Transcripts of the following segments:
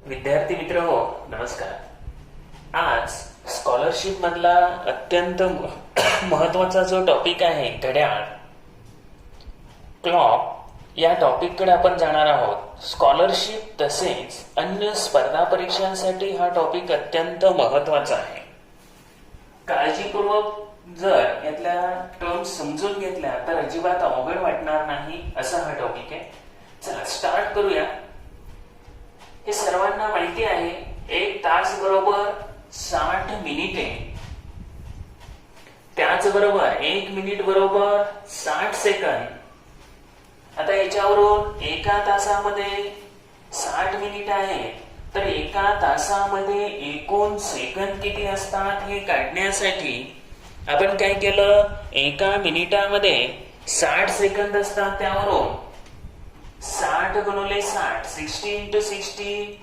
विद्यार्थी मित्र हो, नमस्कार. आज स्कॉलरशिप मधला अत्यंत महत्वाचा जो टॉपिक आहे घड्याळ, क्लॉक, या टॉपिक कडे आपण जाणार आहोत. स्कॉलरशिप तसेच अन्य स्पर्धा परीक्षांसाठी हा टॉपिक अत्यंत महत्वाचा आहे. काळजीपूर्वक जर यातल्या टर्म्स समजून घेतल्या तर अजिबात अवघड वाटणार नाही असा हा टॉपिक आहे. चला स्टार्ट करूया. हे सर्वांना माहिती आहे, 1 तास बरोबर 60 मिनिटे, त्याचबरोबर 1 मिनिट बरोबर 60 सेकंद. आता याच्यावरून एका तासामध्ये 60 मिनिट आहे, तर एका तासामध्ये एकूण सेकंद किती असतात हे काढण्यासाठी आपण काय केलं, एका मिनिटामध्ये 60 सेकंद असतात, त्यावरून 60 गुणिले 60, 60 into 60,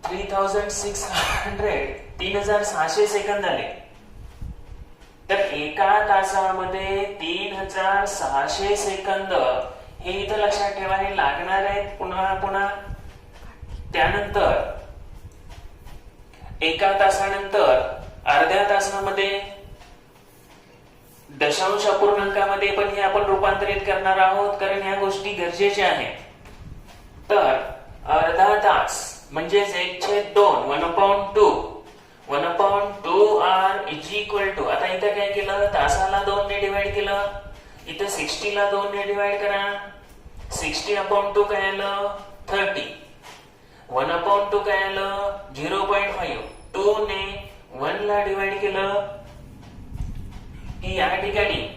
3600, 3600 सेकंद आले. तर एका तासामध्ये 3600 सेकंद हे इथं लक्षात ठेवा, हे लागणार आहेत पुन्हा पुन्हा. त्यानंतर एका तासानंतर अर्ध्या तासामध्ये दशांश अपूर्णांकामध्ये पण हे आपण रूपांतरित करणार आहोत, कारण ह्या गोष्टी गरजेच्या आहेत. तर अर्धा तास म्हणजे 1/2, 1/2, 1/2 r इज इक्वल टू, आता इथं काय केलं, तासाला 2 ने डिवाइड केलं, इथं 60 ला 2 ने डिवाइड करा, 60/2 काय आलं, 30. 1/2 काय आलं, 0.5. 2 ने 1 ला डिवाइड केलं, या ठिकाणी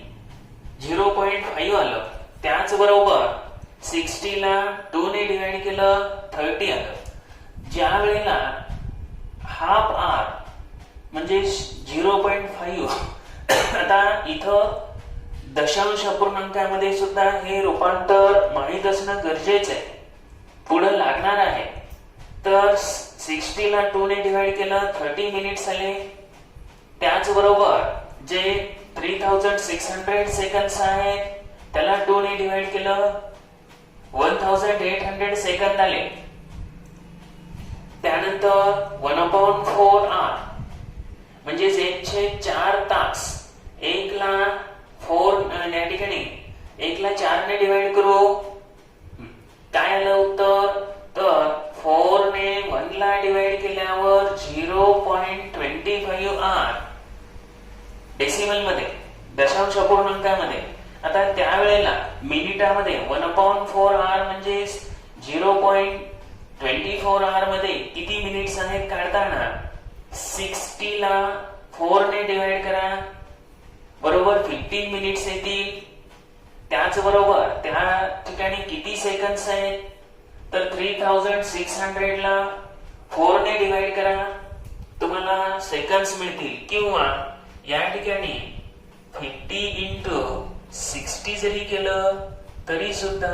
0.5 आलं. त्याचबरोबर 60 ला 2 ने डिवाइड केलं, 30 आलं. ज्या वेळेला हाफ आर म्हणजे 0.5, आता इथं दशांश अपूर्णांकामध्ये सुद्धा हे रूपांतर माहीत असणं गरजेचं आहे, पुढे लागणार आहे. तर 60 ला 2 ने डिवाइड केलं, 30 मिनिट्स आले. त्याचबरोबर जे 3600 सेकंड्स आहेत त्याला 2 ने डिवाइड केलं, 1800 सेकंद आले. त्यानंतर 1/4 r म्हणजे 1/4 तास, 1 ला 4 या ठिकाणी 1 ला 4 ने डिवाइड करू, काय आलं उत्तर, तर 4 ने 1 ला डिवाइड केल्यावर 0.25 r डेसिमल मध्ये, दशांश अपूर्णांकामध्ये. आता त्यावेळेला मिनिटामध्ये 1/4 r म्हणजे 0.24 r मध्ये किती मिनिट्स आहेत काढताना 60 ला 4 ने डिवाइड करा, बरोबर 15 मिनिट्स येतील. त्याचबरोबर त्या ठिकाणी किती सेकंड्स आहेत, तर 3600 ला 4 ने डिवाइड करा, तुम्हाला सेकंड्स मिळतील. किंवा या ठिकाणी 50 into 60 जरी केलं तरी सुद्धा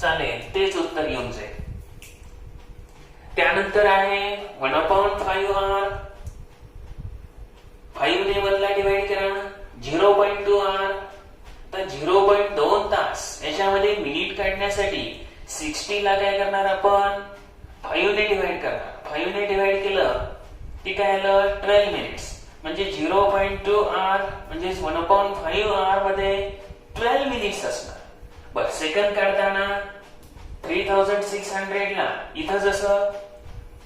चालेल, तेच उत्तर येऊन जाईल. त्यानंतर आहे 1/5 r, 5 ने 1 ला डिवाइड करा, 0.2 r. तर 0.2 तास याच्यामध्ये मिनिट काढण्यासाठी 60 ला काय करणार आपण, 5 ने डिवाइड करणार. 5 ने डिवाइड केलं की काय आलं, 12 मिनिट्स. म्हणजे 0.2 r म्हणजे 1/5 r मध्ये 12 मिनिट्स असणार. बरं, सेकंद काढताना 3600 ला इथं जसं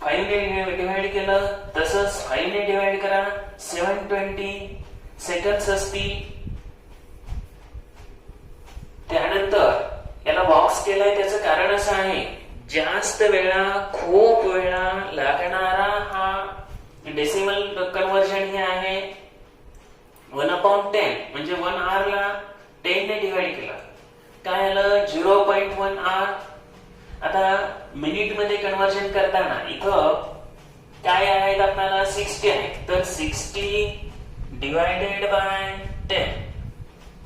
5 ने डिवाइड केलं तसंच 5 ने डिवाइड करा, 720 सेकंड्स असतील. त्यानंतर याला बॉक्स केलाय, त्याचं कारण असं आहे, जास्त वेळा, खूप वेळा लागणारा हा डेसिमल कन्वर्जन हे आहे. 1/10 म्हणजे 1 r ला 10 ने डिवाइड केलं, काय आलं, 0.1 r. आता मिनिट मध्ये कन्वर्जन करताना इथं काय आहेत, आपल्याला 60 आहेत, तर 60 डिवायडेड बाय 10,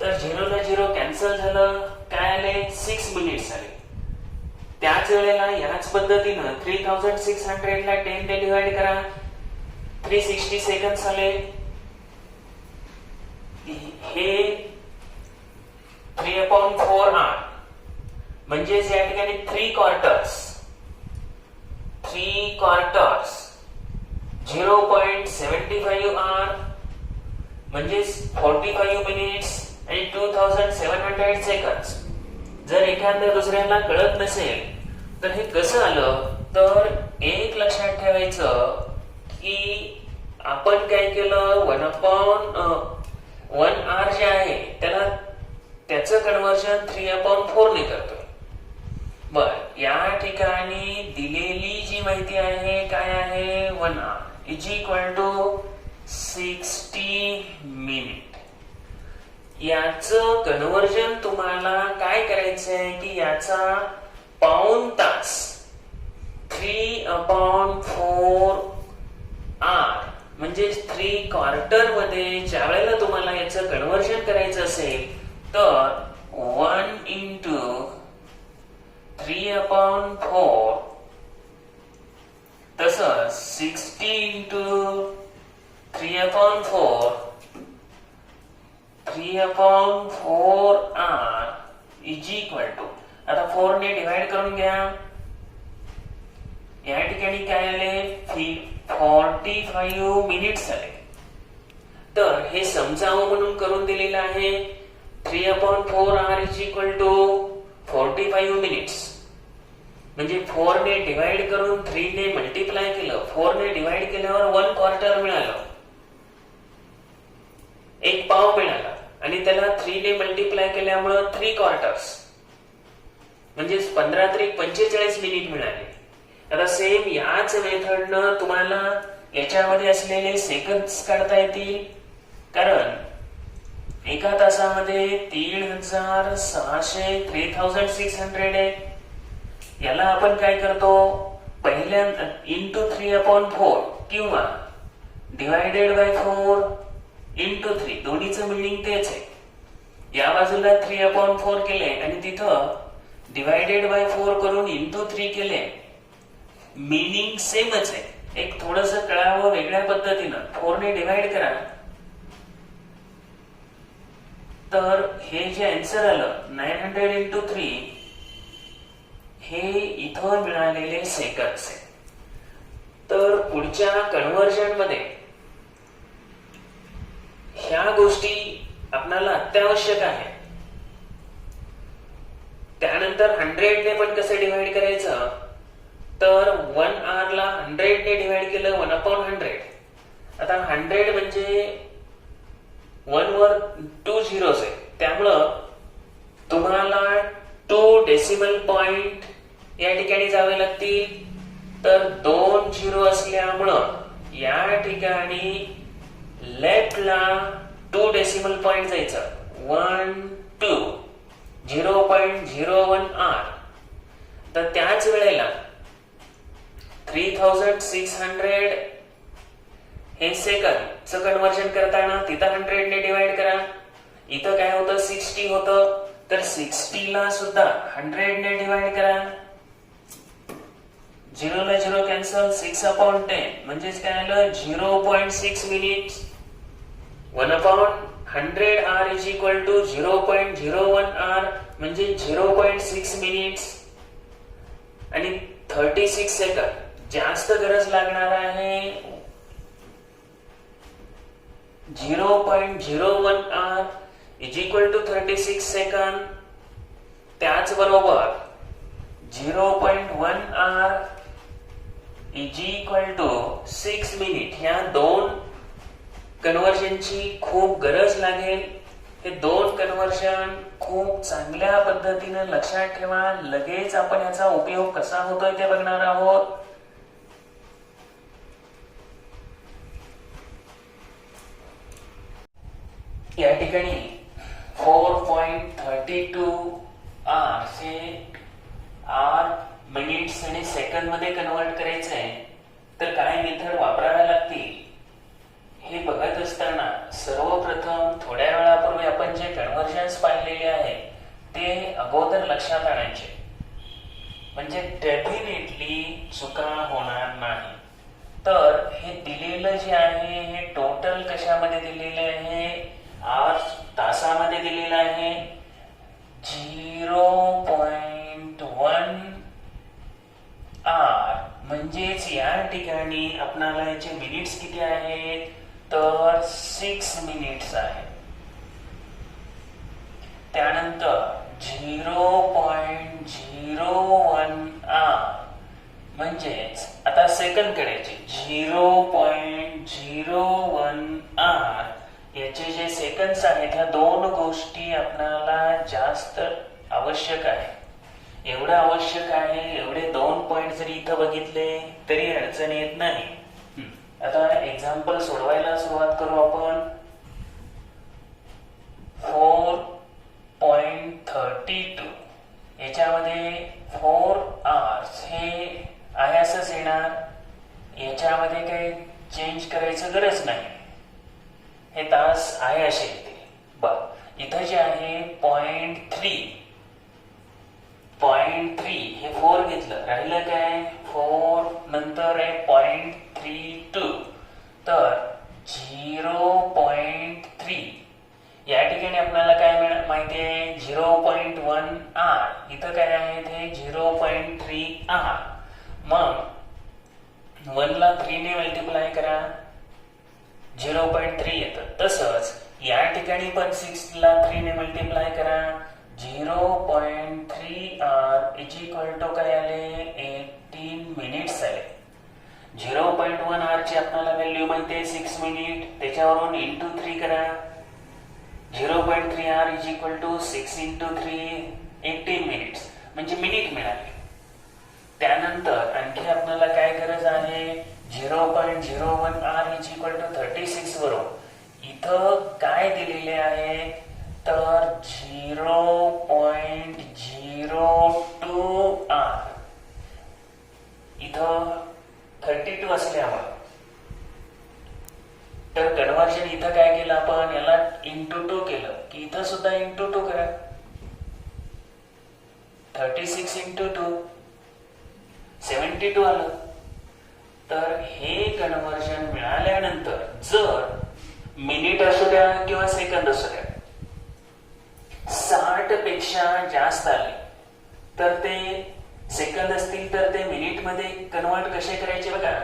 तर 0 ला 0 कॅन्सल झालं, काय आले, 6 मिनिट्स आले. त्याच वेळेला याच पद्धतीनं 3600 ला 10 ने डिवाइड करा, 360 सेकंड्स आले. हे 3/4 r म्हणजे या ठिकाणी 3 क्वार्टर्स 3 क्वार्टर्स 0.75 आवर म्हणजे 45 मिनिट्स आणि 2700 सेकंड्स. जर एखाद्या दुसऱ्याला कळत नसेल तर हे कसं आलं, तर एक लक्षात ठेवायचं की आपण काय केलं, 1 आर जे आहे त्याचं कन्व्हर्जन 3/4 ने करतोय. बर, या ठिकाणी दिलेली जी माहिती आहे काय आहे, 1 hour is equal to 60 minute. याचं कन्व्हर्जन तुम्हाला काय करायचंय की याचा पाऊण तास 3/4 आर म्हणजे 3 क्वार्टर मध्ये ज्या वेळेला तुम्हाला याचं कन्व्हर्जन करायचं असेल तर 1 इंटू 3/4 तसंच 60 into 3/4 hour is equal to, आता 4 ने डिवाइड करून घ्या. या ठिकाणी काय आले, 45 मिनिट्स आले. तर हे समजावं म्हणून करून दिलेलं आहे. 3/4 hour is equal to 45 minutes म्हणजे 4 ने डिवाइड करून 3 ने मल्टिप्लाय केलं. 4 ने डिवाइड केल्यावर 1 क्वार्टर मिळालं, एक पाव मिळाला आणि त्याला 3 ने मल्टिप्लाय केल्यामुळे 3 क्वार्टर्स म्हणजे 15×45 मिनिट मिळाले. आता सेम याच मेथडनं तुम्हाला याच्यामध्ये असलेले सेकंड्स काढता येतील, कारण एका तासामध्ये 3600 आहे. याला आपण काय करतो, पहिल्यांदा इंटू 3/4 किंवा डिवायडेड बाय 4 इंटू 3, दोन्हीचं मिनिंग तेच आहे. या बाजूला 3/4 केले आणि तिथं डिवायडेड बाय 4 करून इंटू 3 केले, मिनिंग सेमच आहे. एक थोडस कळावं वेगळ्या पद्धतीनं. 4 ने डिवाइड करा तर हे जे आन्सर आलं 900 इंटू 3 हे इथं मिळालेले सेकंड्स आहे. तर पुढच्या कन्व्हर्जन मध्ये ह्या गोष्टी आपल्याला अत्यावश्यक आहे. त्यानंतर 100 ने पण कसं डिवाइड करायचं, तर 1 आर ला 100 ने डिवाइड केलं 1/100. आता 100 म्हणजे 1 वर 2 झिरोज आहे, त्यामुळं तुम्हाला 2 डेसिमल पॉइंट या ठिकाणी जावे लागतील. तर 2 झिरो असल्यामुळं या ठिकाणी लेफ्टला 2 डेसिमल पॉइंट जायचं, 1 2 0.01 आर. तर त्याच वेळेला 3600 हे सेकंडचं कन्व्हर्जन करताना तिथं 100 ने डिवाइड करा. इथं काय होतं, 60 होतं, तर 60 ला सुद्धा 100 ने डिवाइड करा. 0 ला 0 कॅन्सल, 6/10 म्हणजेच काय आलं, 0.6 minutes. 1/100 hour is equal to 0.01 hour म्हणजे 0.6 मिनिट्स आणि 36 सेकंड. जास्त गरज लागणार आहे 0.01 hour is equal to 36 second. त्याचबरोबर 0.1 hour is equal to 6 minute. ह्या दोन कन्व्हर्जनची खूप गरज लागेल. हे दोन कन्व्हर्जन खूप चांगल्या पद्धतीने लक्षात ठेवा. लगेच आपण याचा उपयोग कसा होतोय ते बघणार आहोत. या ठिकाणी 4.32 आर हे आर मिनिट्स आणि सेकंड मध्ये कन्वर्ट करायचं आहे. तर काय मेथड वापराव्या लागतील हे बघत असताना सर्वप्रथम थोड्या वेळापूर्वी आपण जे कन्व्हर्जन्स पाहिलेले आहे ते अगोदर लक्षात आणायचे, म्हणजे डेफिनेटली चुका होणार नाही. तर हे दिलेलं जे आहे हे टोटल कशामध्ये दिलेलं आहे, आर तासामध्ये दिलेलं आहे. 0.1 आर म्हणजे ठिकाणी आपल्याला याचे मिनिट्स किती आहेत तर 6 मिनिट्स आहेत. त्यानंतर 0.01 आर म्हणजेच आता सेकंद करायचे 0.01 आर याचे जे सेकंड्स आहेत ह्या दोन गोष्टी आपल्याला जास्त आवश्यक आहे. एवढं आवश्यक आहे, एवढे 2 पॉइंट जरी इथं बघितले तरी अडचण येत नाही. आता एक्झाम्पल सोडवायला सुरुवात करू आपण. 4.32 याच्यामध्ये 4 आवर्स हे आहे असंच येणार. याच्यामध्ये काही चेंज करायचं गरज नाही, हे तास आहे असे येते. बर, इथं जे आहे 0.3 हे 4 घेतलं, राहिलं काय 4 नंतर आहे 0.32 तर 0.3 या ठिकाणी आपल्याला काय माहिती आहे 0.1 आर. इथं काय आहे ते 0.3 आर. मग 1 ला 3 ने मल्टिप्लाय करा 0.3 येतं. तसंच या ठिकाणी पण 6 ला 3 ने मल्टिप्लाय करा 0.3 आर इज इक्वल टू काय आले 18 मिनिट्स आले. 0.1 आर ची आपल्याला व्हॅल्यू माहिती आहे 6 मिनिट, त्याच्यावरून इंटू 3 करा 0.3 hour is equal to 6 into 3 18 minutes म्हणजे मिनिट मिळाले. त्यानंतर आणखी आपल्याला काय गरज आहे 0.01 आर इज इक्वल टू 36 वरून इथं काय दिलेले आहे तर 0.02 आर. इथं 32 असल्यामुळे तर कन्व्हर्जन इथं काय केलं आपण याला इंटू 2 केलं की इथं सुद्धा इंटू 2 करा 36 इंटू 2 72 आलं. तर हे कन्व्हर्जन मिळाल्यानंतर जर मिनिट असू द्या किंवा सेकंद असू द्या 60 पेक्षा जास्त आले तर ते सेकंद असतील तर ते मिनिट मध्ये कन्वर्ट कसे करायचे बघा.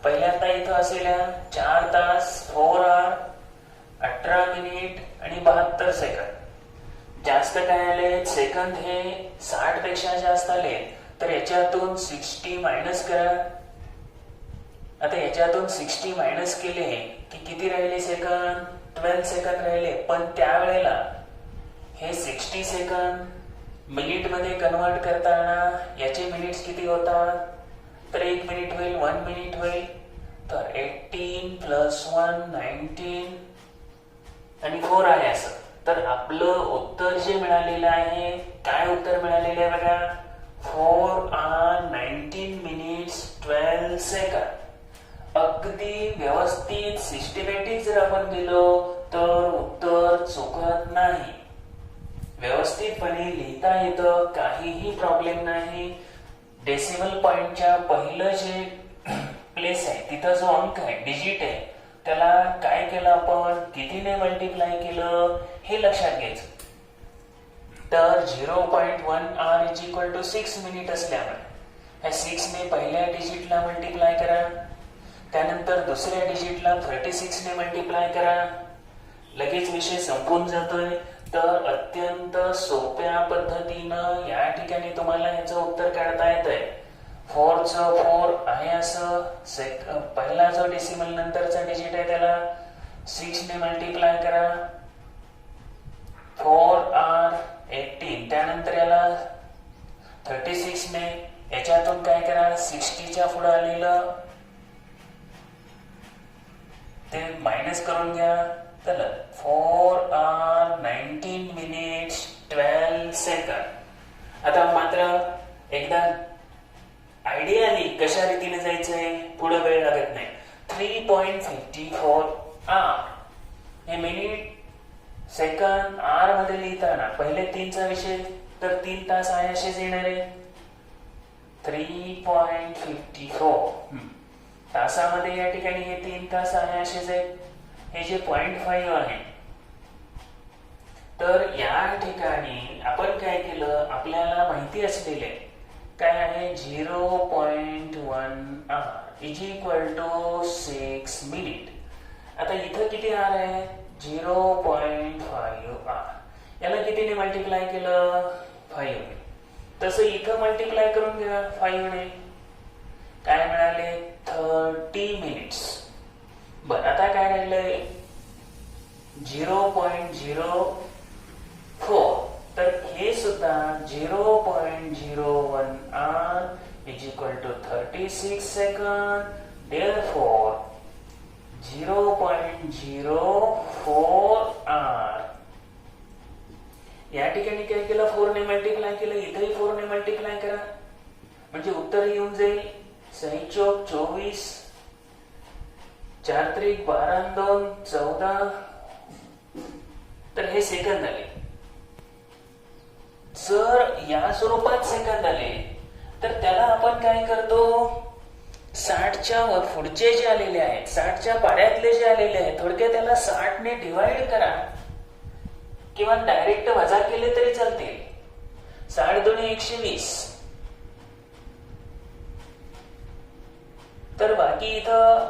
पहिल्यांदा इथं असलेल्या 4 तास 4 आवर 18 मिनिट आणि 72 सेकंद. जास्त काय आले सेकंद हे 60 पेक्षा जास्त आले तर याच्यातून 60 मायनस करा. आता याच्यातून 60 मायनस केले की किती राहिले सेकंद 12 सेकंद राहिले. पण त्यावेळेला हे 60 सेकंद मिनिट मध्ये कन्वर्ट करताना याचे मिनिट्स किती होतात तर 1 मिनिट होईल 1 मिनिट होईल. तर 18 प्लस 1 19 आणि 4 आहे असं. तर आपलं उत्तर जे मिळालेलं आहे काय उत्तर मिळालेलं आहे बघा 4 आवर 19 मिनिट्स 12 सेकंड. अगदी व्यवस्थित सिस्टमॅटिक जर आपण गेलो तर उत्तर चुकत नाही. व्यवस्थितपणे लिहिता येतं, काहीही प्रॉब्लेम नाही. डेसिमल पॉइंटच्या पहिलं जे प्लेस आहे तिथं जो अंक आहे डिजिट आहे त्याला काय केलं आपण कितीने मल्टिप्लाय केलं हे लक्षात घ्यायचं. तर 0.1 hour is equal to 6 minute असल्यामुळे ह्या 6 ने पहिल्या डिजिटला मल्टिप्लाय करा, त्यानंतर दुसऱ्या डिजिटला 36 ने मल्टिप्लाय करा. लगेच विषय संपून जातोय. तर अत्यंत सोप्या पद्धतीनं या ठिकाणी तुम्हाला याचं उत्तर काढता येतंय. 4 चं 4 आहे असं पहिला जो डेसिमल नंतरचा डिजिट आहे त्याला 6 ने मल्टिप्लाय करा 4 आर 18. त्यानंतर याला 36 ने याच्यातून काय करा 60च्या पुढे आलेलं ते मायनस करून घ्या. तर 4 आवर 19 मिनिट्स 12 सेकंड. आता मात्र एकदा आयडिया आली कशा रीतीने जायचंय पुढे वेळ लागत नाही. 3.54 आवर हे मिनिट सेकंड आर मध्ये लिहिताना पहिले 3चा विषय तर 3 तास आहे असेच येणार आहे. 3.54 तासामध्ये या ठिकाणी हे 3 तास आहे असेच आहे. हे जे 0.5 आहे तर या ठिकाणी आपण काय केलं आपल्याला माहिती असलेले काय आहे 0.1 hour is equal to 6 minute. आता इथं किती आर आहे? 0.5 आर. याला कितीने मल्टिप्लाय केलं? 5 ने. तसं इथं मल्टिप्लाय करून घ्या 5 ने. काय मिळाले? 30 मिनिट्स. बर, आता काय राहिलंय? 0.04. तर हे सुद्धा 0.01 hour is equal to 36 second. Therefore 0.04 hour. या ठिकाणी काय केलं? 4 ने मल्टिप्लाय केलं. इथेही 4 ने मल्टिप्लाय करा म्हणजे उत्तर येऊन जाईल 6 चौक 24, 4 त्रिक 12, 2 14. तर हे सेकंद आले. जर या स्वरूपात सेकंद आले तर त्याला आपण काय करतो? 60च्या पुढचे जे आलेले आहेत, 60च्या पाड्यातले जे आलेले आहेत, थोडक्यात त्याला 60 ने डिवाइड करा किंवा डायरेक्ट वजा केले तरी चालते. 60 दुणे 120. तर बाकी इथं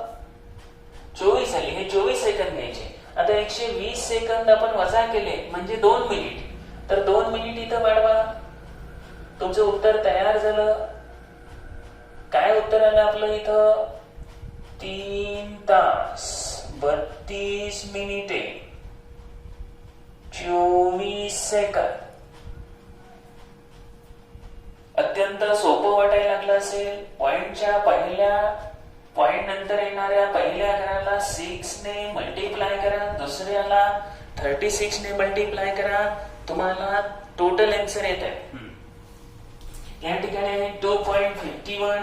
24 आले. हे 24 सेकंद घ्यायचे. आता 120 सेकंद आपण वजा केले म्हणजे 2 मिनिट. तर 2 मिनिट इथं वाढवा. तुमचं उत्तर तयार झालं. काय उत्तर आलं आपलं इथं? 3 तास 32 मिनिटे 24 सेकंद. अत्यंत सोपं वाटायला लागलं असेल. पॉइंटच्या पहिल्या पॉइंट नंतर येणाऱ्या पहिल्या अक्षराला 6 ने मल्टिप्लाय करा, दुसऱ्याला 36 ने मल्टिप्लाय करा, तुम्हाला टोटल आन्सर येत आहे. या ठिकाणी 2.51.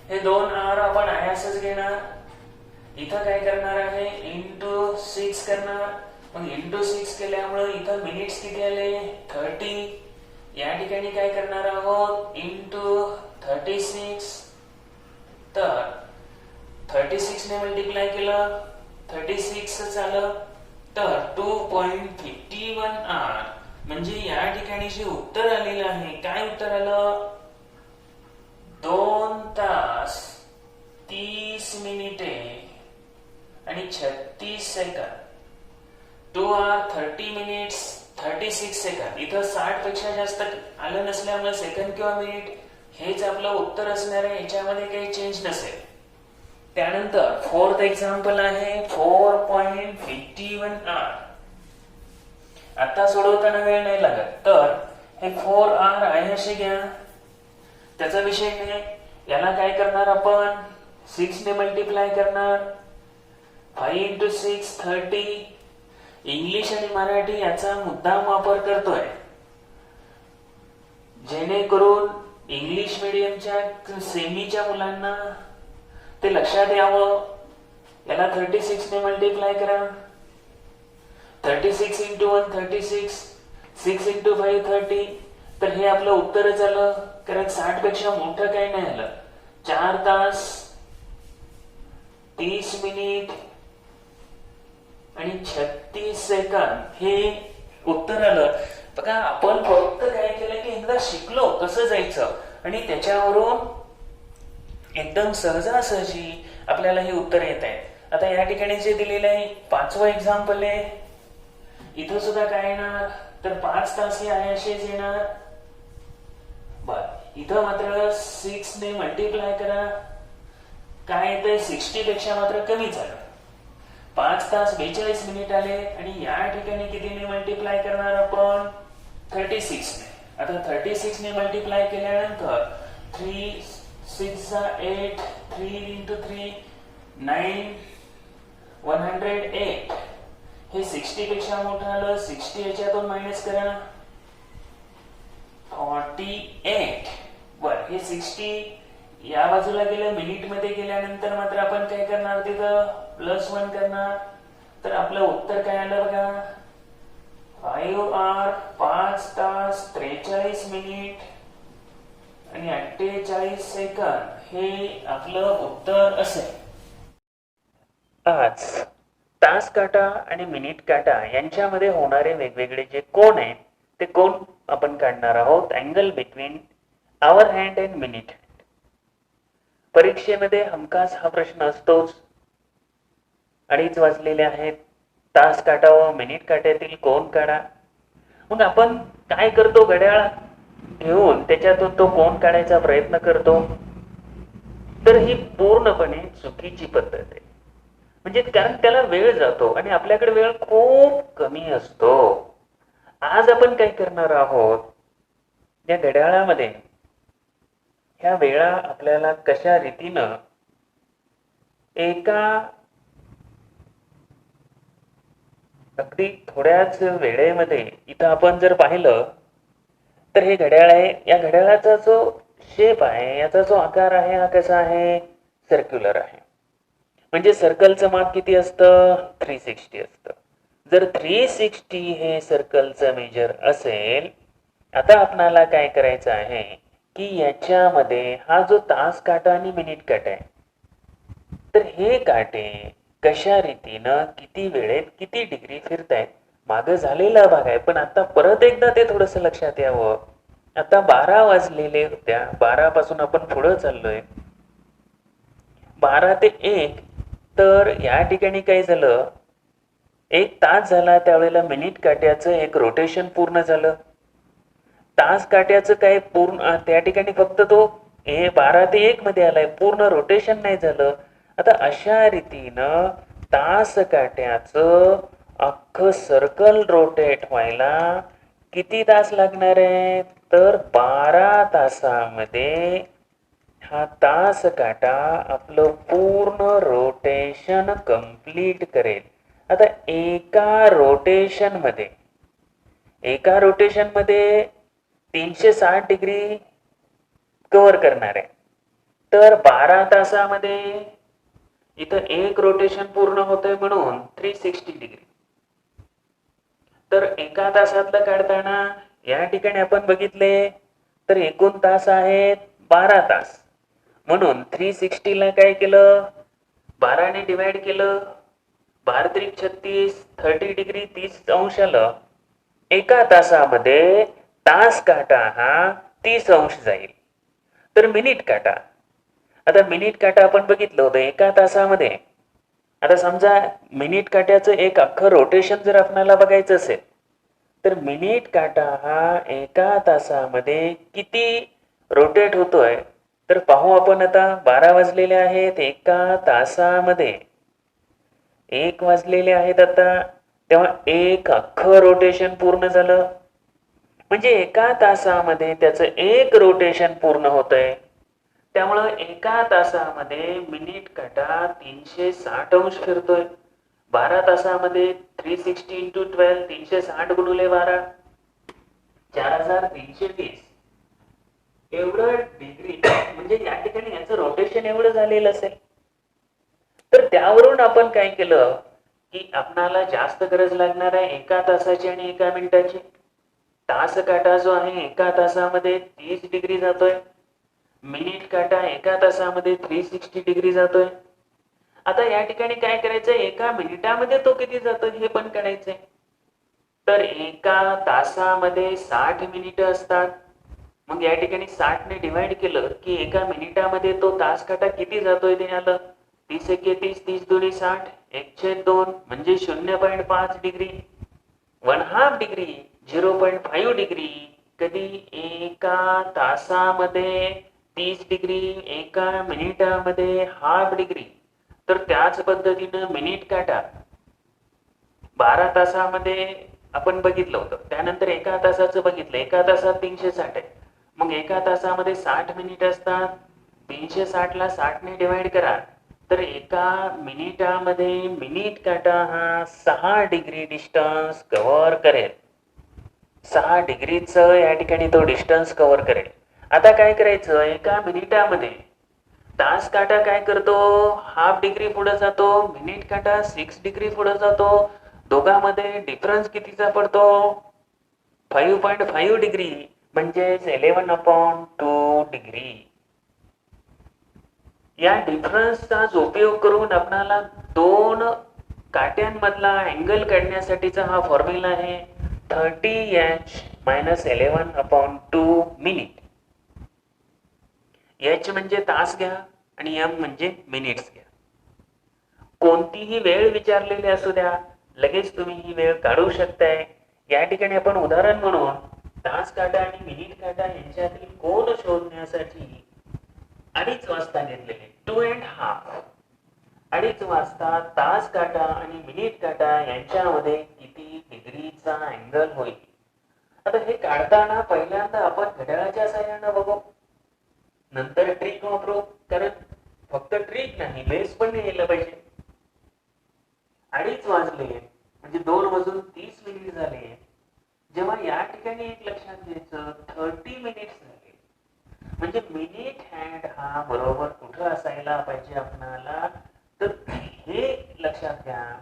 हे 2 आर आपण आयासच घेणार. इथं काय करणार आहे? इंटू 6 करणार. मग इंटू 6 केल्यामुळे इथं मिनिट्स किती आले? 30. या ठिकाणी काय करणार आहोत? इंटू 36. तर 36 ने मल्टिप्लाय केलं 36 आलं. तर 2.51 आर म्हणजे या ठिकाणी जे उत्तर आलेलं आहे, काय उत्तर आलं? 2 तास 30 मिनिटे आणि 36 सेकंद. 2 R 30 minutes 36 second. इथं 60 पेक्षा जास्त आलं नसल्यामुळे सेकंद किंवा मिनिट हेच आपलं उत्तर असणार आहे. याच्यामध्ये काही चेंज नसेल. त्यानंतर 4th एक्झाम्पल आहे 4.51 आर. आता सोडवताना वेळ नाही लागत. तर हे 4 आर आहे असे घ्या. त्याचा विषय नाही. याला काय करणार आपण? 6 ने मल्टिप्लाय करणार. 5 इंटू 6 30. इंग्लिश आणि मराठी याचा मुद्दाम वापर करतोय जेणेकरून इंग्लिश मीडियमच्या सेमीच्या मुलांना ते लक्षात यावं. याला 36 ने मल्टिप्लाय करा. 36 इंटू 1 36, 6 इंटू 5 30. तर हे आपलं उत्तरच आलं. कारण 60 पेक्षा मोठं काही नाही आलं. 4 तास 30 मिनिट आणि 36 सेकंद हे उत्तर आलं. बघा, आपण फक्त काय केलं की एकदा शिकलो कसं जायचं आणि त्याच्यावरून एकदम सहजासहजी आपल्याला हे उत्तर येत आहे. आता या ठिकाणी जे दिलेलं आहे 5वं एक्झाम्पल आहे. इथं सुद्धा काय येणार? तर 5 तास हे आहे असेच येणार. बर, इथं मात्र 6 ने मल्टिप्लाय करा. काय येतंय? 60 पेक्षा मात्र कमी झालं. 5 तास 42 मिनिट आले आणि या ठिकाणी कितीने मल्टिप्लाय करणार आपण? 36 ने. आता 36 ने मल्टिप्लाय केल्यानंतर 3 6 8 3 इंटू 3 9 108. हे 60 पेक्षा मोठं आलं. 60 याच्यातून मायनस करा 48. बर, हे 60 या बाजूला गेलं. मिनिट मध्ये गेल्यानंतर मात्र आपण काय करणार? तिथं +1 करणार. तर आपलं उत्तर काय आलं बघा? 5 आर 5 तास 43 मिनिट आणि 48 सेकंद हे आपलं उत्तर असेल. आज तास काटा आणि मिनिट काटा यांच्यामध्ये होणारे वेगवेगळे जे कोन आहेत ते कोन आपण काढणार आहोत. Angle between hour hand and minute hand. परीक्षेमध्ये हमखास हा प्रश्न असतोच. 2:30 वाजलेले आहेत, तास काढावा, मिनिट काट्यातील कोन काढा. मग आपण काय करतो, घड्याळ घेऊन त्याच्यातून तो कोन काढायचा प्रयत्न करतो. तर ही पूर्णपणे चुकीची पद्धत आहे. म्हणजे कारण त्याला वेळ जातो आणि आपल्याकडे वेळ खूप कमी असतो. आज आपण काय करणार आहोत, या घड्याळामध्ये ह्या वेळा आपल्याला कशा रीतीनं एका अगदी थोड्याच वेळेमध्ये, इथं आपण जर पाहिलं तर हे घड्याळ आहे. या घड्याळाचा जो शेप आहे, याचा जो आकार आहे, हा कसा आहे, सर्क्युलर आहे. म्हणजे सर्कलचं माप किती असतं, 360 असतं. जर 360 हे सर्कलचं मेजर असेल, आता आपणाला काय करायचं आहे की याच्यामध्ये हा जो तास काटा आणि मिनिट काटा आहे, तर हे काटे कशा रीतीनं किती वेळेत किती डिग्री फिरतायत, मागं झालेला भाग आहे. पण आता परत एकदा ते थोडंसं लक्षात यावं. आता 12 वाजलेले होत्या, 12 पासून आपण पुढं चाललोय, 12 ते 1. तर या ठिकाणी काय झालं, 1 तास झाला, त्यावेळेला मिनिट काट्याचं एक रोटेशन पूर्ण झालं. तास काट्याचं काय पूर्ण, त्या ठिकाणी फक्त तो 12 ते 1 मध्ये आलाय, पूर्ण रोटेशन नाही झालं. आता अशा रीतीनं तास काट्याचं अख्खं सर्कल रोटेट व्हायला किती तास लागणार आहे, तर 12 तासामध्ये हा तास काटा आपलं पूर्ण रोटेशन कंप्लीट करेल. आता एका रोटेशन मध्ये 360 डिग्री कव्हर करणार आहे. तर 12 तासामध्ये इथं एक रोटेशन पूर्ण होतंय म्हणून 360 डिग्री. तर एका तासातलं काढताना या ठिकाणी आपण बघितले तर एकूण तास आहेत 12 तास. म्हणून 360 ला काय केलं, 12 ने डिवाइड केलं, 12 त्रिक 36, 30 डिग्री 30 अंश आलं. एका तासामध्ये तास काटा हा 30 अंश जाईल. तर मिनिट काटा, आता मिनिट काटा आपण बघितलं होतं एका तासामध्ये. आता समजा मिनिट काट्याचं एक अख्खं रोटेशन जर आपल्याला बघायचं असेल, तर मिनिट काटा हा एका तासामध्ये किती रोटेट होतोय, तर पाहू आपण. आता 12 वाजलेले आहेत, एका तासामध्ये 1 वाजलेले आहेत आता, तेव्हा एक अख्खं रोटेशन पूर्ण झालं. म्हणजे एका तासामध्ये त्याचं एक रोटेशन पूर्ण होतंय. त्यामुळं एका तासामध्ये मिनिट काटा 360 अंश फिरतोय. 12 तासामध्ये 360 इंटू 12, 360 गुणुले 12, 4320 एवढं डिग्री. म्हणजे या ठिकाणी याचं रोटेशन एवढं झालेलं असेल. तर त्यावरून आपण काय केलं की आपणाला जास्त गरज लागणार आहे एका तासाची आणि एका मिनिटाची. तास काटा जो आहे एका तासामध्ये 30 डिग्री जातोय, मिनिट काटा एका तासामध्ये 360 डिग्री जातोय. आता या ठिकाणी काय करायचंय, एका मिनिटामध्ये तो किती जातोय हे पण काढायचंय. तर एका तासामध्ये 60 मिनिटं असतात. मग या ठिकाणी 60 ने डिवाइड केलं की एका मिनिटामध्ये तो तास काटा किती जातोय ते आलं. 30 एके 30, 30 दुनी 60, 1/2 म्हणजे 0.5 डिग्री, 1/2 डिग्री, 0.5 डिग्री. कधी एका तासामध्ये 30 डिग्री, एका मिनिटामध्ये हाफ डिग्री. तर त्याच पद्धतीनं मिनिट काटा 12 तासामध्ये आपण बघितलं होतं. त्यानंतर एका तासाचं बघितलं, एका तासात 360 आहे. मग एका तासामध्ये 60 मिनिट असतात. 360 ला 60 ने डिवाइड करा, तर एका मिनिटामध्ये मिनिट काटा हा 6 डिग्री डिस्टन्स कव्हर करेल. 6 डिग्रीचं या ठिकाणी तो डिस्टन्स कव्हर करेल. आता काय करायचं, एका मिनिटामध्ये तास काटा काय करतो, हाफ डिग्री पुढे जातो, मिनिट काटा 6 डिग्री पुढे जातो. दोघांमध्ये डिफरन्स कितीचा पडतो, 5.5 डिग्री, म्हणजे 11/2 डिग्री. या डिफरन्सचा उपयोग करून आपल्याला दोन काट्यांमधला अँगल काढण्यासाठीचा हा फॉर्म्युला आहे 30h - 11/2 मिनिट. h म्हणजे तास घ्या, आणि एम म्हणजे मिनिट्स घ्या. कोणतीही वेळ विचारलेली असू द्या, लगेच तुम्ही ही वेळ काढू शकताय. या ठिकाणी आपण उदाहरण म्हणून तास काटा आणि मिनिट काटा यांच्यातील कोन शोधण्यासाठी 2:30 वाजता घेतलेले 2.5. 2:30 वाजता तास काटा आणि मिनिट काटा यांच्यामध्ये किती डिग्रीचा अँगल होईल. आता हे काढताना पहिल्यांदा आपण घड्याळाच्या साहाय्याने बघू, नंतर ट्रिक वापरू, कारण फक्त ट्रिक नाही बेस पण यायला पाहिजे. 2:30 वाजले म्हणजे 2:30 झाले. जेव्हा या ठिकाणी एक लक्षात घ्यायचं 30 मिनिट्स झाले, म्हणजे मिनिट हँड हा बरोबर कुठं असायला पाहिजे आपणाला, तर हे लक्षात घ्या.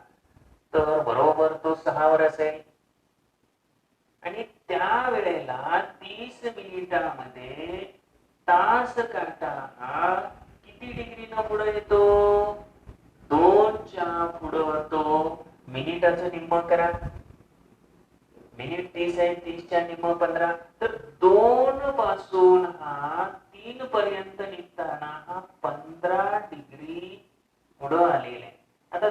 तर बरोबर तो 6 वर असेल आणि त्या वेळेला 30 मिनिटामध्ये तास काटा हा किती डिग्रीनं पुढे येतो, 2च्या पुढं. तो मिनिटाचं निम्म करा, मिनिट 30 आहे, 30च्या निम्म 15. तर 2 पासून हा 3 पर्यंत निघताना हा 15 डिग्री पुढं आलेला आहे. आता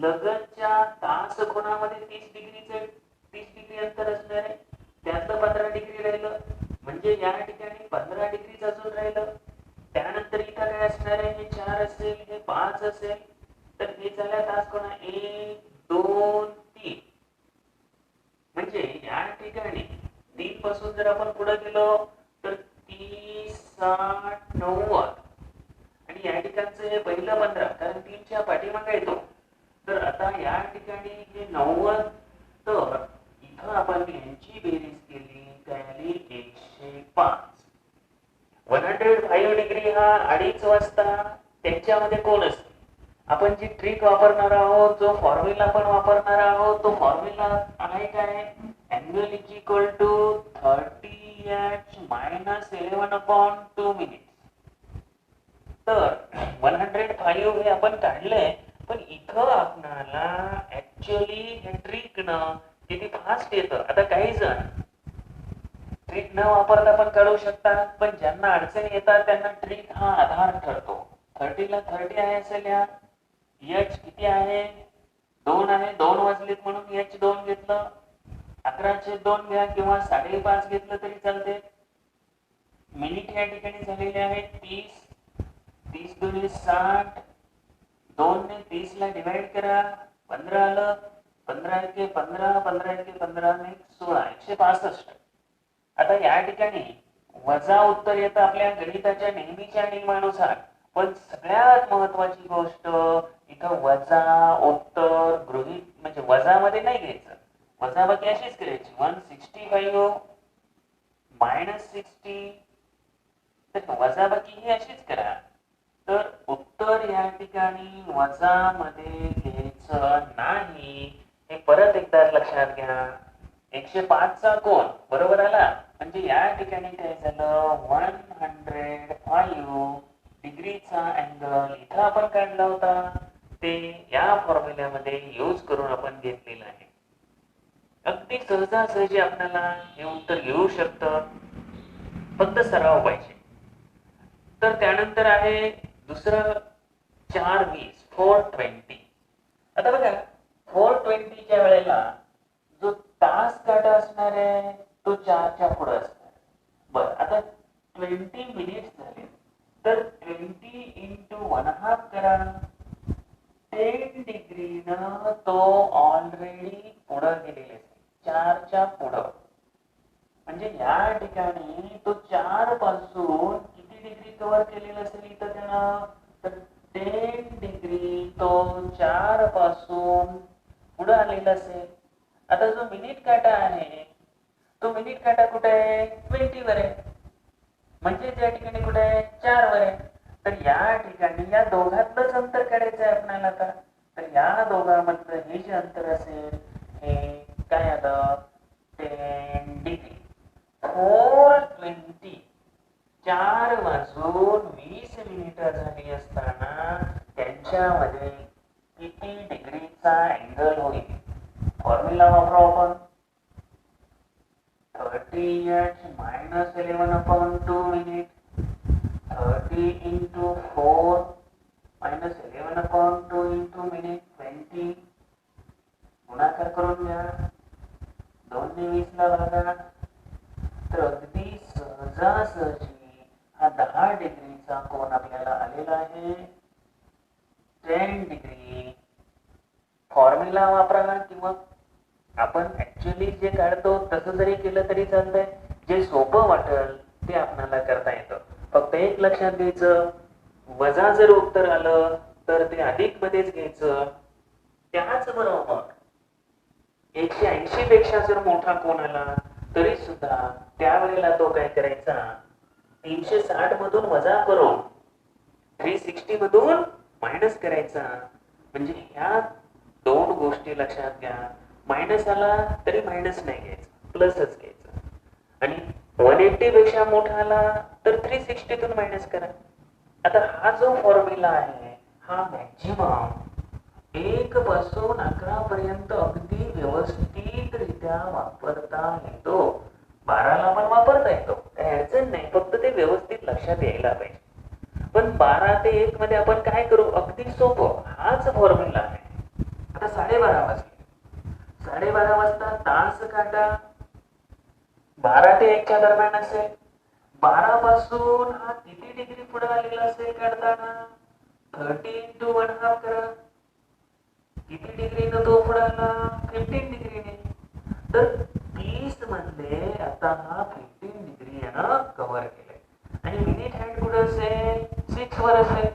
लगतच्या तास कोणामध्ये 30 डिग्री अंतर असणार आहे, त्यातलं 15 डिग्री राहिलं, म्हणजे या ठिकाणी 15 डिग्रीच अजून राहिलं. त्यानंतर इथं काय असणार आहे, हे 4 असेल, हे 5 असेल. तर हे झाल्या तास कोणा 1 2 3. म्हणजे या ठिकाणी 3 पासून जर आपण पुढे गेलो तर 30 60 90. आणि या ठिकाणचं हे पहिलं 15, कारण 3च्या पाठीमागे येतो. तर आता या ठिकाणी हे 90. तर इथं आपण यांची बेरीज केली, काय आली 105. 105 डिग्री हा 2:30 वाजता त्यांच्यामध्ये कोण असते. आपण जी ट्रिक वापरणार आहोत, जो फॉर्म्युला आपण वापरणार आहोत, तो फॉर्म्युला आहे काय, angle is equal to 30h - 11/2 minutes. तर 105 हे आपण काढलंय, पण इथं आपणाला ऍक्च्युअली हे ट्रिक न किती फास्ट येतं. आता काही जण ट्रिक न वापरता पण काढू शकतात, पण ज्यांना अडचण येतात त्यांना ट्रिक हा आधार ठरतो. 30 ला 30 आहे असेल, या h किती आहे, 2 आहे, 2 वाजलेत म्हणून h 2 घेतलं. 11/2 घ्या किंवा 5.5 घेतलं तरी चालते. मिनिट या ठिकाणी झालेले आहेत 30. 30 दुनी 60. 2 ने 30 ला डिवाइड करा, 15 आलं. 15 एके 15, 15 एके 15 ने 16, 165. आता या ठिकाणी वजा उत्तर येतं आपल्या गणिताच्या नेहमीच्या नियमानुसार. पण सगळ्यात महत्वाची गोष्ट इथं वजा उत्तर गृहीत, म्हणजे वजामध्ये नाही घ्यायचं, वजाबाकी अशीच करायची. 165 -60. तर वजाबाकी ही अशीच करा. तर उत्तर या ठिकाणी वजामध्ये घ्यायचं नाही, हे परत एकदा लक्षात घ्या. 105 कोण बरोबर आला, म्हणजे या ठिकाणी काय झालं, 105 डिग्रीचा अँगल इथं आपण काढला होता, ते या फॉर्म्युल्यामध्ये यूज करून आपण घेतलेलं आहे. अगदी सहजासहजी आपल्याला हे उत्तर येऊ शकतं, फक्त सराव पाहिजे. तर त्यानंतर आहे दुसरं 4:20 4:20. आता बघा 4:20च्या वेळेला जो तास काटा असणार आहे तो 4च्या पुढे असणार. बरं, आता 20 मिनिट्स झाले, तर 20 × 1/2 करा. 10 डिग्रीनं तो ऑलरेडी पुढे गेलेला आहे, 4च्या पुढं. म्हणजे या ठिकाणी तो 4 पासून किती डिग्री कव्हर केलेलं असेल इथं त्यानं, तर 10 डिग्री तो 4 पासून पुढे आलेला असेल. आता जो मिनिट काटा आहे तो मिनिट काटा कुठे आहे, 20 वर आहे, म्हणजे त्या ठिकाणी कुठे आहे, 4 वर आहे. तर या ठिकाणी या दोघातलंच अंतर काढायचं आहे आपल्याला. आता तर या दोघांमधलं हे जे अंतर असेल हे काय आलं, 10 डिग्री. 4:20 4 वाजून 20 मिनिटं झाली असताना त्यांच्यामध्ये किती डिग्रीचा अँगल होईल. फॉर्म्युला वापरू आपण, 30h - 11/2 minute. 30 3 into 4 minus 11 upon 2 into minute 20 गुणाकार करून घ्या. 2 ने 20 ला भागा. तर अगदी सहजासहजी हा 10 डिग्रीचा कोन आपल्याला आलेला आहे 10 डिग्री. फॉर्म्युला वापरा किंवा आपण ऍक्च्युअली जे काढतो तसं जरी केलं तरी चालतंय. जे सोपं वाटेल ते आपल्याला करता येतं. फक्त एक लक्षात घ्यायचं, वजा जर उत्तर आलं तर ते अधिक मध्येच घ्यायचं. त्याचबरोबर 180 पेक्षा जर मोठा कोन आला तरी सुद्धा त्यावेळेला तो काय करायचा 360 मधून वजा करून 360 मधून मायनस करायचा. म्हणजे ह्या दोन गोष्टी लक्षात घ्या. मायनस आला तरी मायनस नाही घ्यायचं, प्लसच घ्यायचं. आणि 180 पेक्षा मोठा आला तर 360 तून मायनस करा. आता हा जो फॉर्म्युला आहे हा मॅक्झिमम 1 पासून 11 पर्यंत अगदी व्यवस्थितरित्या वापरता येतो. 12 ला पण वापरता येतो, काही अडचण नाही, फक्त ते व्यवस्थित लक्षात यायला पाहिजे. पण 12 ते 1 मध्ये आपण काय करू, अगदी सोपं हाच फॉर्म्युला आहे. आता 12:30 वाजले. 12:30 वाजता तास काटा 12 ते 1 च्या दरम्यान असेल. 12 पासून हा किती डिग्री पुढे आलेला असेल काढताना 30 into 1/2 करा. किती डिग्रीने तो पुढे आला 15 डिग्रीने. तर 30 मधले आता हा 15 डिग्री यानं कव्हर केलंय. आणि मिनिट हँड कुठे असेल 6 वर असेल.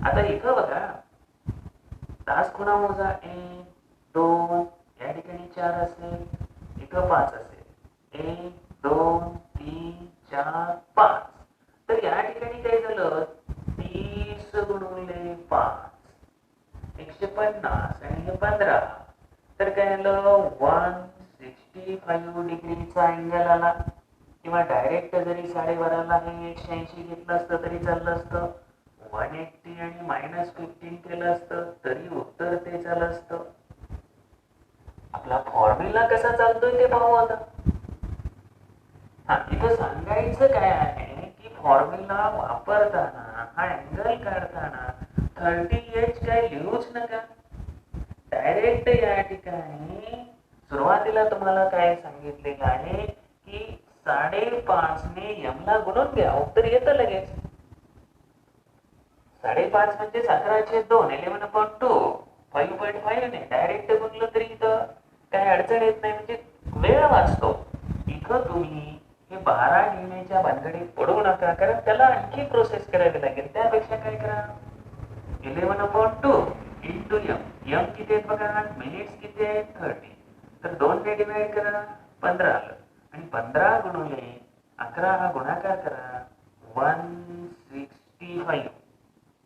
आता इथं बघा तास पुन्हा मोजा 1 2 या ठिकाणी 4 असेल, इथं 5 असेल. 1 2 3 4 5. तर या ठिकाणी काय झालं 30 गुणिले 5 150 आणि हे 15. तर काय आलं 165 डिग्रीचा अँगल आला. किंवा डायरेक्ट जरी 12:30 हे 180 घेतलं असतं तरी चाललं असतं. 180 आणि -15 केलं असतं तरी उत्तर ते झालं असतं. आपला फॉर्म्युला कसा चालतोय ते पाहू आता. हा इथं सांगायचं काय आहे की फॉर्म्युला वापरताना हा अँगल काढताना 30H काय लिहूच नका. डायरेक्ट या ठिकाणी सुरुवातीला तुम्हाला काय सांगितलेलं आहे की 5.5 ने m ला गुणून घ्या, उत्तर येतं लगेच. 5.5 म्हणजे 11/2 11/2 5.5 ने डायरेक्ट गुणलं तरी इथं काय अडचण येत नाही, म्हणजे वेळ वाचतो. इथं तुम्ही हे 12 लिहिण्याच्या भानगडीत पडू नका, कारण त्याला आणखी प्रोसेस करावी लागेल. त्यापेक्षा काय करा 11/2 इंटू m किती आहेत बघा, मिनिट्स किती आहेत 30. तर 2 ने डिवाइड करा 15 आलं. आणि 15 गुणिले 11 हा गुणाकार करा 165.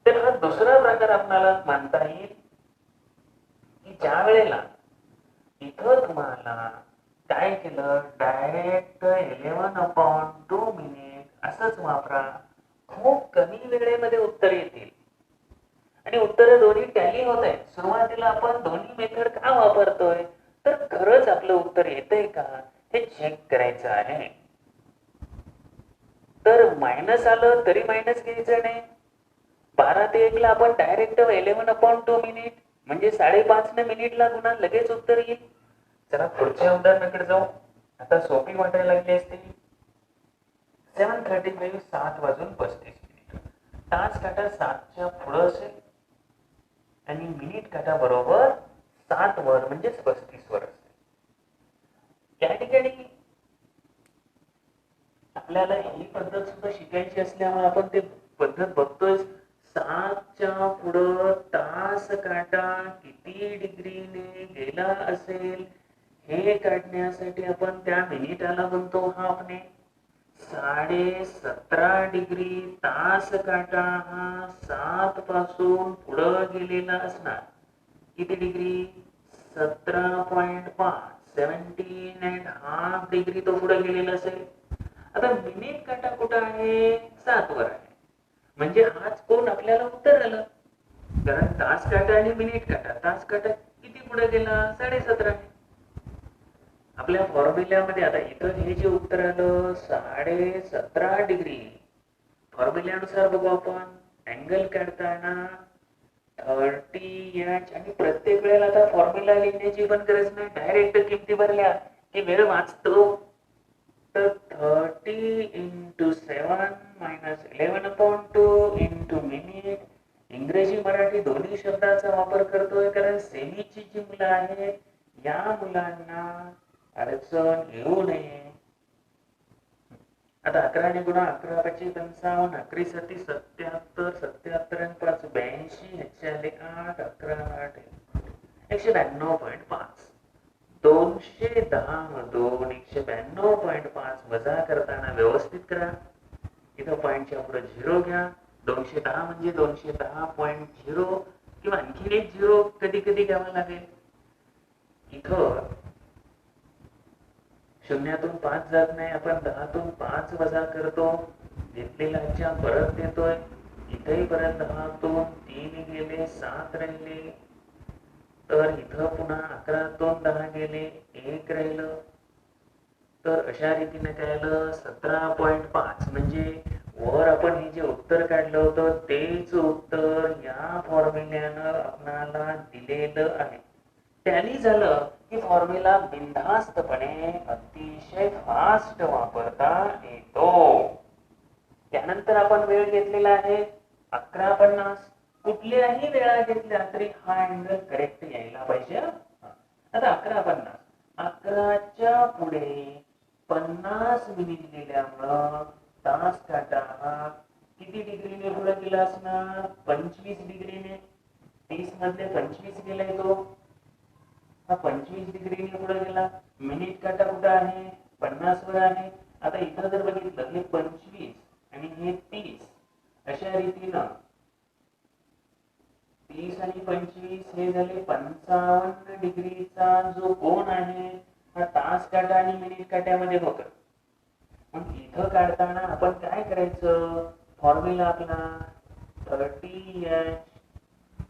तर हा दुसरा प्रकार आपल्याला मानता येईल की ज्या वेळेला इथं तुम्हाला काय केलं डायरेक्ट 11/2 मिनिट असंच वापरा. खूप कमी वेळेमध्ये उत्तर येतील आणि उत्तर दोन्ही टॅली होत आहेत. सुरुवातीला आपण दोन्ही मेथड का वापरतोय तर खरंच आपलं उत्तर येतंय का हे चेक करायचं आहे. तर मायनस आलं तरी मायनस घ्यायचं नाही. 12 ते 1 ला आपण डायरेक्ट 11/2 मिनिट म्हणजे 5.5 ने मिनिटला गुणा लगेच उत्तर येईल. चला पुढच्या उदाहरणाकडे जाऊ. आता सोपी वाटायला लागली असते. 7:35 7:35 तास काटा 7च्या पुढे असेल आणि मिनिट काटा बरोबर 7 वर म्हणजे 35 वर असेल. या ठिकाणी आपल्याला ही पद्धत सुद्धा शिकायची असल्यामुळे आपण ते पद्धत बघतोय. 7च्या पुढं तास काटा किती डिग्रीने गेला असेल हे काढण्यासाठी आपण त्या मिनिटाला म्हणतो हाफने. 17.5 डिग्री तास काटा हा 7 पासून पुढं गेलेला असणार. किती डिग्री 17.5 17.5 डिग्री तो पुढे गेलेला असेल. आता मिनिट काटा कुठं आहे 7 वर आहे, म्हणजे हाच कोण आपल्याला उत्तर आलं. कारण तास काटा आणि मिनिट काटा, तास काटा किती पुढे गेला 17.5. आपल्या फॉर्म्युल्यामध्ये आता इथं हे जे उत्तर आलं 17.5 डिग्री फॉर्म्युल्यानुसार बघू आपण. अँगल काढताना 30H आणि प्रत्येक वेळेला आता फॉर्म्युला लिहिण्याची पण गरज नाही, डायरेक्ट किमती भरल्या की वेळ वाचतो. तर 30 into 7 minus 11/2 into मिनिट. इंग्रजी मराठी दोन्ही शब्दाचा वापर करतोय कारण सेमीची जी मुलं आहेत या मुलांना अडचण येऊ नये. आता 11 गुणा 11 5 55, 11 7 77, 77 आणि 5 82, 8 11 8 192.5. 210 मधून 192.5 वजा करताना व्यवस्थित करा. इथं पॉईंटच्या पुढे 0 घ्या. 210 म्हणजे 210.0 किंवा आणखीन एक 0 कधी कधी घ्यावा लागेल. इथं शून्यातून 5 जात नाही, आपण 10तून 5 वजा करतो. घेतलेला परत देतोय. इथेही परत 10तून 3 गेले, 7 राहिले. तर इथं पुन्हा 11तून 10 गेले, 1 राहिलं. तर अशा रीतीने काय आलं 17.5. म्हणजे वर आपण हे जे उत्तर काढलं होतं तेच उत्तर या फॉर्म्युल्यानं आपणाला दिलेलं आहे. टॅली झालं की फॉर्म्युला बिनधास्तपणे अतिशय फास्ट वापरता येतो. त्यानंतर आपण वेळ घेतलेला आहे 11:50. कुठल्याही वेळा घेतल्या तरी हा अँगल करेक्ट यायला पाहिजे. आता 11:50, 11च्या पुढे 50 मिनिट गेल्यामुळं तास काटा हा किती डिग्रीने पुढे गेला असणार? 25 डिग्रीने. 30 मधले 25 गेलाय तो, हा 25 डिग्रीने पुढे गेला. मिनिट काटा कुठं आहे? 50 वर आहे. आता इथं जर बघितलं हे 25 आणि हे 30, अशा रीतीनं 30 आणि 25 हे झाले 55 डिग्रीचा जो कोन आहे हा तास काटा आणि मिनिट काट्यामध्ये होता. मग इथं काढताना आपण काय करायचं? फॉर्म्युला आपला 30H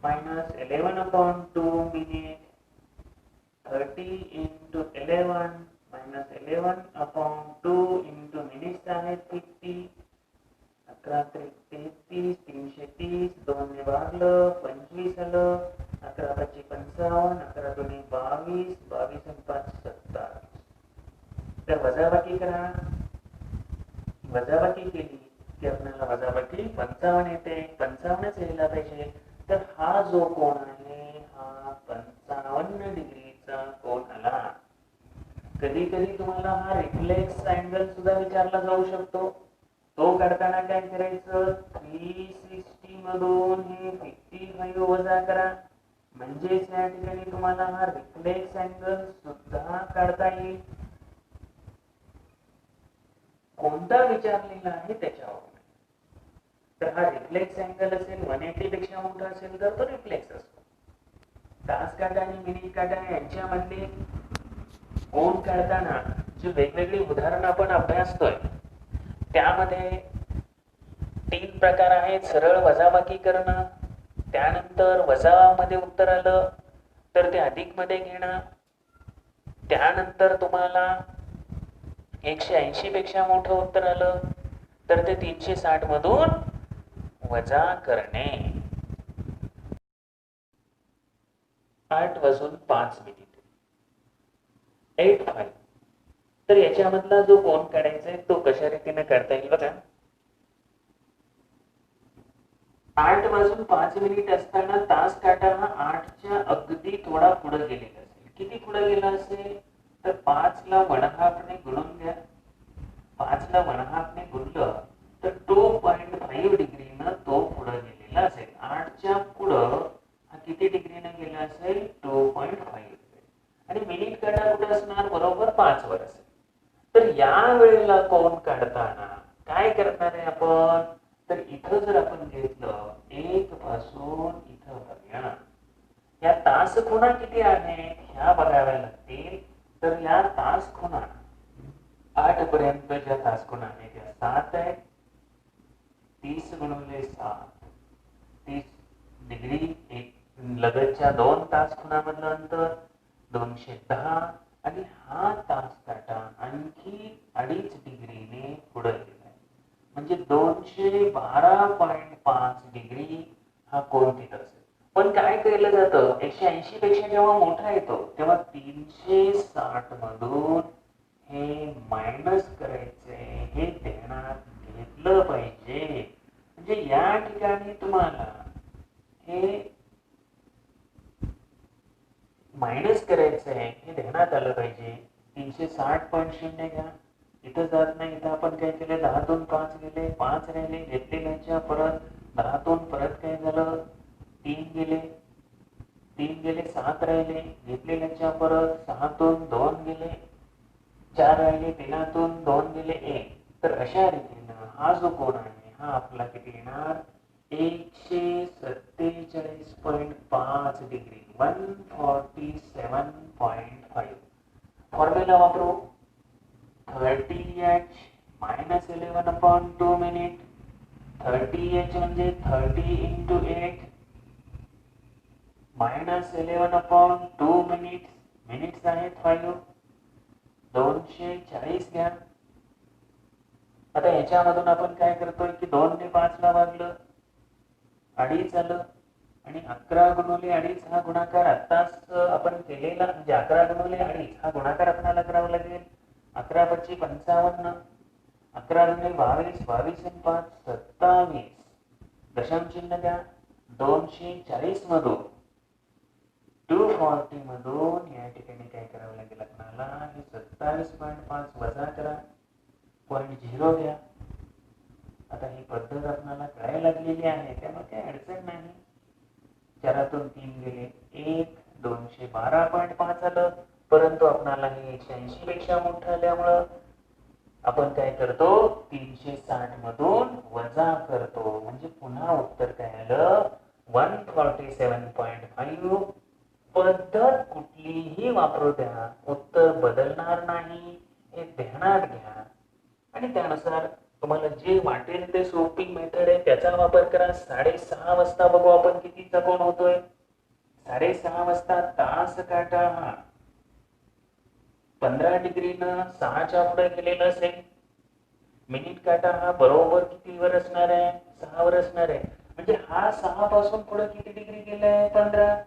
minus 11/2 minute. 30 into 11 minus 11/2 into minutes आहेत 50. 11 33, 330, 2 ने भागलं 25 आलं. 11 5 55, 11 2 22, 22 आणि 5 27. तर वजाबाकी करा. वजाबाकी केली की आपल्याला वजाबाकी 55 येते. 55च यायला पाहिजे. तर हा जो कोन आहे हा 55 डिग्रीचा कोन आला. कधी कधी तुम्हाला हा रिफ्लेक्स अँगल सुद्धा विचारला जाऊ शकतो. तो काढताना काय करायचं? 360 मधून हे 55 वजा करा. म्हणजेच या ठिकाणी तुम्हाला हा रिफ्लेक्स अँगल सुद्धा काढता येईल. कोणता विचारलेला आहे त्याच्यावर. तर हा रिफ्लेक्स अँगल असेल 180 पेक्षा मोठा असेल तर तो रिफ्लेक्स असतो. तास काटा आणि मिनिट काटा यांच्यामधले कोन काढताना जी वेगवेगळी उदाहरणं आपण अभ्यासतोय त्यामध्ये 3 प्रकार आहेत. सरळ वजाबाकी करणं, त्यानंतर वजामध्ये उत्तर आलं तर ते अधिक मध्ये घेणं, त्यानंतर तुम्हाला 180 पेक्षा मोठं उत्तर आलं तर ते 360 मधून वजा करणे. 8 वाजून 5 मिनिट 8:05. तर याच्यामधला जो कोन काढायचा आहे तो कशा रीतीने करता येईल बघा. 8 वाजून 5 मिनिट असताना तास काटा हा 8च्या अगदी थोडा पुढे गेलेला असेल. किती पुढे गेला असेल? तर 5 ला 1/2 ने गुणून घ्या. 5 ला 1/2 ने गुणलं तर 2.5 डिग्रीनं तो पुढे गेलेला असेल. 8च्या पुढं हा किती डिग्रीनं गेला असेल? 2.5. आणि मिनिट काटा कुठे असणार? बरोबर 5 वर असेल. तर या वेळेला कोन काढताना काय करणार आहे आपण? तर इथं जर आपण घेतलं 1 पासून इथं पर्यंत या तास खुणा किती आहेत ह्या बघाव्या लागतील. तर या तास खुणा 8 पर्यंत ज्या तास खुणा आहेत त्या 7 आहेत. 30 गुणिले 7 30 डिग्री. एक लगतच्या 2 तास खुणामधलं अंतर 210 आणि हा तास काटा आणखी 2.5 डिग्रीने पुढे गेला. म्हणजे म्हणजे 212.5 डिग्री हा कोन थिटा असेल. पण काय केलं जातं, 180 पेक्षा जेव्हा मोठा येतो तेव्हा 360 मधून हे मायनस करायचे, हे ध्यानात घेतलं पाहिजे. म्हणजे या ठिकाणी तुम्हाला हे मायनस करायचं आहे हे ध्यानात आलं पाहिजे. 360.0 घ्या, इथं जात नाही, इथं आपण काय केलं, 10तून 5 गेले, 5 राहिले, घेतलेल्याच्या परत 10तून परत काय झालं, 3 गेले, 3 गेले, 7 राहिले, घेतलेल्याच्या परत 6तून 2 गेले, 4 राहिले, 3तून 2 गेले, 1. तर अशा रीतीनं हा जो कोन आहे हा आपला किती येणार, 147.5 डिग्री, 147.5. फॉर्म्युला वापरू, 30h minus 11/2 मिनिट. 30h म्हणजे 30 into 8 minus 11/2 मिनिट. मिनिट्स आहेत 5. 240 घ्या. आता याच्यामधून आपण काय करतोय की 2 ने 5 ला भागलं, 2.5 आलं, आणि 11 गुणिले 2.5 हा गुणाकार आत्ताच आपण केलेला, म्हणजे 11 गुणिले 2.5 हा गुणाकार आपल्याला करावा लागेल. 11 5 55, 11 गुणिले 22, 22 आणि 5 27, दशांश चिन्ह द्या. 240 मधून 240 मधून या ठिकाणी काय करावं लागेल आपल्याला, हे 27.5 वजा करा, 0.0 घ्या. आता ही पद्धत आपल्याला कळायला लागलेली आहे त्यामुळे काही अडचण नाही. 4तून 3 गेले, 1, 212.5 आलं, परंतु आपल्याला हे 180 पेक्षा मोठं आल्यामुळं आपण काय करतो, 360 मधून वजा करतो, म्हणजे पुन्हा उत्तर काय आलं, 147.5. पद्धत कुठलीही वापरू द्या, उत्तर बदलणार नाही, हे ध्यानात घ्या. आणि त्यानुसार तुम्हाला जे वाटेल ते सोपी मेथड आहे त्याचा वापर करा. 6:30 वाजता बघू आपण कितीचा कोन होतोय. 6:30 वाजता तास काटा हा 15 डिग्रीनं 6च्या पुढे गेलेला असेल. मिनिट काटा हा बरोबर कितीवर असणार आहे, 6वर असणार आहे. म्हणजे हा 6 पासून पुढे किती डिग्री गेलाय, 15.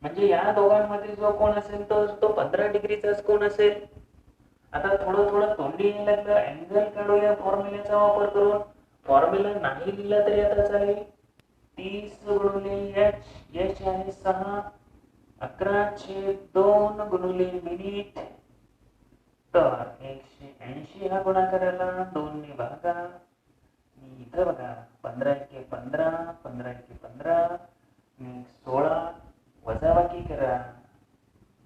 म्हणजे या दोघांमध्ये जो कोन असेल तो 15 डिग्रीचाच कोन असेल. आता थोडं तोंडी यायला लागलं, अँगल काढूया फॉर्म्युल्याचा वापर करून. फॉर्म्युला नाही दिला तरी आता चालेल. 30 गुणिले h, h आहे 6, 11/2 गुणिले मिनिट, तर 180 हा गुणाकाराला 2 ने भागा. इथं बघा 15 × 15, 15 × 15, 16, वजाबाकी करा,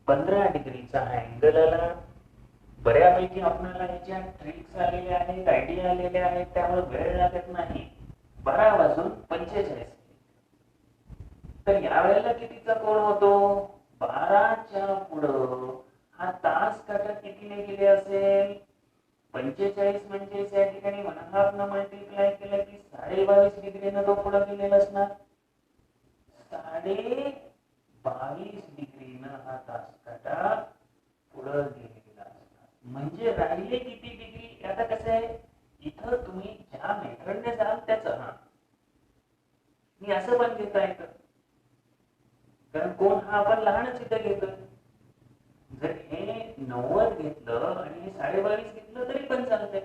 15 डिग्रीचा हा अँगल आला. बऱ्यापैकी आपल्याला ह्याच्या ट्रिक्स आलेल्या आहेत, आयडिया आलेल्या आहेत, त्यामुळे वेळ लागत नाही. 12 वाजून 45. तर यावेळेला कितीचा कोन होतो, 12च्या पुढं हा तास काटा कितीने गेले असेल, 45 म्हणजे या ठिकाणी 1/2 न मल्टिप्लाय केलं की 22.5 डिग्रीनं तो पुढे गेलेला असणार. 22.5 डिग्रीनं हा तास काटा पुढे गेलेला असणार. म्हणजे राहिले किती डिग्री. आता कसं आहे, इथं तुम्ही ज्या मेथडने जाल त्याचं, मी असं पण घेता येतं, कारण कोण हा आपण लहानच इथं घेतोय. जर हे 90 घेतलं आणि हे 22.5 घेतलं तरी पण चालतंय.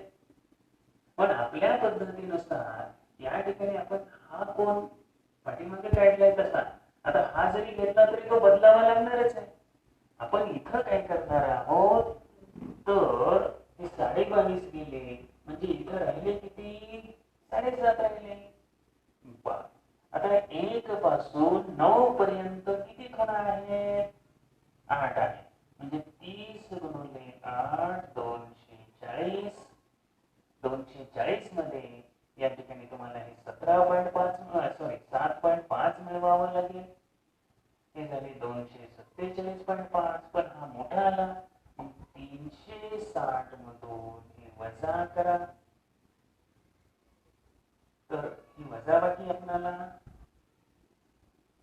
पण आपल्या पद्धतीनुसार या ठिकाणी आपण हा कोन पाठीमागे काढलाय तसा, आता हा जरी घेतला तरी तो बदलावा लागणारच आहे. आपण इथं काय करणार आहोत, तर हे 22.5 गेले म्हणजे इथं राहिले किती, 7.5 राहिले. आता 1 पासून 9 पर्यंत किती कोन आहेत, 8 आहे. म्हणजे 30 गुणिले 8, 240. 240 मध्ये या ठिकाणी तुम्हाला हे 7.5 मिळवावं लागेल. हे झाले 247.5, पण हा मोठा आला. मग 360 मधून हे वजा करा. तर ही वजाबाकी आपल्याला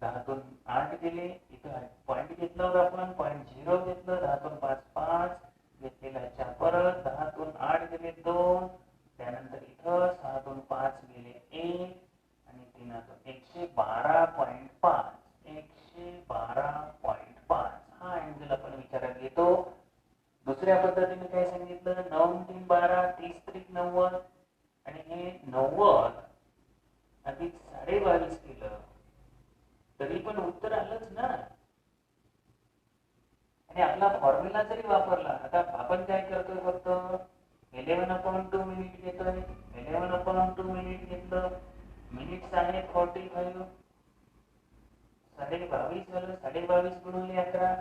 10तून 8 गेले, इथं पॉईंट घेतला होता आपण, 0.0 घेतलं, 10तून 5 5 घेतलेला परत 10तून 8 गेले 2, त्यानंतर इथं 6तून 5 6 आहे 45, 22.5 झालं, 22.5 गुणिले 11,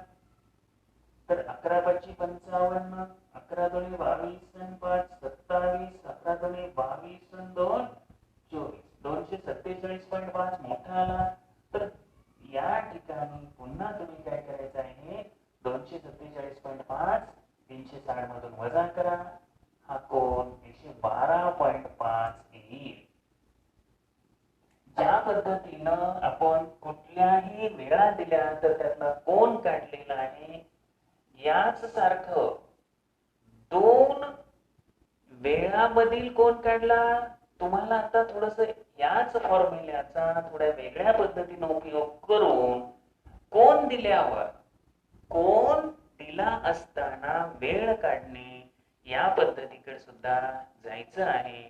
तर 11 5 55, 11 2 22 आणि 5 27, 11 2 22 आणि 2 24, 247.5 मोठा आला. तर या ठिकाणी पुन्हा तुम्ही काय करायचं आहे, 247.5 360 मधून वजा करा, हा कोन 112.5 येईल. ज्या पद्धतीनं आपण कुठल्याही वेळा दिल्या तर त्यातला कोन काढलेला आहे, याच सारखं 2 वेळामधील कोन काढला. तुम्हाला आता थोडस याच फॉर्म्युल्याचा थोड्या वेगळ्या पद्धतीने उपयोग करून कोन दिल्यावर कोन दिला असताना वेळ काढणे या पद्धतीकडे सुद्धा जायचं आहे.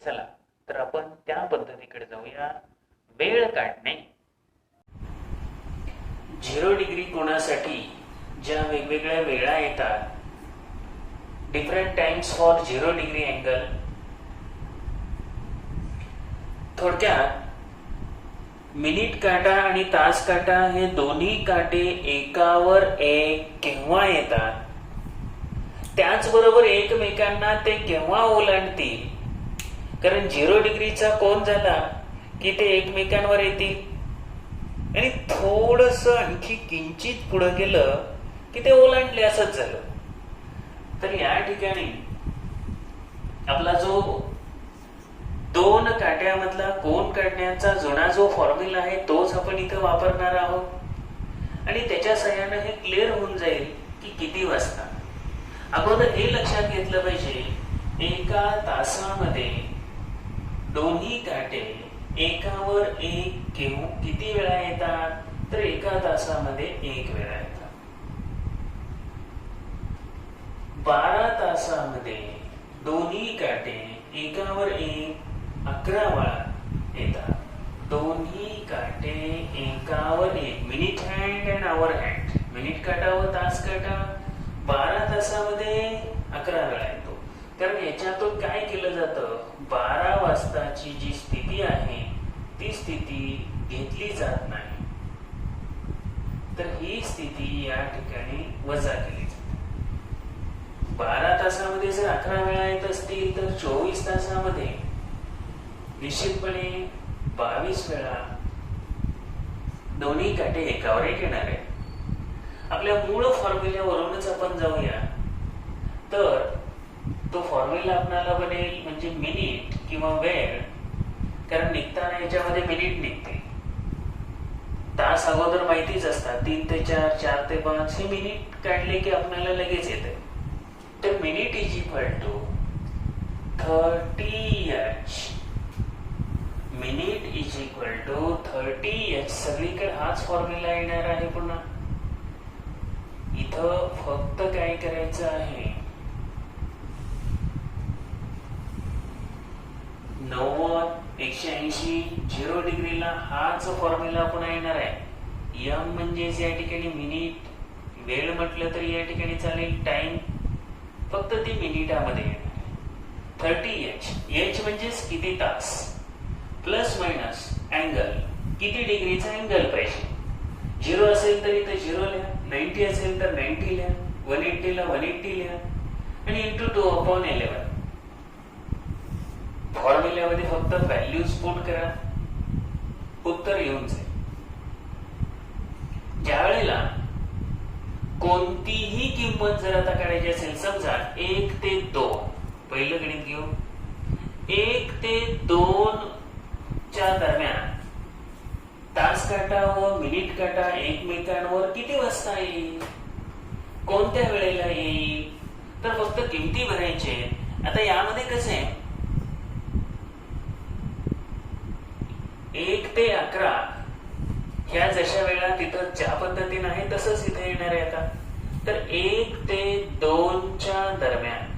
चला तर आपण त्या पद्धतीकडे जाऊया. वेळ काढणे. 0 डिग्री कोनासाठी ज्या वेगवेगळ्या वेळा येतात, different times for 0 degree angle. थोडक्यात मिनिट काटा आणि तास काटा हे दोन्ही काटे एकावर एक केव्हा येतात, त्याचबरोबर एकमेकांना ते केव्हा ओलांडतील. कारण 0 डिग्रीचा कोन झाला की ते एकमेकांवर येतील आणि थोडस आणखी किंचित पुढे गेलं की ते ओलांडले, असंच झालं. तर या ठिकाणी आपला जो 2 काट्यामधला कोन काढण्याचा जुना जो फॉर्म्युला आहे तोच आपण इथं वापरणार आहोत आणि त्याच्या सहाय्याने हे क्लिअर होऊन जाईल की किती वाजता. अगोदर हे लक्षात घेतलं पाहिजे, एका तासामध्ये दोन्ही काटे एकावर एक किती वेळा येतात, तर एका तासामध्ये 1 वेळा येतात. 12 तासामध्ये दोन्ही काटे एकावर एक 11 वेळा येतात. दोन्ही काटे एकावर एक, minute hand and hour hand, minute काटा व तास काटा 12 तासामध्ये 11 वेळा येतो. कारण याच्यातून काय केलं जातं, 12 वाजताची जी स्थिती आहे ती स्थिती घेतली जात नाही, तर ही स्थिती या ठिकाणी वजा केली जाते. 12 तासामध्ये जर 11 वेळा येत असतील तर 24 तासामध्ये निश्चितपणे 22 वेळा दोन्ही काटे एकावर एक येणार आहे. आपल्या मूळ फॉर्म्युल्यावरूनच आपण जाऊया. तर तो फॉर्म्युला आपल्याला बनेल म्हणजे मिनिट किंवा वेळ, कारण निघताना याच्यामध्ये मिनिट निघते. तास अगोदर माहितीच असतात, 3 ते 4, 4 ते 5 हे मिनिट काढले की आपल्याला लगेच येते. तर minute is equal to 30h. Minute is equal to 30h. सगळीकडे हाच फॉर्म्युला येणार आहे. पुन्हा इथं फक्त काय करायचं आहे, 90, 180, 0 डिग्रीला हाच फॉर्म्युला पुन्हा येणार आहे. एम म्हणजेच या ठिकाणी मिनिट, वेळ म्हटलं तरी या ठिकाणी चालेल, टाइम फक्त ती मिनिटामध्ये येणार. 30h, h म्हणजेच किती तास, प्लस मायनस अँगल, किती डिग्रीचा अँगल पाहिजे. 0 असेल तर इथे 0 लिहा, 90 असेल तर 90 लिहा, 180 ला 180 लिहा आणि इंटू 2/11. फॉर्म्युल्यामध्ये फक्त व्हॅल्यूज पुट करा, उत्तर येऊन जाईल. ज्या वेळेला कोणतीही किंमत जर आता काढायची असेल, समजा 1 ते 2, पहिलं गणित घेऊ. 1 ते 2 च्या दरम्यान तास काटा व मिनिट काटा एकमेकांवर किती वाजता येईल, कोणत्या वेळेला येईल, तर फक्त किमती भरायचे. आता यामध्ये कसं आहे, 1 ते 11 ह्या जशा वेळा तिथं ज्या पद्धतीने आहे तसंच इथे येणार आहे. आता तर 1 ते 2 च्या दरम्यान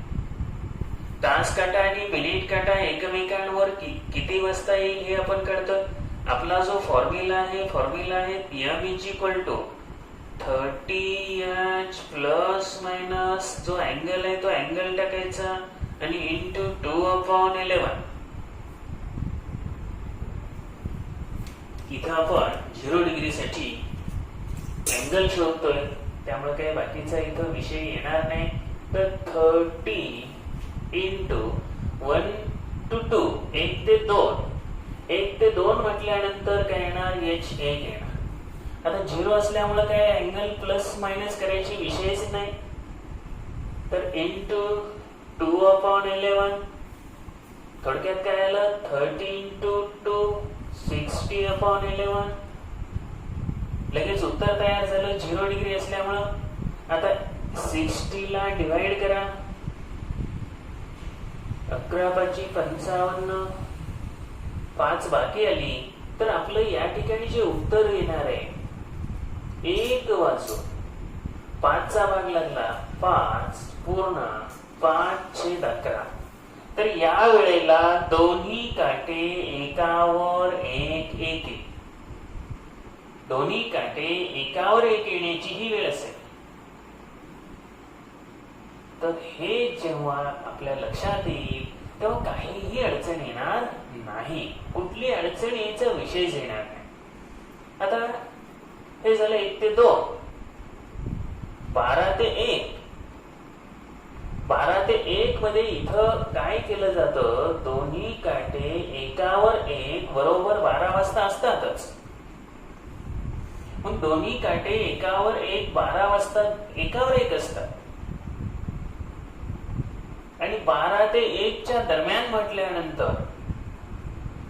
तास काटा आणि मिनिट काटा एकमेकांवर किती वाजता येईल हे आपण कळतं. आपला जो फॉर्म्युला आहे m is equal to 30h plus minus जो अँगल आहे तो अँगल टाकायचा आणि इंटू 2/11. इथं आपण 0 डिग्रीसाठी अँगल शोधतोय, त्यामुळे काही बाकीचा इथं विषय येणार नाही. तर 30 इंटू 1 to 2, 1 ते 2, 1 ते 2 म्हटल्यानंतर काय येणार, h1 येणार. आता 0 असल्यामुळे काय अँगल प्लस मायनस करायची विषयच नाही. तर इंटू 2/11, थोडक्यात काय आलं, 30 इंटू 2, 60/11. लगेच उत्तर तयार झालं 0 डिग्री असल्यामुळं. आता 60 ला डिवाइड करा, 11×5=55, 5 बाकी आली. तर आपलं या ठिकाणी जे उत्तर येणार आहे, 1 वाजून 5चा भाग लागला 5 पूर्ण 5/11. तर या वेळेला दोन्ही काटे एकावर एक येतील. दोन्ही काटे एकावर एक येण्याची ही वेळ असेल. तर हे जेव्हा आपल्या लक्षात येईल तेव्हा काहीही अडचण येणार नाही, कुठली अडचण यायचा विषयच येणार नाही. आता हे झालं 1 ते 2, 12 ते 1. 12 ते 1 मध्ये इथं काय केलं जातं, दोन्ही काटे एकावर एक बरोबर 12 वाजता असतातच. मग दोन्ही काटे एकावर एक 12 वाजता एकावर एक असतात. आणि 12 ते 1च्या दरम्यान म्हटल्यानंतर,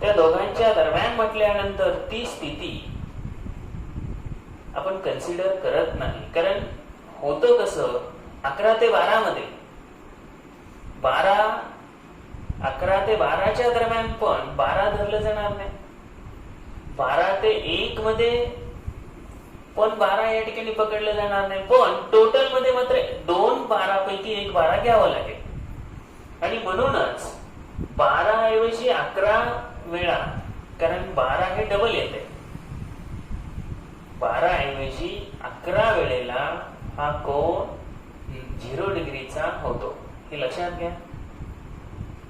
त्या दोघांच्या दरम्यान म्हटल्यानंतर ती स्थिती आपण कन्सिडर करत नाही. कारण होतं कसं, 11 ते 12 मध्ये 11 ते 12च्या दरम्यान पण 12 धरलं जाणार नाही. 12 ते 1 मध्ये पण 12 या ठिकाणी पकडलं जाणार नाही. पण टोटल मध्ये मात्र 2 12 पैकी एक 12 घ्यावं लागेल. आणि म्हणूनच 12 ऐवजी 11 वेळा, कारण 12 हे डबल येते, 12 ऐवजी 11 वेळेला हा कोन 0 डिग्रीचा होतो. हे लक्षात घ्या.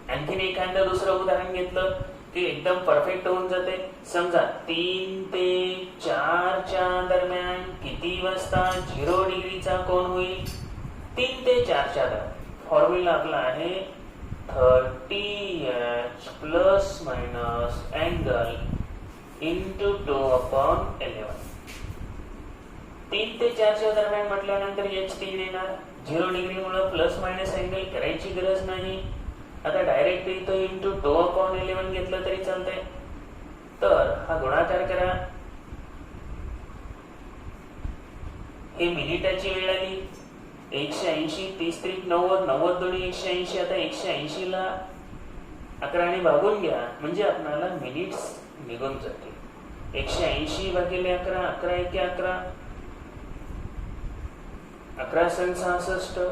आणखीन एखादं दुसरं उदाहरण घेतलं की एकदम परफेक्ट होऊन जाते. समजा 3 ते 4च्या दरम्यान किती वाजता 0 डिग्रीचा कोन होईल. 3 ते 4च्या दरम्यान फॉर्म्युला आपला आहे 30h plus minus angle into 2/11. 3 ते 4च्या दरम्यान म्हटल्यानंतर h3 येणार. 0 डिग्रीमुळे प्लस मायनस अँगल करायची गरज नाही. आता डायरेक्ट इथं इंटू 2/11 घेतलं तरी चालतंय. तर हा गुणाकार करा. हे मिनिटाची वेळ आली. 180, 30 त्रिक 90, 90 दोन्ही 180. आता 180 ला 11 ने भागून घ्या, म्हणजे आपल्याला मिनिट्स निघून जातील. 180 भागिले 11, 11 एके 11, 11 सण 66,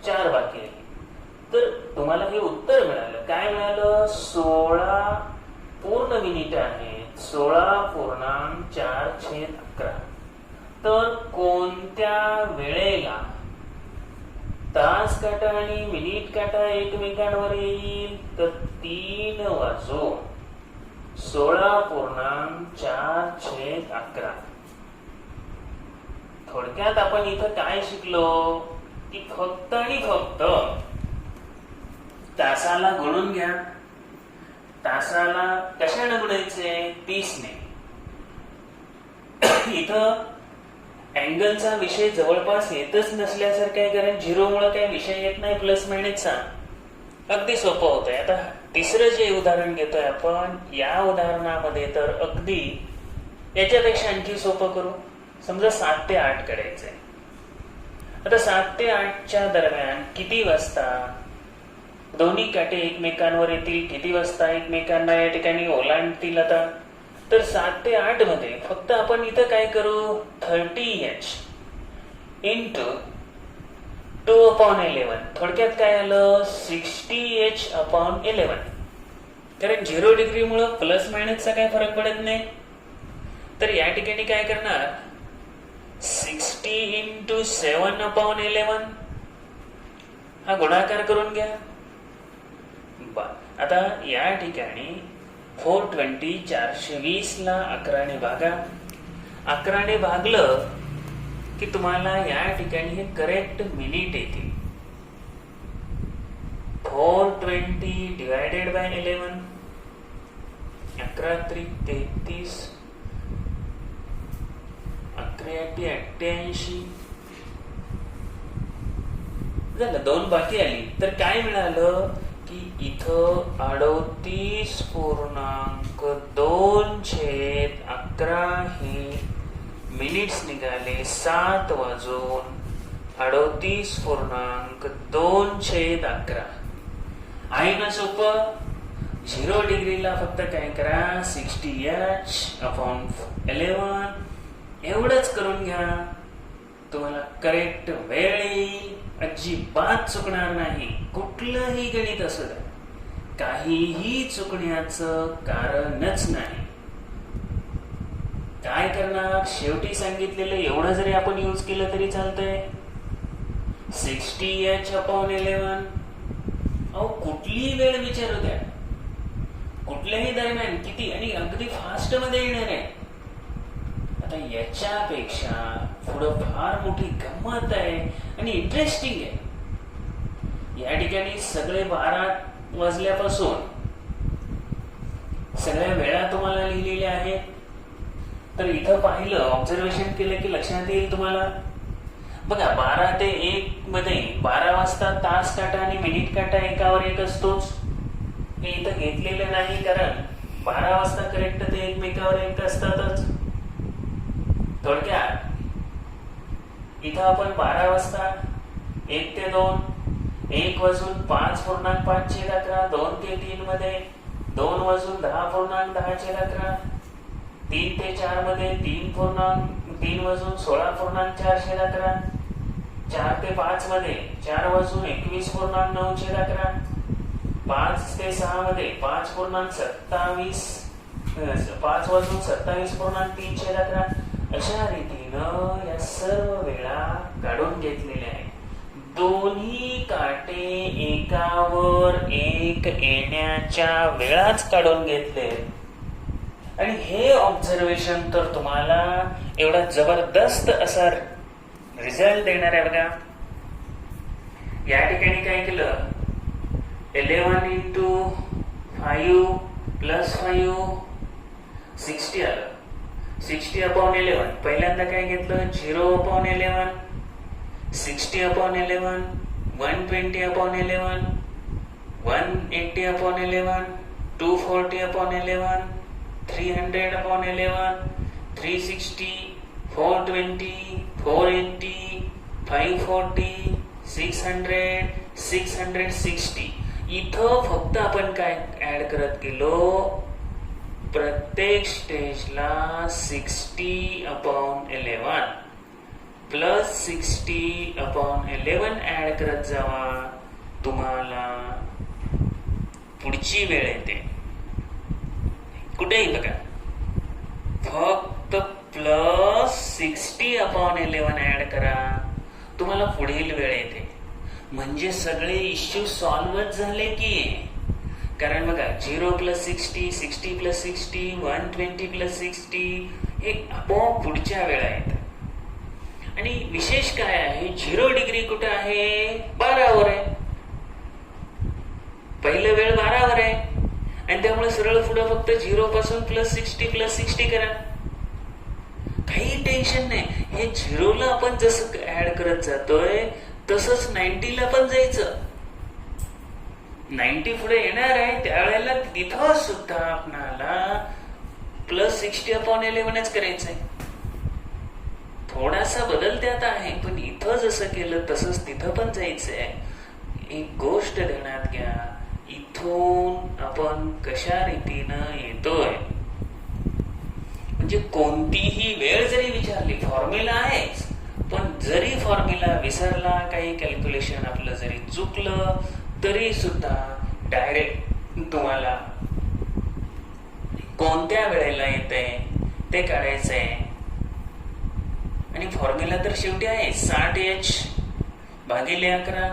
4 बाकी आहे. तर तुम्हाला हे उत्तर मिळालं. काय मिळालं, 16 पूर्ण मिनिट आहेत, 16.4/11. तर कोणत्या वेळेला तास काटा आणि मिनिट काटा एकमेकांवर येईल, तर 3 वाजून 16.4/11. थोडक्यात आपण इथं काय शिकलो की फक्त आणि फक्त तासाला गुणून घ्या. तासाला कशाने गुणायचे, 30 ने. इथं अँगलचा विषय जवळपास येतच नसल्यासारखं आहे, कारण 0 मुळे काही विषय येत नाही प्लस मायनसचा. अगदी सोपं होतंय. आता तिसरं जे उदाहरण घेतोय आपण, या उदाहरणामध्ये तर अगदी याच्यापेक्षा आणखी सोपं करू. समजा 7 ते 8 करायचंय. आता 7 ते 8च्या दरम्यान किती वाजता दोन्ही काटे एकमेकांवर येतील, किती वाजता एकमेकांना या ठिकाणी ओलांडतील. आता तर 7 ते 8 मध्ये फक्त आपण इथं काय करू, 30h इंटू 2/11. थोडक्यात काय आलं, 60h/11. कारण 0 डिग्रीमुळे प्लस मायनसचा काय फरक पडत नाही. तर या ठिकाणी काय करणार, 60 इंटू 7/11 हा गुणाकार करून घ्या. आता या ठिकाणी 420 420 ला 11 भागा. 11 भागलं की तुम्हाला या ठिकाणी हे करेक्ट मिनिट येतील. 420 डिवायडेड बाय 11, 11 त्रिक 33, 11 88. झालं, 2 बाकी आली. तर काय मिळालं की इथं 38.2/11 हे मिनिट्स निघाले. 7 वाजून 38.2/11. आहे ना सोपं? 0 डिग्रीला फक्त काय करा, 60h/11 एवढंच करून घ्या. तुम्हाला करेक्ट वेळ येईल. अजिबात चुकणार नाही. कुठलंही गणित असू द्या, काहीही चुकण्याचं कारणच नाही. काय करणार, शेवटी सांगितलेलं एवढं जरी आपण यूज केलं तरी चालतंय. 60h/11. अहो कुठलीही वेळ विचारू द्या, कुठल्याही दरम्यान किती, आणि अगदी फास्ट मध्ये येणार आहे. आता याच्यापेक्षा पुढं फार मोठी गंमत आहे आणि इंटरेस्टिंग आहे. या ठिकाणी सगळे 12 वाजल्यापासून सगळ्या वेळा तुम्हाला लिहिलेल्या आहेत. तर इथं पाहिलं, ऑब्झर्वेशन केलं की लक्षात येईल तुम्हाला. बघा 12 ते 1 मध्ये 12 वाजता तास काटा आणि मिनिट काटा एकावर एक असतोच. हे इथं घेतलेलं नाही, कारण 12 वाजता करेक्ट ते एकमेकावर एक असतातच. थोडक्यात इथं आपण 12 वाजता 1 ते 2, 1 वाजून 5.5/11, 2 ते 3 मध्ये 2 वाजून 10.10/11, 3 ते 4 मध्ये 3 वाजून 16.4/11, 4 ते 5 मध्ये 4 वाजून 21.9/11, 5 ते 6 मध्ये 5 वाजून 27.3/11. अशा रीतीनं या सर्व वेळा काढून घेतलेल्या आहेत. दोन्ही काटे एकावर एक येण्याच्या वेळाच काढून घेतले. आणि हे ऑब्झर्वेशन तर तुम्हाला एवढा जबरदस्त असा रिझल्ट देणार आहे. बघा या ठिकाणी काय केलं, 11 into 5 plus 5 60 आलं. 60/11 पहिल्यांदा काय घेतलं, 0/11, 60/11, 120/11, 180/11, 240/11, 300/11, 360, 420, 480, 540, 600, 660. इथं फक्त आपण काय ऍड करत गेलो, प्रत्येक स्टेजला 60/11 प्लस 60/11 ऍड करत जावा. तुम्हाला पुढची वेळ येते. कुठेही बघा, फक्त प्लस 60/11 ऍड करा, तुम्हाला पुढील वेळ येते. म्हणजे सगळे इश्यू सॉल्वच झाले की. कारण बघा 0 + 60, 60 + 60, 120 + 60 हे आपोआप पुढच्या वेळा येतात. आणि विशेष काय आहे, 0 डिग्री कुठे आहे, 12वर आहे. पहिलं वेळ 12वर आहे आणि त्यामुळे सरळ पुढे फक्त 0 पासून +60 + 60 करा. काही टेन्शन नाही. हे 0ला आपण जसं ऍड करत जातोय तसंच 90ला पण जायचं. 90 पुढे येणार आहे त्यावेळेला तिथं सुद्धा आपणाला +60/11च करायचंय. थोडासा बदल त्यात आहे, पण इथं जसं केलं तसंच तिथं पण जायचंय. एक गोष्ट ध्यानात घ्या, इथून आपण कशा रीतीनं येतोय, म्हणजे कोणतीही वेळ जरी विचारली, फॉर्म्युला आहेच, पण जरी फॉर्म्युला विसरला, काही कॅल्क्युलेशन आपलं जरी चुकलं तरी सुद्धा डायरेक्ट तुम्हाला कोणत्या वेळेला येते ते काढायचंय. आणि फॉर्म्युला तर शेवटी आहे 60h/11.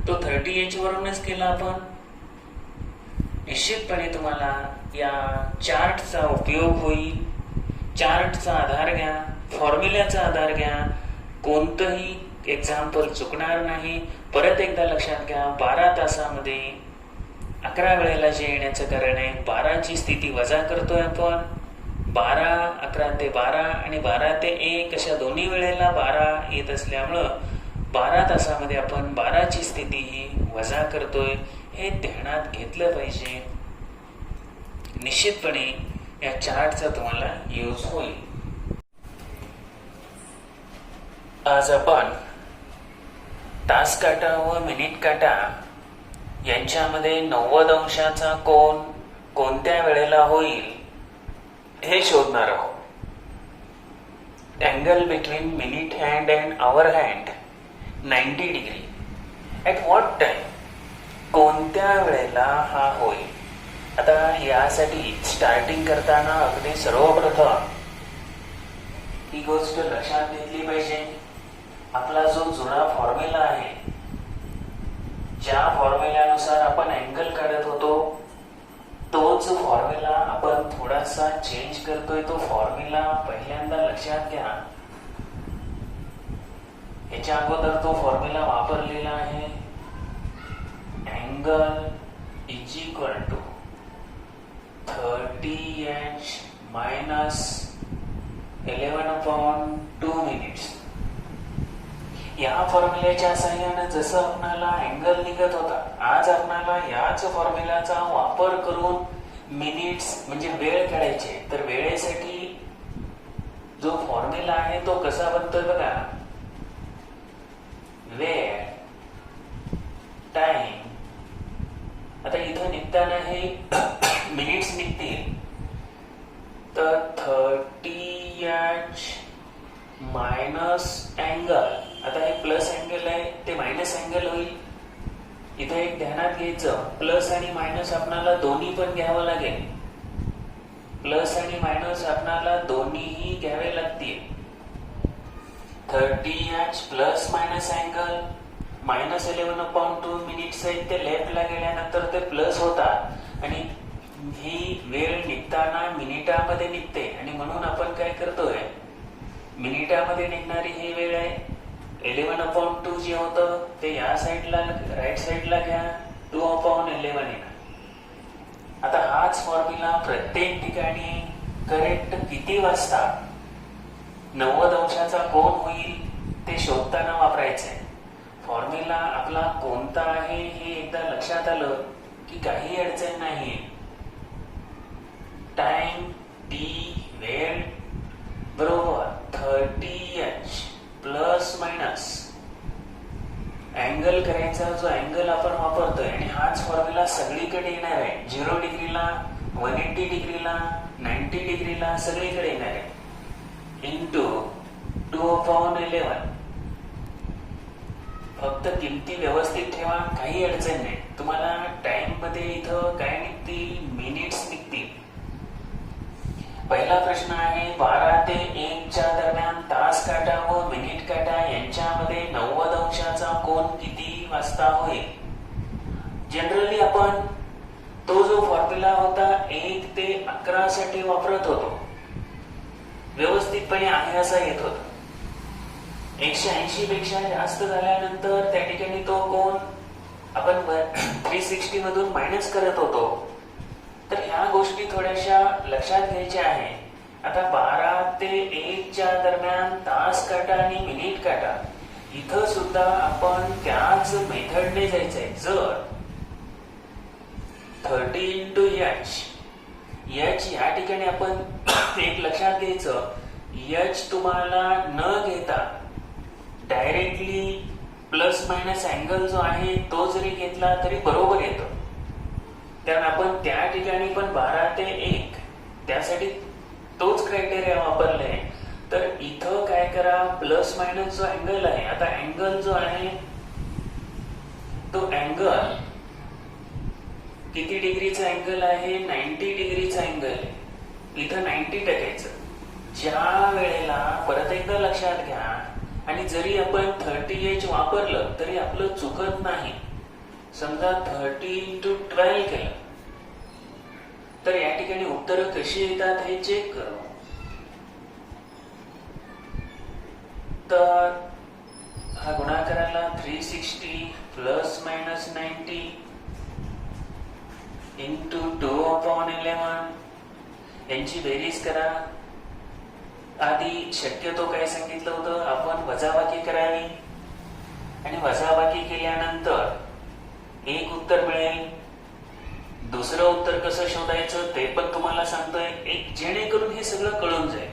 तो 30h वरूनच केला आपण. निश्चितपणे तुम्हाला या चार्टचा उपयोग होईल. चार्टचा आधार घ्या, फॉर्म्युल्याचा आधार घ्या, कोणतंही एक्झाम्पल चुकणार नाही. परत एकदा लक्षात घ्या, 12 तासामध्ये 11 वेळेला जे येण्याचं कारण आहे, 12ची स्थिती वजा करतोय आपण. 12, 11 ते 12 आणि 12 ते 1 अशा दोन्ही वेळेला 12 येत असल्यामुळं 12 तासामध्ये आपण 12ची स्थिती ही वजा करतोय. हे ध्यानात घेतलं पाहिजे. निश्चितपणे या चार्टचा तुम्हाला यूज होईल. आज आपण तास काटा व मिनिट काटा यांच्यामध्ये 90 अंशाचा कोन कोणत्या वेळेला होईल हे शोधणार आहोत. Angle between minute hand and hour hand 90 degree at what time, कोणत्या वेळेला हा होईल. आता यासाठी स्टार्टिंग करताना अगदी सर्वप्रथम ही गोष्ट लक्षात घेतली पाहिजे. आपला जो जुना फॉर्म्युला आहे, ज्या फॉर्म्युल्यानुसार आपण अँगल काढत होतो, तोच फॉर्म्युला आपण थोडासा चेंज करतोय. तो फॉर्म्युला पहिल्यांदा लक्षात घ्या. याच्या अगोदर तो फॉर्म्युला वापरलेला आहे. Angle is equal to 30h minus 11/2 minutes. या फॉर्म्युल्याच्या साहाय्याने जसं आपल्याला अँगल निघत होता, आज आपल्याला याच फॉर्म्युल्याचा वापर करून मिनिट्स म्हणजे वेळ काढायचे. तर वेळेसाठी जो फॉर्म्युला आहे तो कसा बनतोय बघा. वेळ टाइम. आता इथं निघताना हे मिनिट्स निघतील. तर 30h मायनस अँगल, आता हे प्लस अँगल आहे ते मायनस अँगल होईल. इथं एक ध्यानात घ्यायचं, प्लस आणि मायनस आपणाला दोन्ही पण घ्यावं लागेल. प्लस आणि मायनस आपणाला दोन्हीही घ्यावे लागतील. 30h plus minus angle minus 11/2 minutes आहेत ते लेफ्टला गेल्यानंतर ते प्लस होतात आणि ही वेळ निघताना मिनिटामध्ये निघते. आणि म्हणून आपण काय करतोय, मिनिटामध्ये निघणारी ही वेळ आहे. 11/2 जे होतं ते या साईडला राईट साईडला घ्या, 2/11 येणार. आता हाच फॉर्म्युला प्रत्येक ठिकाणी करेक्ट किती वाजता 90 अंशाचा कोन होईल ते शोधताना वापरायचं आहे. फॉर्म्युला आपला कोणता आहे हे एकदा लक्षात आलं की काही अडचण नाही. टाइम टी, वेळ बरोबर 30h प्लस मायनस अँगल करायचा जो अँगल आपण वापरतोय. आणि हाच फॉर्म्युला सगळीकडे येणार आहे. 0 डिग्रीला, 180 डिग्रीला, 90 डिग्रीला सगळीकडे येणार आहे. इंटू 2/11. फक्त किमती व्यवस्थित ठेवा, काही अडचण नाही. तुम्हाला टाइम मध्ये इथं काय निघतील, मिनिट्स निघतील. पहिला प्रश्न आहे 12 ते 1च्या दरम्यान तास काटा व मिनिट काटा यांच्यामध्ये 90 अंशाचा कोन किती वाजता होईल. जनरली आपण तो जो फॉर्म्युला होता 1 ते 11 साठी वापरत होतो, व्यवस्थितपणे आहे असा येत होता. 180 पेक्षा जास्त झाल्यानंतर त्या ठिकाणी तो कोन आपण 360 मधून मायनस करत होतो. तर ह्या गोष्टी थोड्याशा लक्षात घ्यायच्या आहे. आता 12 ते 1च्या दरम्यान तास काटा आणि मिनिट काटा, इथं सुद्धा आपण त्याच मेथडने जायचंय. जर 30 × h या ठिकाणी आपण एक लक्षात घ्यायचं, h तुम्हाला न घेता डायरेक्टली प्लस मायनस अँगल जो आहे तो जरी घेतला तरी बरोबर येतो. कारण आपण त्या ठिकाणी पण 12 ते 1 त्यासाठी तोच क्रायटेरिया वापरलाय. तर इथं काय करा, प्लस मायनस जो अँगल आहे, आता अँगल जो आहे तो अँगल किती डिग्रीचा अँगल आहे, 90 डिग्रीचा अँगल आहे. इथं 90 टाकायचं. ज्या वेळेला परत एकदा लक्षात घ्या, आणि जरी आपण 30h वापरलं तरी आपलं चुकत नाही. समजा 30 × 12 केलं तर या ठिकाणी उत्तरं कशी येतात हे चेक करू. तर हा गुणाकाराला 360 प्लस मायनस 90 इंटू 2/11 यांची बेरीज करा. आधी शक्यतो काय सांगितलं होतं, आपण वजाबाकी करावी आणि वजाबाकी केल्यानंतर एक उत्तर मिळेल. दुसरं उत्तर कसं शोधायचं ते पण तुम्हाला सांगतोय, एक जेणेकरून हे सगळं कळून जाईल.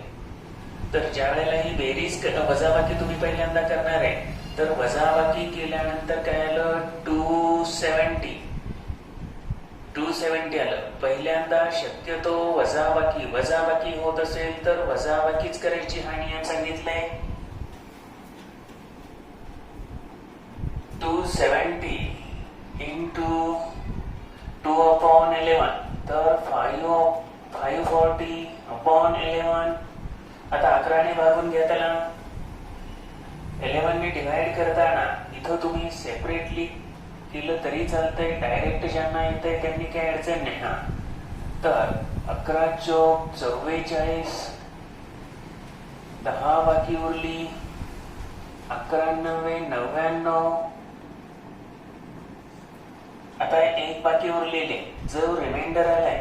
तर ज्या वेळेला ही बेरीज वजाबाकी तुम्ही पहिल्यांदा करणार आहे, तर वजाबाकी केल्यानंतर काय आलं, 270 आलं. पहिल्यांदा शक्यतो वजाबाकी होत असेल तर वजाबाकीच करायची हा नियम सांगितलंय. 270 इंटू 2/11 तर 540/11. आता 11 ने भागून घ्या त्याला. 11 ने डिवाइड करताना इथं तुम्ही सेपरेटली केलं तरी चालतंय, डायरेक्ट ज्यांना येतंय त्यांनी काय अडचण नाही. हा तर 11 चौक 44, 10 बाकी उरली, 11 99. आता एक बाकी उरलेले जो रिमाइंडर आलाय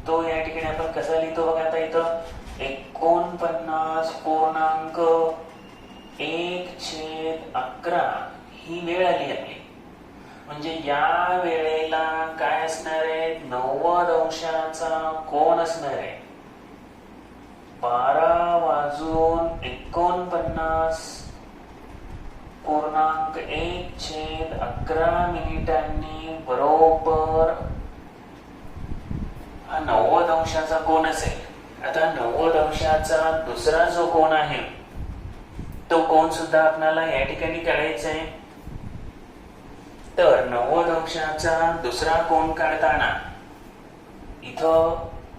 तो या ठिकाणी आपण कसा लिहितो बघा. आता इथं 49.1/11 ही वेळ आली आपली. म्हणजे या वेळेला काय असणार आहे, 90 अंशाचा कोन असणार आहे. 12:49.1/11 मिनिटांनी बरोबर हा 90 अंशाचा कोन असेल. आता 90 अंशाचा दुसरा जो कोन आहे तो कोन सुद्धा आपल्याला या ठिकाणी काढायचा आहे. तर 90 अंशाचा दुसरा कोन काढताना इथं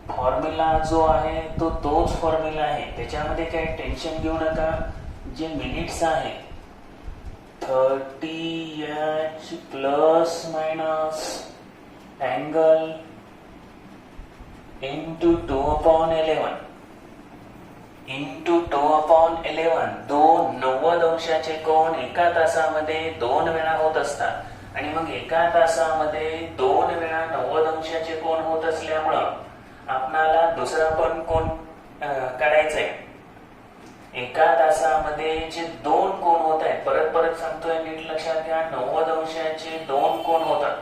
फॉर्म्युला जो आहे तो तोच फॉर्म्युला आहे, त्याच्यामध्ये काही टेन्शन घेऊ नका. जे मिनिट्स आहे 30h plus minus angle into 2/11 दोन 90 अंशाचे कोन एका तासामध्ये 2 वेळा होत असतात. आणि मग एका तासामध्ये 2 वेळा 90 अंशाचे कोन होत असल्यामुळं आपणाला दुसरा पण कोन काढायचा आहे. एका तासामध्ये जे 2 कोन होत आहेत, परत सांगतोय, नीट लक्षात घ्या, 90 अंशाचे 2 कोन होतात.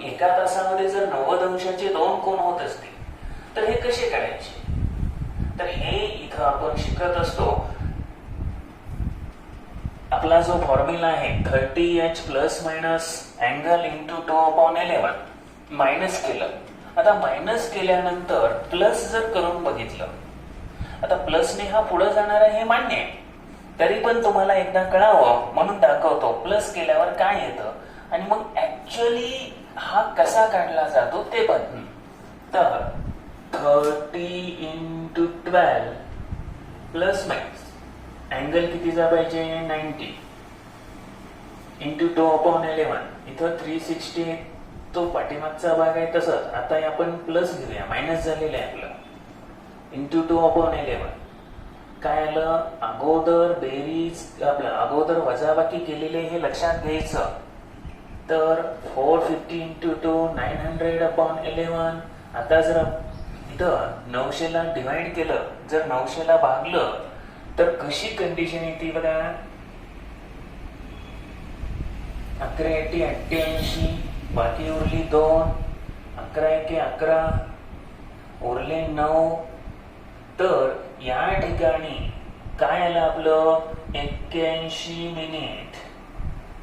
एका तासामध्ये जर 90 अंशाचे 2 कोन होत असतील तर हे कसे काढायचे, तर हे इथं आपण शिकत असतो. आपला जो फॉर्म्युला आहे 30h plus minus angle into 2/11 minus केलं. आता मायनस केल्यानंतर प्लस जर करून बघितलं, आता प्लसने हा पुढे जाणार आहे हे मान्य आहे, तरी पण तुम्हाला एकदा कळावं म्हणून दाखवतो प्लस केल्यावर काय येतं आणि मग ऍक्च्युअली हा कसा काढला जातो ते पण. तर 30 इंटू 12 प्लस मायनस अँगल कितीचा पाहिजे, 90 इंटू 2/11. इथं 360 तो पाठीमागचा भाग आहे तसंच. आता आपण प्लस घेऊया, मायनस झालेलं आहे आपलं, इंटू 2/11. काय आलं, अगोदर बेरीज आपलं अगोदर वजाबाकी केलेले हे लक्षात घ्यायचं. तर 450 इंटू 2 900/11. आता जर इथं 900 ला डिवाइड केलं, जर 900 ला भागलं तर कशी कंडिशन येते बघा. 11 88, बाकी उरली 2, 11 11 उरले 9. तर या ठिकाणी काय आलं आपलं, 81 मिनिट,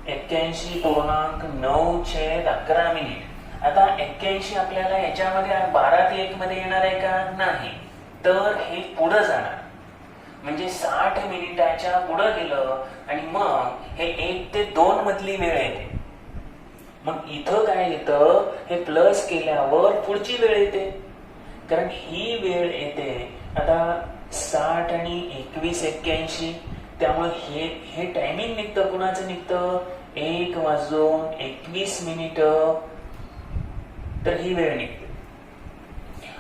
81.9/11 मिनिट. आता 81 आपल्याला याच्यामध्ये 12 ते 1 मध्ये येणार आहे का, नाही. तर हे पुढे जाणार, म्हणजे 60 मिनिटाच्या पुढे गेलं आणि मग हे 1 ते 2 मधली वेळ येते. मग इथं काय येतं, हे प्लस केल्यावर पुढची वेळ येते, कारण ही वेळ येते. आता 60 आणि 21 81, त्यामुळे हे टायमिंग निघतं. कुणाचं निघतं, 1:21 मिनिट. तर ही वेळ निघते.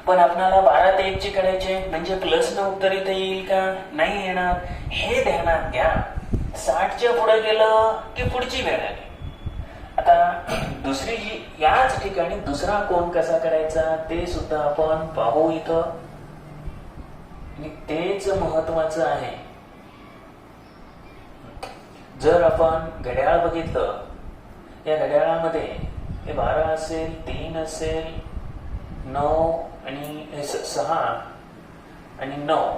पण आपल्याला 12 ते 1 ची काढायचे, म्हणजे प्लस न उत्तर इथे येईल का? नाही येणार. हे ध्यानात घ्या. 60च्या पुढे गेलं की पुढची वेळ आली. आता दुसरी जी याच ठिकाणी दुसरा कोन कसा करायचा ते सुद्धा आपण पाहू इथं. आणि तेच महत्वाचं आहे. जर आपण घड्याळ बघितलं, या घड्याळामध्ये हे 12 असेल, 3 असेल, 9 आणि 6 आणि 9,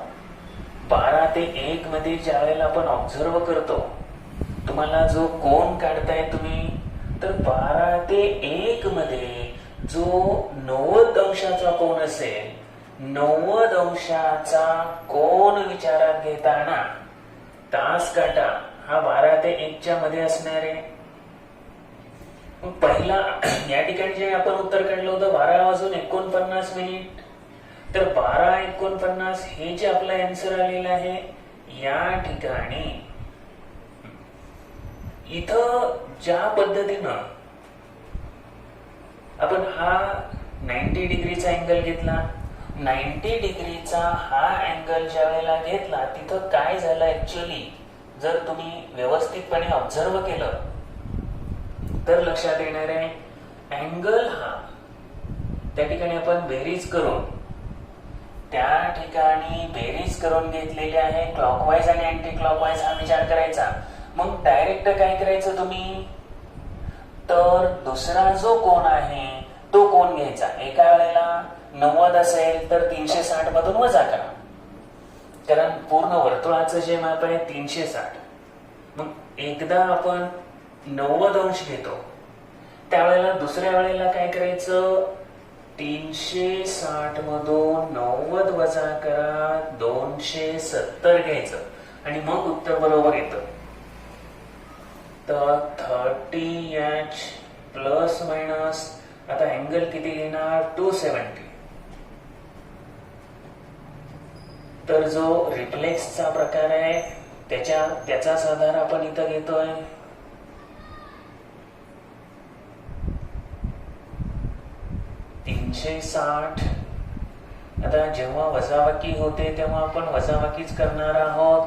12 ते 1 मध्ये ज्या वेळेला आपण ऑब्झर्व करतो, तुम्हाला जो कोन काढताय तुम्ही, तर 12 ते 1 मध्ये जो 90 अंशाचा कोन असेल, 90 अंशाचा कोन विचारात घेताना तास काटा हा 12 ते 1 च्या मध्ये असणार आहे. पहिला या ठिकाणी जे आपण उत्तर काढलं होतं 12:49, तर 12:49 हे जे आपलं आन्सर आलेलं आहे, या ठिकाणी इथं ज्या पद्धतीनं आपण हा 90 डिग्रीचा अँगल घेतला, 90 डिग्रीचा हा अँगल ज्या वेळेला घेतला, तिथं काय झालं ऍक्च्युअली, जर तुम्ही व्यवस्थितपणे ऑब्झर्व केलं तर लक्षात येणार आहे, अँगल हा त्या ठिकाणी आपण बेरीज करून, त्या ठिकाणी बेरीज करून घेतलेली आहे. क्लॉकवाईज आणि अँटी क्लॉकवाईज हा विचार करायचा. मग डायरेक्ट काय करायचं तुम्ही, तर दुसरा जो कोन आहे तो कोन घ्यायचा. एका वेळेला 90 असेल तर 360 मधून वजा करा, कारण पूर्ण वर्तुळाचं जे माप आहे 360. मग एकदा आपण 90 अंश घेतो, त्यावेळेला दुसऱ्या वेळेला काय करायचं, 360 मधून 90 वजा करा, 270 घ्यायचं आणि मग उत्तर बरोबर येतं. तर 30H प्लस मायनस, आता अँगल किती घेणार, 270. तर जो रिफ्लेक्सचा प्रकार आहे त्याचा आधार आपण इथं घेतोय. आता जेव्हा वजाबाकी होते तेव्हा आपण वजाबाकीच करणार आहोत,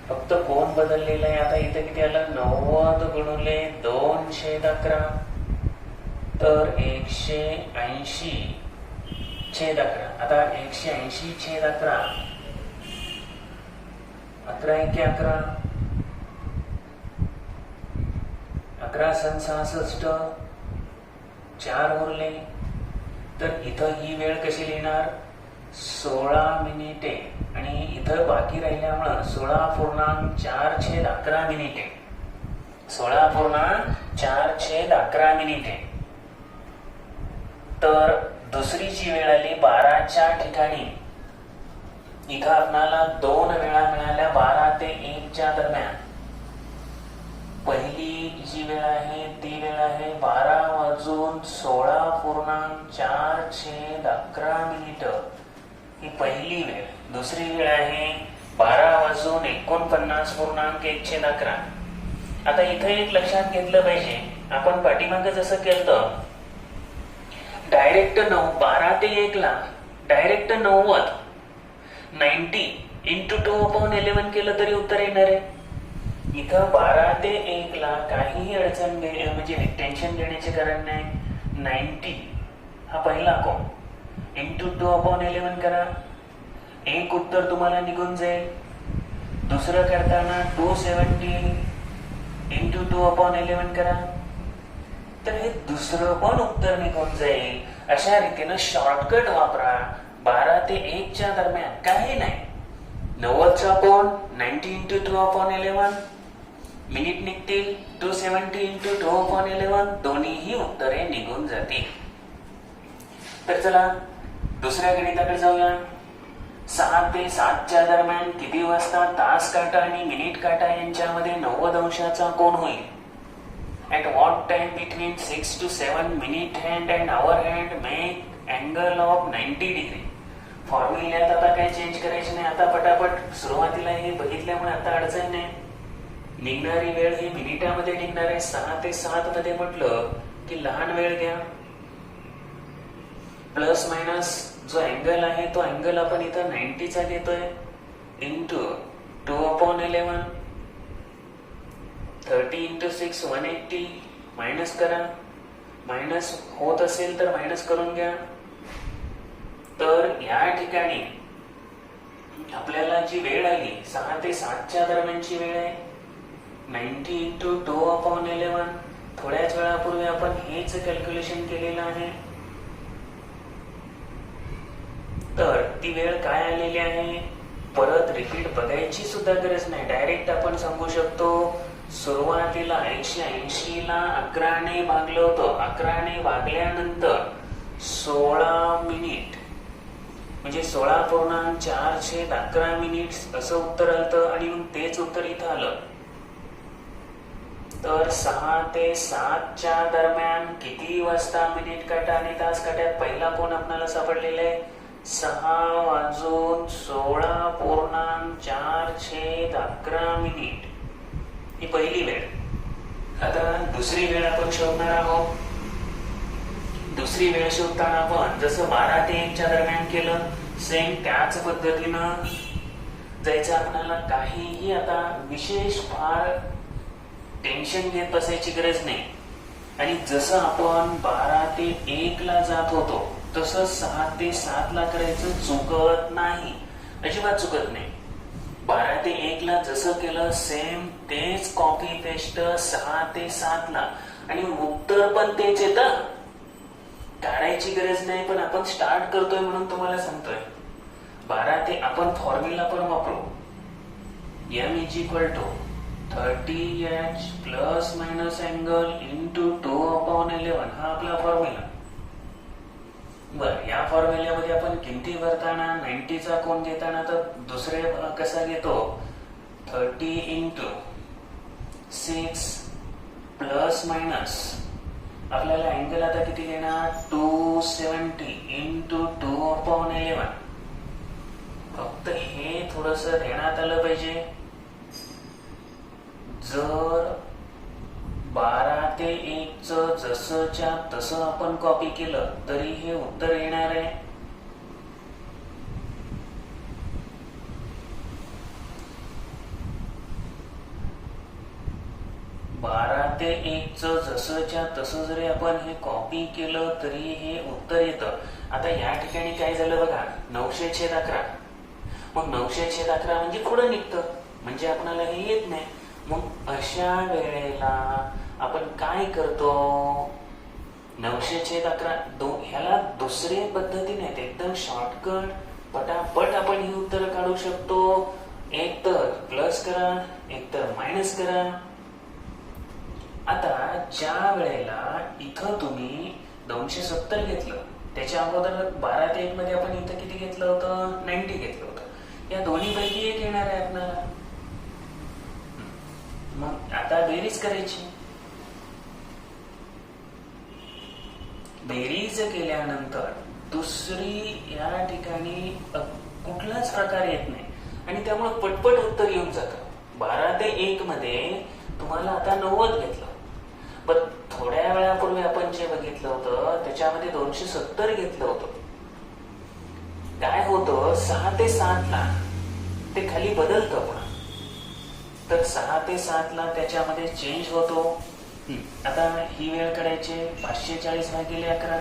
फक्त कोन बदललेला आहे. आता इथे किती आलं, 90 गुणिले 2/11, तर 180/11. आता 180/11, 11 एके 11, 11 × 66, 4 उरले. तर इथं ही वेळ कशी लिहिणार, 16 मिनिटे, आणि इथं बाकी राहिल्यामुळं 16.4/11 मिनिटे, 16.4/11 मिनिटे. तर दुसरी जी वेळ आली 12च्या ठिकाणी, इथं आपल्याला 2 वेळा मिळाल्या 12 ते 1 च्या दरम्यान. पहिली जी वेळ आहे ती वेळ आहे 12:16.4/11 मिनिट, ही पहिली वेळ. दुसरी वेळ आहे 12:49.1/11. आता इथे एक लक्षात घेतलं पाहिजे, आपण पाठीमागे जसं केलं डायरेक्ट 12 ते 1 ला डायरेक्ट 90 × 2/11 केलं तरी उत्तर येणार आहे. इथं 12 ते 1 ला काहीही अडचण म्हणजे टेन्शन घेण्याचे कारण नाही. 90 हा पहिला कोन × 2/11 करा, एक उत्तर तुम्हाला निघून जाईल. दुसरं करताना 270 × 2/11 करा, तर हे दुसरं पण उत्तर निघून जाईल. अशा रीतीनं शॉर्टकट वापरा. 12 ते 1 च्या दरम्यान काही नाही, 90चा कोन 90 × 2/11, मिनिट निघतील 270 × 2/11, दोन्हीही उत्तरे निघून जातील. तर चला दुसऱ्या गणिताकडे जाऊया. 6 ते 7 च्या दरम्यान किती वाजता तास काटा आणि मिनिट काटा यांच्यामध्ये 90 अंशाचा कोन होईल. At what time between 6 to 7 minute hand and hour hand make angle of 90 degree. फॉर्म्युल्यात आता काही चेंज करायचे नाही. आता पटापट सुरुवातीला हे बघितल्यामुळे आता अडचण नाही. निघणारी वेळ ही मिनिटामध्ये निघणार आहे. 6 ते 7 मध्ये म्हटलं की लहान वेळ घ्या. प्लस मायनस जो अँगल आहे तो अँगल आपण इथं 90चा घेतोय इंटू 2/11 30 इंटू 6 180 मायनस करा. मायनस होत असेल तर मायनस करून घ्या. तर या ठिकाणी आपल्याला जी वेळ आली 6 ते 7च्या दरम्यानची वेळ आहे 90 इंटू 2/11. थोड्याच वेळापूर्वी आपण हेच कॅल्क्युलेशन केलेलं आहे. तर ती वेळ काय आलेली आहे परत रिपीट बघायची सुद्धा गरज नाही. डायरेक्ट आपण सांगू शकतो सुरुवातीला 180 ला 11 ने भागलं होतं. 11 ने भागल्यानंतर 16 मिनिट म्हणजे 16.411 मिनिट असं उत्तर आलं आणि मग तेच उत्तर इथं आलं. तर 6 ते 7च्या दरम्यान किती वाजता मिनिट काटा आणि तास काट्यात पहिला कोण आपल्याला सापडलेला आहे 6 वाजून 16.411 मिनिट. ही पहिली वेळ. आता दुसरी वेळ आपण शोधणार आहोत. दुसरी वेळ शोधताना आपण जसं 12 ते 1च्या दरम्यान केलं सेम त्याच पद्धतीनं जायचं. आपल्याला काहीही आता विशेष फार टेन्शन घेत बसायची गरज नाही. आणि जसं आपण 12 ते 1 ला जात होतो तसं 6 ते 7 ला करायचं चुकत नाही. अजिबात चुकत नाही. 12 ते 1 ला जसं केलं सेम तेच कॉपी पेस्ट 6 ते 7 ला आणि उत्तर पण तेच येतं. काढायची गरज नाही पण आपण स्टार्ट करतोय म्हणून तुम्हाला सांगतोय. 12 ते आपण फॉर्म्युला पण वापरू. m is equal to 30h plus minus angle into 2/11 हा आपला फॉर्म्युला. बर या फॉर्म्युल्यामध्ये आपण किमती भरताना 90चा कोण घेताना तर दुसरे कसा घेतो 30 इंटू 6 प्लस मायनस आपल्याला अँगल आता किती घेणार 270 इंटू 2/11. फक्त हे थोडस देण्यात आलं पाहिजे. जर 12 ते 1 जसंच्या तसं आपण कॉपी केलं तरी हे उत्तर येणार आहे. ते 1 जसंच्या तसं जरी आपण हे कॉपी केलं तरी हे उत्तर येतं. आता या ठिकाणी काय झालं बघा 900/11. मग 900/11 म्हणजे पुढे निघतं म्हणजे आपल्याला हे येत नाही. मग अशा वेळेला आपण काय करतो 900/11 ह्याला दुसरे पद्धती नाहीत एकदम शॉर्टकट पटापट आपण ही उत्तर काढू शकतो. एक तर प्लस करा एक तर मायनस करा. आता ज्या वेळेला इथं तुम्ही 270 घेतलं त्याच्या अगोदर 12 ते 1 मध्ये आपण इथं किती घेतलं होतं 90 घेतलं होतं. या दोन्ही पैकी एक येणार आहे आपल्याला. मग आता बेरीज करायची. बेरीज केल्यानंतर दुसरी या ठिकाणी कुठलाच प्रकार येत नाही आणि त्यामुळे पटपट उत्तर येऊन जातं. 12 ते 1 मध्ये तुम्हाला आता 90 घेतलं पण थोड्या वेळापूर्वी आपण जे बघितलं होतं त्याच्यामध्ये 270 घेतलं होतं. काय होतं 6 ते 7 ला ते खाली बदलतं पुन्हा. तर 6 ते 7 ला त्याच्यामध्ये चेंज होतो. आता ही वेळ काढायची 540/11.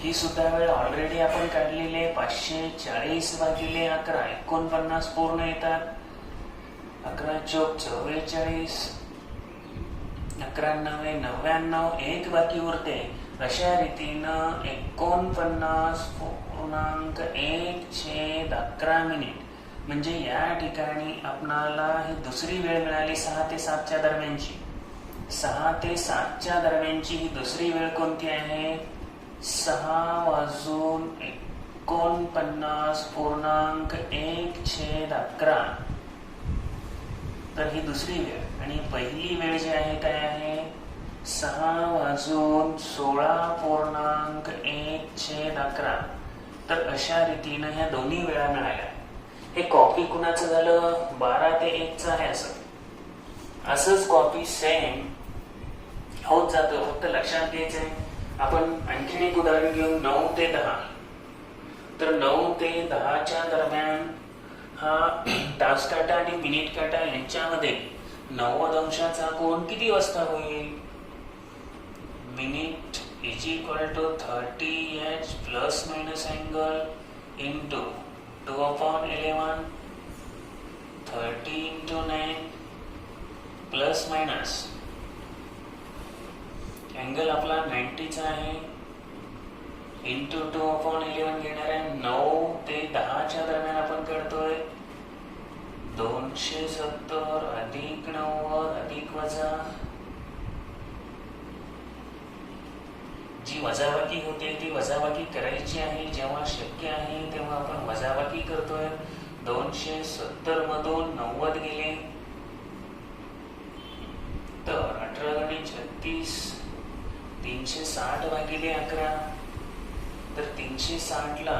ही सुद्धा वेळ ऑलरेडी आपण काढलेली आहे 540/11. 49 पूर्ण येतात. 11 चोक 44 11 9 99 एक बाकी उरते. अशा रीतीनं 49.1/11 मिनिट म्हणजे या ठिकाणी आपणाला ही दुसरी वेळ मिळाली 6 ते 7च्या दरम्यानची. 6 ते 7च्या दरम्यानची ही दुसरी वेळ कोणती आहे 6 वाजून 49.1/11. तर ही दुसरी वेळ आणि पहिली वेळ जी आहे काय आहे 6 वाजून 16.1/11. तर अशा रीतीनं ह्या दोन्ही वेळा मिळाल्या. हे कॉपी कुणाचं झालं 12 ते 1 आहे. असंच कॉपी सेम होत जातं. फक्त लक्षात घ्यायचंय आपण आणखीन एक उदाहरण घेऊन 9 ते 10 तर 9 ते 10च्या दरम्यान हा तास काटा आणि मिनिट काटा यांच्यामध्ये 90 अंशाचा कोण किती वाजता होईल? Minute is equal to 30h plus minus angle into 2/11 30 into 9 plus minus angle आपला 90चा आहे इंटू 2/11 घेणार आहे. 9 ते 10च्या दरम्यान आपण काढतोय 270 अधिक 90 अधिक वजा जी वजाबाकी होते ती वजाबाकी करायची आहे. जेव्हा शक्य आहे तेव्हा आपण वजाबाकी करतोय. 270 मधून 90 गेले तर 18×36 360 भागिले 11 तर 360 ला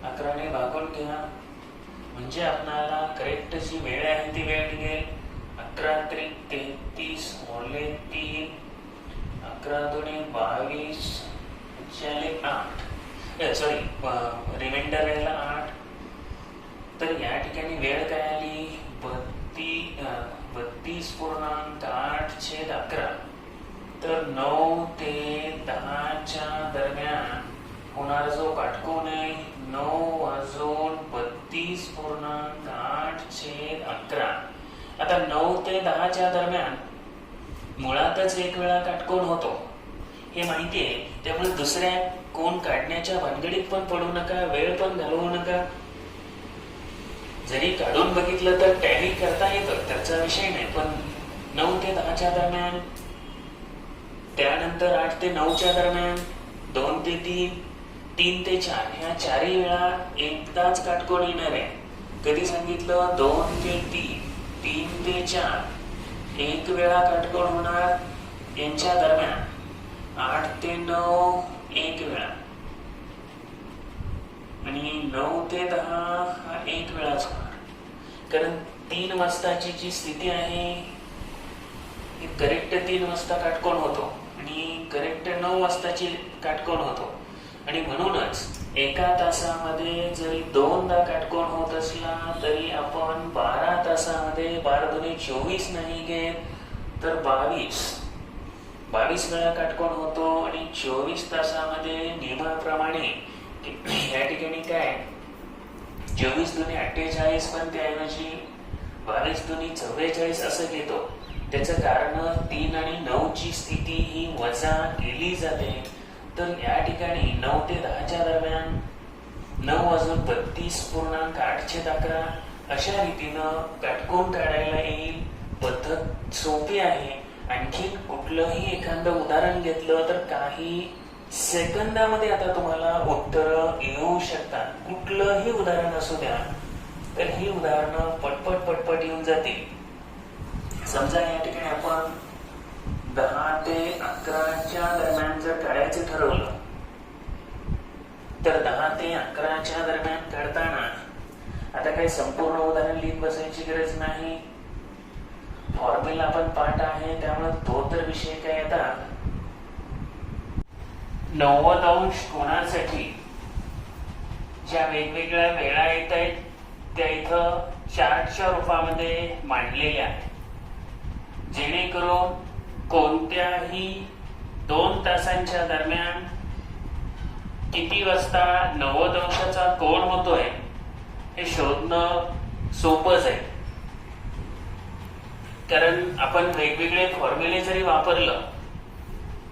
11 ने भागून घ्या म्हणजे आपल्याला करेक्ट जी वेळ आहे ती वेळ निघेल. 11 त्रिक 33 मोडले 3 11 दुणे 22 चाले 8 सॉरी रिमाइंडर राहिला 8. तर या ठिकाणी वेळ काय आली 32.8/11. तर 9 ते 10च्या दरम्यान होणारा जो काटकोन आहे 9 वाजून 32.8/11. आता 9 ते 10च्या दरम्यान मुळातच एक वेळा काटकोन होतो हे माहिती आहे. त्यामुळे दुसऱ्या कोण काढण्याच्या भानगडीत पण पडू नका, वेळ पण घालवू नका. जरी काढून बघितलं तर टॅली करता येतं, त्याचा विषय नाही. पण 9 ते 10च्या दरम्यान, त्यानंतर 8 ते 9च्या दरम्यान, 2 ते 3, 3 ते 4 ह्या चारही वेळा एकदाच काटकोन येणार आहे. कधी सांगितलं 2 ते 3, 3 ते 4 एक वेळा काटकोन होणार. यांच्या दरम्यान 8 ते 9 एक वेळा आणि 9 ते 10 हा एक वेळाच होणार. कारण 3 वाजताची जी स्थिती आहे ही करेक्ट 3 वाजता काटकोन होतो आणि करेक्ट 9 वाजताची काटकोन होतो. आणि म्हणूनच एका तासामध्ये जरी 2दा काटकोन होत असला तरी आपण 12 तासामध्ये 12 दुणे 24 नाही घेत तर 22 वेळा काटकोन होतो. आणि 24 तासामध्ये नियमाप्रमाणे या ठिकाणी काय 24 दुणे 48 पण त्याऐवजी 22 दुणे 44 असं घेतो. त्याचं कारण 3 आणि 9 ची स्थिती ही वजा केली जाते. तर या ठिकाणी 9 ते 10च्या दरम्यान 9 वाजून 32.8/11 अशा रीतीनं काटकोन काढायला येईल. पद्धत सोपी आहे. आणखी कुठलंही एखादं उदाहरण घेतलं तर काही सेकंदामध्ये आता तुम्हाला उत्तर येऊ शकतात. कुठलंही उदाहरण असू द्या तर ही उदाहरणं पटपट येऊन जातील. समजा या ठिकाणी आपण 10 ते 11च्या दरम्यान जर काढायचं ठरवलं तर 10 ते 11च्या दरम्यान काढताना आता काही संपूर्ण उदाहरण लिहित बसायची गरज नाही. फॉर्म्युला आपण पाठ आहे त्यामुळे तो तर विषय काय आता 90 अंश कोणासाठी ज्या वेगवेगळ्या वेळा येत आहेत त्या इथं चार्टच्या रूपामध्ये मांडलेल्या आहेत. जेणेकरून कोणत्याही 2 तासांच्या दरम्यान किती वाजता 90 अंशाचा कोण होतोय हे शोधणं सोपंच आहे. कारण आपण वेगवेगळे फॉर्म्युले जरी वापरलं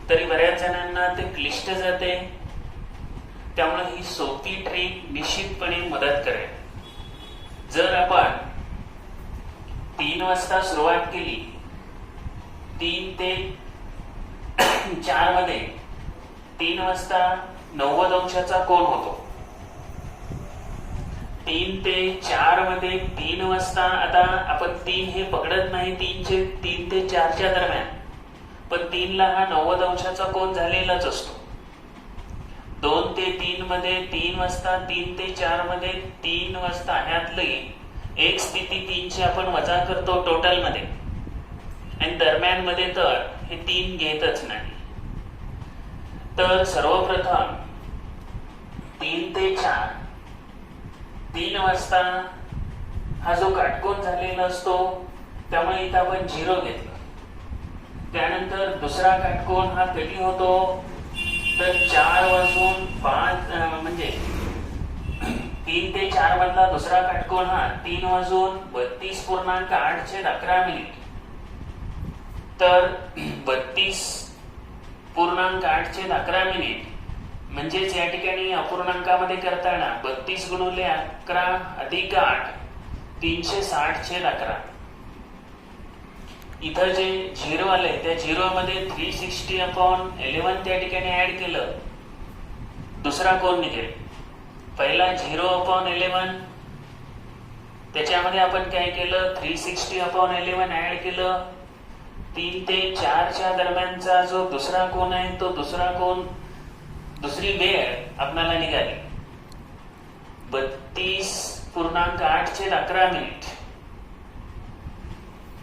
तरी बऱ्याच जणांना ते क्लिष्ट जाते. त्यामुळे ही सोपी ट्रिक निश्चितपणे मदत करेल. जर आपण 3 वाजता सुरुवात केली 3 ते 4 मध्ये 3 वाजता 90 अंशाचा कोन होतो. 3 ते 4 मध्ये 3 वाजता आता आपण 3 हे पकडत नाही 3 ते 4च्या दरम्यान, पण 3 ला हा 90 अंशाचा कोन झालेलाच असतो. 2 ते 3 मध्ये 3 वाजता 3 ते 4 मध्ये 3 वाजता ह्यातली एक स्थिती 3 ची आपण वजा करतो टोटल मध्ये आणि दरम्यान मध्ये तर हे 3 घेतच नाही. तर सर्वप्रथम 3 ते 4, 3 वाजता हा जो काटकोन झालेला असतो, त्यामुळे इथं आपण 0 घेतलं. त्यानंतर दुसरा काटकोन हा कधी होतो, तर 4 वाजून 5 म्हणजे 3 ते 4 मधला दुसरा काटकोन हा 3 वाजून 32.8 तर 32.8 म्हणजेच या ठिकाणी अपूर्णांकामध्ये करताना 32 गुणिले 11 अधिक 8 360/11. इथं जे 0 आले त्या 0 मध्ये 360/11 त्या ठिकाणी ऍड केलं, दुसरा कोण निघेल. पहिला 0/11, त्याच्यामध्ये आपण काय केलं, 360/11 ऍड केलं. 3 ते 4च्या दरम्यानचा जो दुसरा कोण आहे, तो दुसरा कोण, दुसरी वेळ आपल्याला निघाली 32.8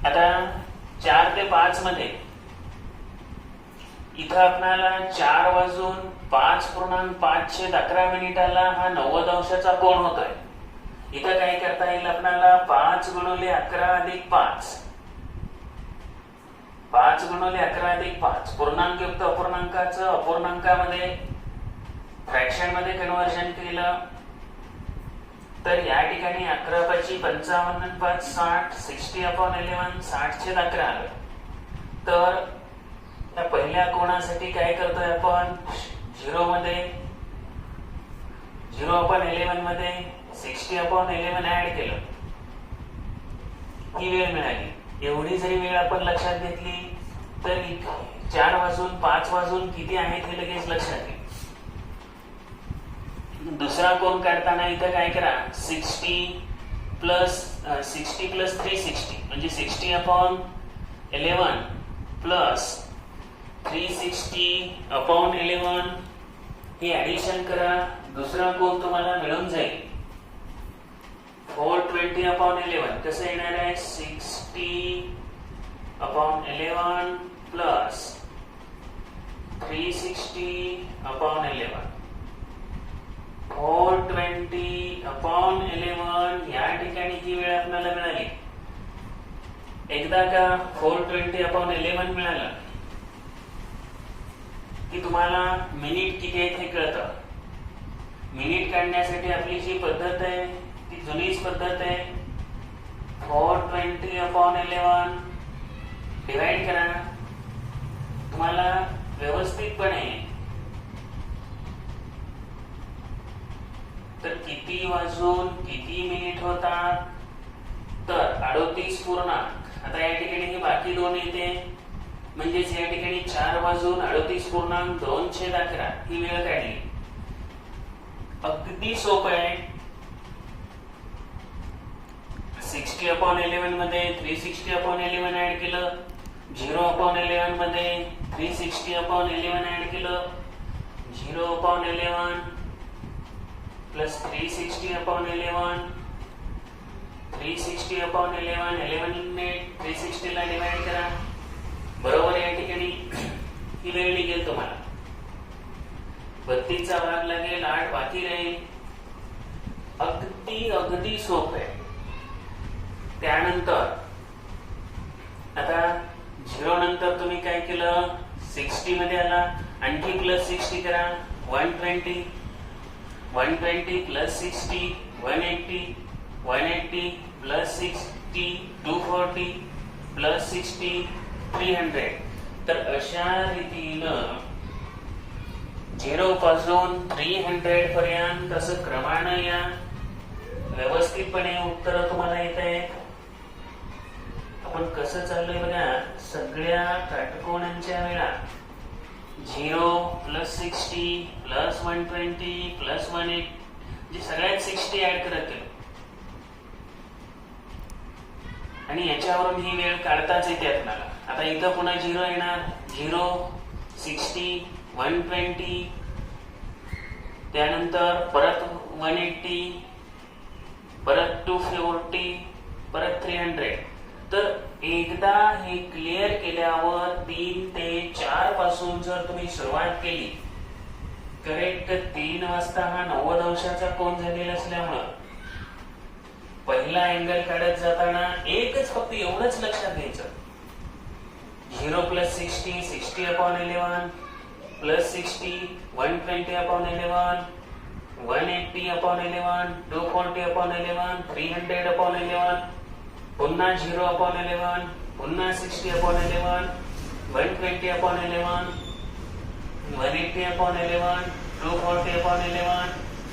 आता 4 ते 5 मध्ये इथं आपल्याला 4 वाजून 5.5 हा 90° कोण होतोय. इथं काय करता येईल आपल्याला, 5 गुणिले 11 अधिक 5, 5 गुणिले 11 अधिक 5 पूर्णांकयुक्त अपूर्णांकाचं अपूर्णांकामध्ये फ्रॅक्शन मध्ये कन्व्हर्जन केलं, तर या ठिकाणी 11×5 = 5 60, 60/11 60/11 आलं. तर त्या पहिल्या कोणासाठी काय करतोय आपण, 0/11 मध्ये 60/11 ऍड केलं, ही वेळ मिळाली. एवढी जरी वेळ आपण लक्षात घेतली तर 4 वाजून 5 वाजून किती आहेत हे लगेच लक्षात येईल. दुसरा कोण काढताना इथं काय करा, 60 + 360 म्हणजे 60/11 प्लस 360/11 हे ऍडिशन करा. दुसरा कोण तुम्हाला मिळून जाईल 420/11. कसं येणार आहे, 60/11 प्लस 360/11. 420/11 या ठिकाणी ही वेळ आपल्याला मिळाली. एकदा का 420/11 मिळाला की तुम्हाला मिनिट किती आहेत हे कळतं. मिनिट काढण्यासाठी आपली जी पद्धत आहे ती जुनीच पद्धत आहे. 420/11 डिवाइड करा. तुम्हाला व्यवस्थितपणे तर किती वाजून किती मिनिट होतात, तर 38 पूर्णांक. आता या ठिकाणी हे बाकी दोन येते, म्हणजेच या ठिकाणी 4 वाजून 38.2/11 ही वेळ काढली. अगदी सोपं आहे. 60/11 मध्ये 360/11 ऍड केलं, 0/11 मध्ये 360/11 ऍड केलं, 0/11 प्लस 360/11, 360/11 11 ने 360 ला डिवाइड करा. बरोबर या ठिकाणी ही वेळ निघेल तुम्हाला. 32 चा भाग लागेल, 8 बाकी राहील. अगदी सोपं आहे. त्यानंतर आता 0 नंतर तुम्ही काय केलं, 60 मध्ये आला, आणखी प्लस 60 करा, 120 प्लस 60 180, 180 प्लस 60 240 प्लस 60 300. तर अशा रीतीनं 0 पासून 300 पर्यंत असं क्रमानं या व्यवस्थितपणे उत्तर तुम्हाला येत आहेत. आपण कसं चाललंय बघा, सगळ्या काटकोनांच्या वेळा 0 प्लस 60 प्लस 120 प्लस 180 म्हणजे सगळ्यात 60 ऍड करत गेलो आणि याच्यावरून ही वेळ काढताच येते आपल्याला. आता इथं पुन्हा 0 येणार, 0 60 120 त्यानंतर परत 180 परत 240 परत 300. तर एकदा हे क्लिअर केल्यावर 3 ते 4 पासून जर तुम्ही सुरुवात केली करेक्ट 3 वाजता हा 90 अंशाचा कोन झालेला असल्यामुळं पहिला अँगल काढत जाताना एकच फक्त एवढंच लक्षात घ्यायचं 0 + 60 60/11 + 60 120/11 180/11 240/11 300/11 पुन्हा 0/11 पुन्हा 60/11 120/11 180/11 240/11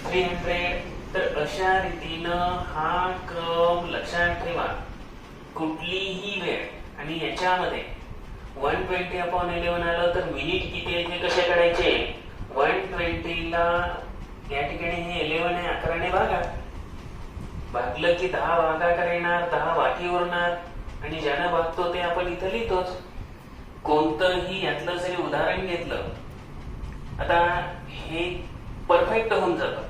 300. तर अशा रीतीनं हा क्रम लक्षात ठेवा. कुठलीही वेळ आणि याच्यामध्ये 120/11 आलं तर मिनिट किती आहे ते कसे काढायचे. 120 ला या ठिकाणी हे 11 आहे 11 ने भागा. भागलं की 10 भागाकार येणार 10 वाटी उरणार आणि ज्यानं भागतो ते आपण इथं लिहितोच. कोणतंही यातलं जरी उदाहरण घेतलं आता हे परफेक्ट होऊन जातं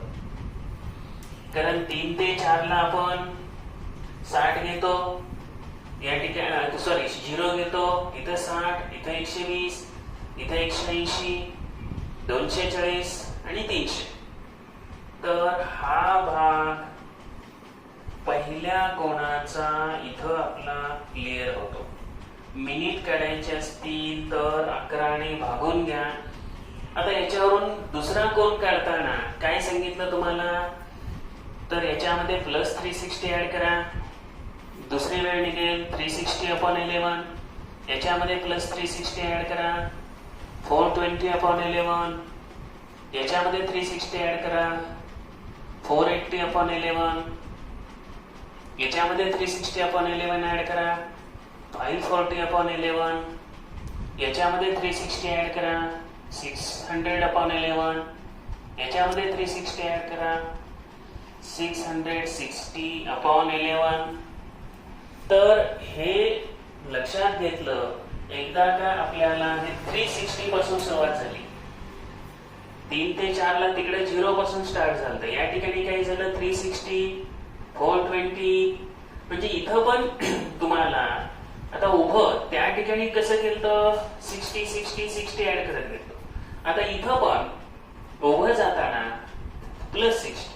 कारण 3 ते 4 ला आपण 60 घेतो या ठिकाणी 0 घेतो इथं 60 इथं 120 इथं 180 240 आणि 300. तर हा भाग पहिल्या कोणाचा इथं आपला क्लिअर होतो. मिनिट काढायचे असतील तर 11 ने भागून घ्या. आता याच्यावरून दुसरा कोन काढताना काय सांगितलं तुम्हाला तर याच्यामध्ये +360 ऍड करा. दुसरी वेळ निघेल 360/11 याच्यामध्ये +360 ऍड करा. 420/11 याच्यामध्ये 360 ऍड करा. 480/11 याच्यामध्ये 360/11 ऍड करा. 540/11 याच्यामध्ये 360 ऍड करा. 600/11 याच्यामध्ये 360 ऍड करा. 660/11. तर हे लक्षात घेतलं एकदा का आपल्याला हे 360 पासून सुरुवात झाली. 3 ते 4 ला तिकडे 0 पासून स्टार्ट झालं. या ठिकाणी काय झालं 360 420 म्हणजे इथं पण तुम्हाला आता उभं त्या ठिकाणी कसं केलं 60 60 60 ऍड करत घेतलं. आता इथं पण उभं जाताना +60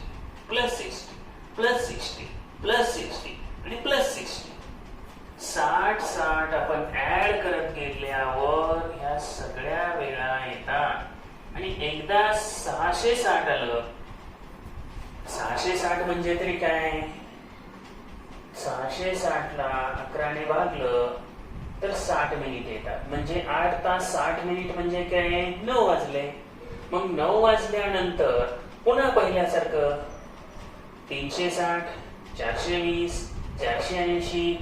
+60 +60 +60 आणि +60 60 आपण ऍड करत गेल्यावर ह्या सगळ्या वेळा येतात आणि एकदा 660 आलं 660 म्हणजे तरी काय 660 ला 11 ने भागलं तर 60 मिनिट येतात. म्हणजे 8 तास 60 मिनिट म्हणजे काय 9 वाजले. मग 9 वाजल्यानंतर पुन्हा पहिल्यासारखं 360 420 480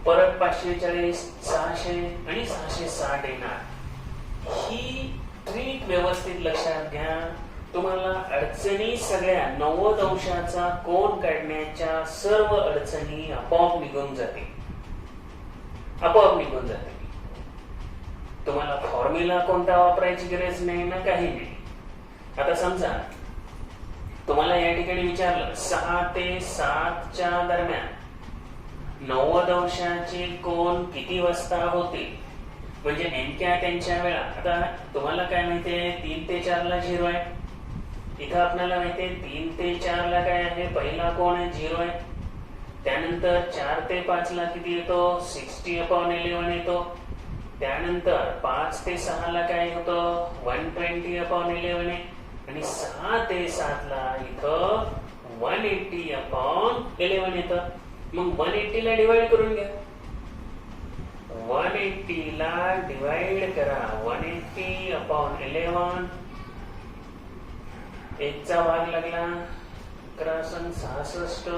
परत 540 600 आणि 660 येणार. ही ट्रिक व्यवस्थित लक्षात घ्या. तुम्हाला अडचणी सगळ्या 90 अंशाचा कोन काढण्याच्या सर्व अडचणी आपोआप निघून जातील. तुम्हाला फॉर्म्युला कोणता वापरायची गरज नाही ना काही नाही. आता समजा तुम्हाला या ठिकाणी विचारलं 6 ते 7 च्या दरम्यान 90 अंशाचे कोन किती वाजता होते म्हणजे नेमक्या त्यांच्या वेळा. आता तुम्हाला काय माहितीये 3 ते 4 ला 0 आहे. इथं आपल्याला माहितीये 3 ते 4 ला काय आहे पहिला कोन आहे 0 आहे. त्यानंतर 4 ते 5 ला किती येतो 60/11 येतो. त्यानंतर 5 ते 6 ला काय होतो 120/11 आणि 6 ते 7 ला इथं 180/11 येतं. मग 180 ला डिवाइड करून घ्या. 180 ला डिवाइड करा 180/11 1 चा भाग लागला 1166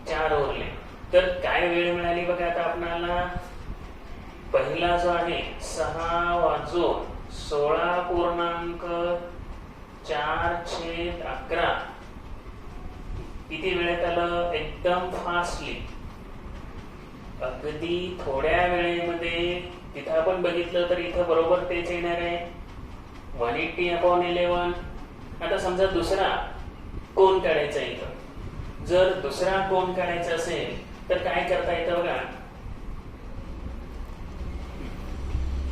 4 उरले. तर काय वेळ मिळाली बघा आता आपल्याला. पहिला जो आहे 6 वाजून 16.4/11 किती वेळेत आलं एकदम फास्टली अगदी थोड्या वेळेमध्ये. तिथं आपण बघितलं तर इथं बरोबर तेच येणार आहे 180/11. आता समजा दुसरा कोन काढायचा इथं. जर दुसरा कोन काढायचा असेल तर काय करता येतं बघा.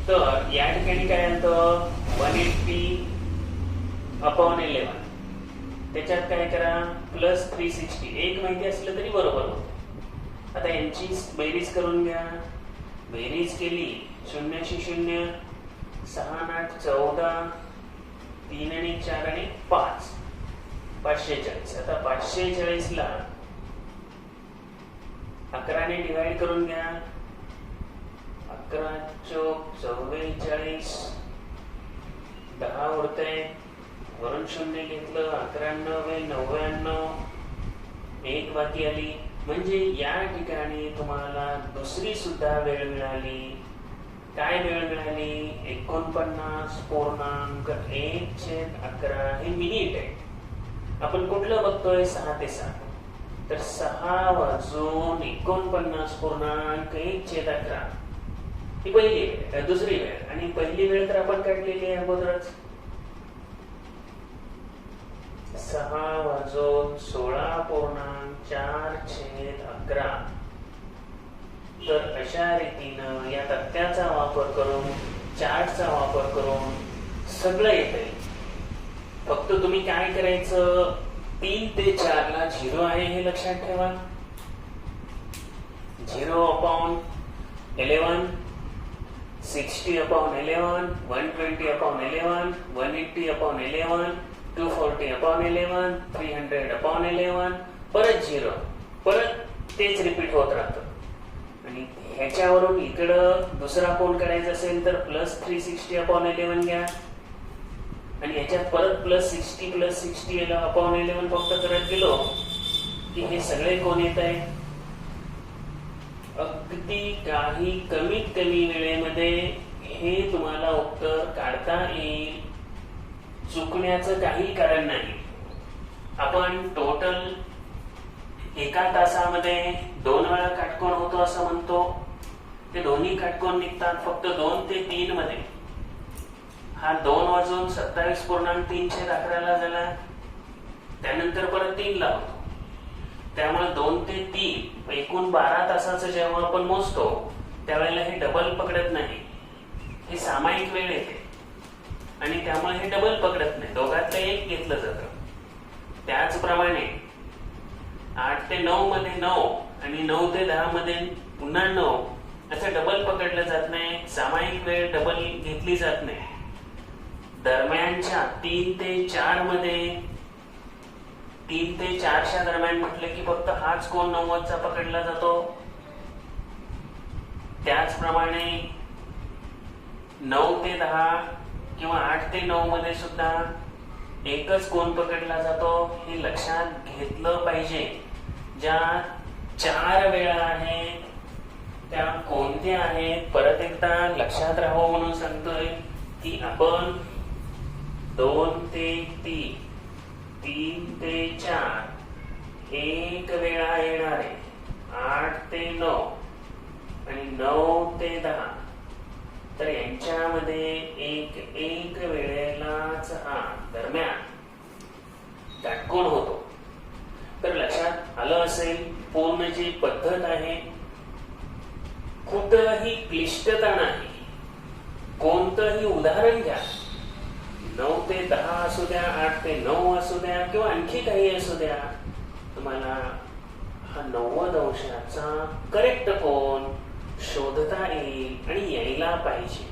तर या ठिकाणी काय येतं 180/11. त्याच्यात काय करा, प्लस 360. एक माहिती असलं तरी बरोबर होतं. आता यांची बेरीज करून घ्या. बेरीज केली 0 शी 0, 6 आणि 8 14, 3 आणि 4 आणि 5 540. आता 540 ला 11 ने डिवाइड करून घ्या. 11 चौक 44, 10 उरते, वरून 0 घेतलं, 11 99, 1 बाकी आली. म्हणजे या ठिकाणी तुम्हाला दुसरी सुद्धा वेळ मिळाली. काय वेळ मिळाली? 49.1/11 हे मिनिट आहे. आपण कुठलं बघतोय? 6 ते 7. तर 6 वाजून 49.1/11 ही पहिली वेळ, दुसरी वेळ. आणि पहिली वेळ तर आपण काढलेली आहे अगोदरच, 6 वाजून 16.4/11. तर अशा रीतीनं या तक्त्याचा वापर करून, चार्टचा वापर करून सगळं येतंय. फक्त तुम्ही काय करायचं, 3 ते 4 ला 0 आहे हे लक्षात ठेवा. 0/11, 60/11, 120/11, 180/11, 240/11, 300/11, परत 0, परत तेच रिपीट होत राहतं. आणि ह्याच्यावरून इकडं दुसरा कोण करायचा असेल तर प्लस 360/11 घ्या. आणि ह्याच्यात परत प्लस 60/11 फक्त करत गेलो की हे सगळे कोण येत आहे. अगदी काही कमीत कमी वेळेमध्ये हे तुम्हाला उत्तर काढता येईल. चुकण्याचं काही कारण नाही. आपण टोटल एका तासामध्ये 2 वेळा काटकोन होतो असं म्हणतो. ते दोन्ही काटकोन निघतात फक्त 2 ते 3 मध्ये. हा 2 वाजून 27.3/11 झाला. त्यानंतर परत 3 ला होतो. त्यामुळे 2 ते 3 एकूण 12 तासाचं जेव्हा आपण मोजतो त्यावेळेला हे डबल पकडत नाही. हे सामायिक वेळ येते आणि त्यामुळे हे डबल पकडत नाही. दोघातलं एक घेतलं जातं. त्याचप्रमाणे 8 ते 9 मध्ये 9 आणि 9 ते 10 मध्ये पुन्हा 9 असं डबल पकडलं जात नाही. सामायिक वेळ डबल घेतली जात नाही. दरम्यानच्या 3 ते 4 मध्ये 3 ते 4च्या दरम्यान म्हटलं की फक्त हाच कोण 90चा पकडला जातो. त्याचप्रमाणे 9 ते 10 किंवा 8 ते 9 मध्ये सुद्धा एकच कोण पकडला जातो. हे लक्षात घेतलं पाहिजे. ज्या 4 वेळा आहेत त्या कोणत्या आहेत परत एकदा लक्षात राहावं म्हणून सांगतोय की आपण 2 ते 3, 3 ते 4 एक वेळा येणार आहे. 8 ते 9 आणि 9 ते 10. तर यांच्यामध्ये एक वेळेलाच हा दरम्यान काटकोन होतो. तर लक्षात आलं असेल पूर्ण जी पद्धत आहे. कुठंही क्लिष्टता नाही. कोणतंही उदाहरण घ्या, 9 ते 10 असू द्या, 8 ते 9 असू द्या किंवा आणखी काही असू द्या, तुम्हाला हा 90° करेक्ट कोण शोधता येईल आणि यायला पाहिजे.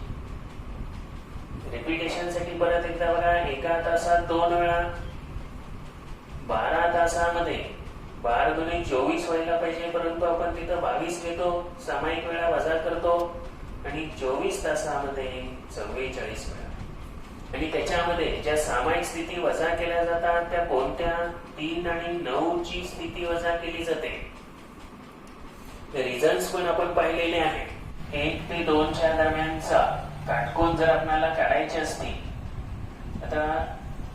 रिपिटेशन साठी परत एकदा बघा. एका तासात 2 वेळा, 12 तासामध्ये 12 दुणे 24 व्हायला पाहिजे, परंतु आपण तिथं 22 घेतो. सामायिक वेळा वजा करतो आणि 24 तासामध्ये 44 वेळा. आणि त्याच्यामध्ये ज्या सामायिक स्थिती वजा केल्या जातात त्या कोणत्या? 3 आणि 9 ची स्थिती वजा केली जाते. रिझन्स पण आपण पाहिलेले आहेत. 1 ते 2च्या दरम्यानचा काटकोन जर आपल्याला काढायचे असतील आता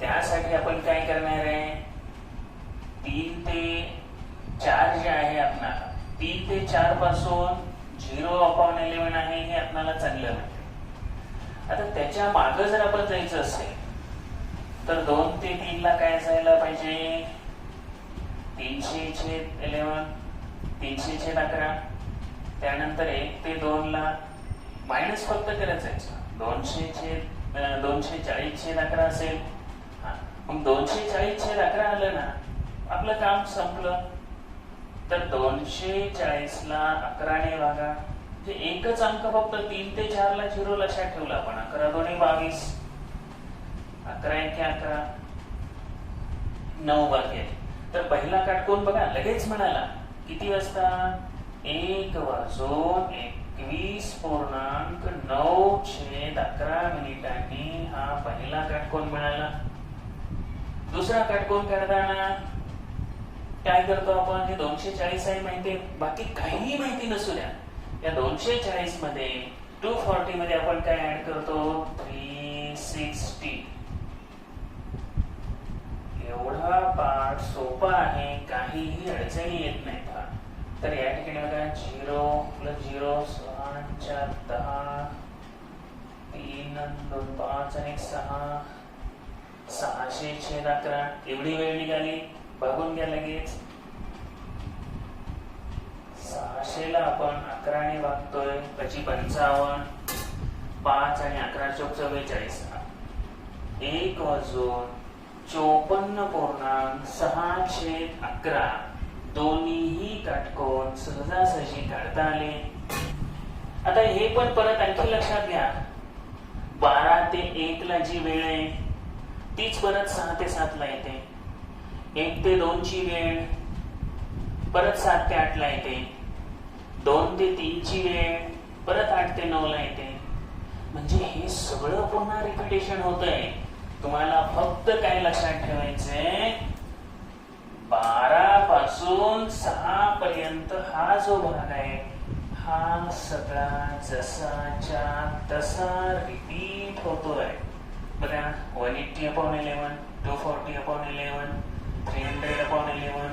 त्यासाठी आपण काय करणार आहे? 3 ते 4 जे आहे आपल्याला 3 ते 4 पासून 0/11 आहे हे आपल्याला चांगलं माहिती. आता त्याच्या मागे जर आपण जायचं असेल तर 2 ते 3 ला काय जायला पाहिजे? 300/11, 300/11. त्यानंतर 1 ते 2 ला मायनस फक्त करत जायचं. 200 240/11 असेल. मग 240/11 आलं ना, आपलं काम संपलं. तर 240 ला 11 ने भागा, म्हणजे एकच अंक फक्त 3 ते 4 ला 0 लक्षात ठेवला आपण. 11 दोन्ही 22, 11 एके 11, 9 बाकी आहे. तर पहिला काटकोन बघा लगेच म्हणाला किती वाजता, 1 वाजून 21.9/11 मिनिटांनी हा पहिला काटकोन मिळाला. दुसरा काटकोन काढताना काय करतो आपण, हे 240 आहे माहिती, बाकी काहीही माहिती नसू द्या, या 240 मध्ये 240 मध्ये आपण काय ऍड करतो, 360. एवढा पाठ सोपा आहे, काहीही अडचणी येत नाही. तर या ठिकाणी बघा 0 + 0 6 4 10 3 2 5 आणि 6 600/11 एवढी वेळ निघाली. बघून घ्या लगेच. 600 ला आपण 11 ने भागतोय, त्याची 55, 5 आणि 11 चौक 44. 1 वाजून 54.6/11 दोन्हीही काटकोन सहजासहजी काढता आले. आता हे पण परत आणखी लक्षात घ्या, 12 ते 1 ला जी वेळ आहे तीच परत 6 ते 7 ला येते. 1 ते 2 ची वेळ परत 7 ते 8 ला येते. 2 ते 3 ची वेळ परत 8 ते 9 ला येते. म्हणजे हे सगळं पुन्हा रिपिटेशन होतंय. तुम्हाला फक्त काय लक्षात ठेवायचंय, 12 पासून 6 पर्यंत हा जो भाग आहे हा सगळा जसाच्या तसा रिपीट होतोय. बघा 180/11, 240/11, 300/11,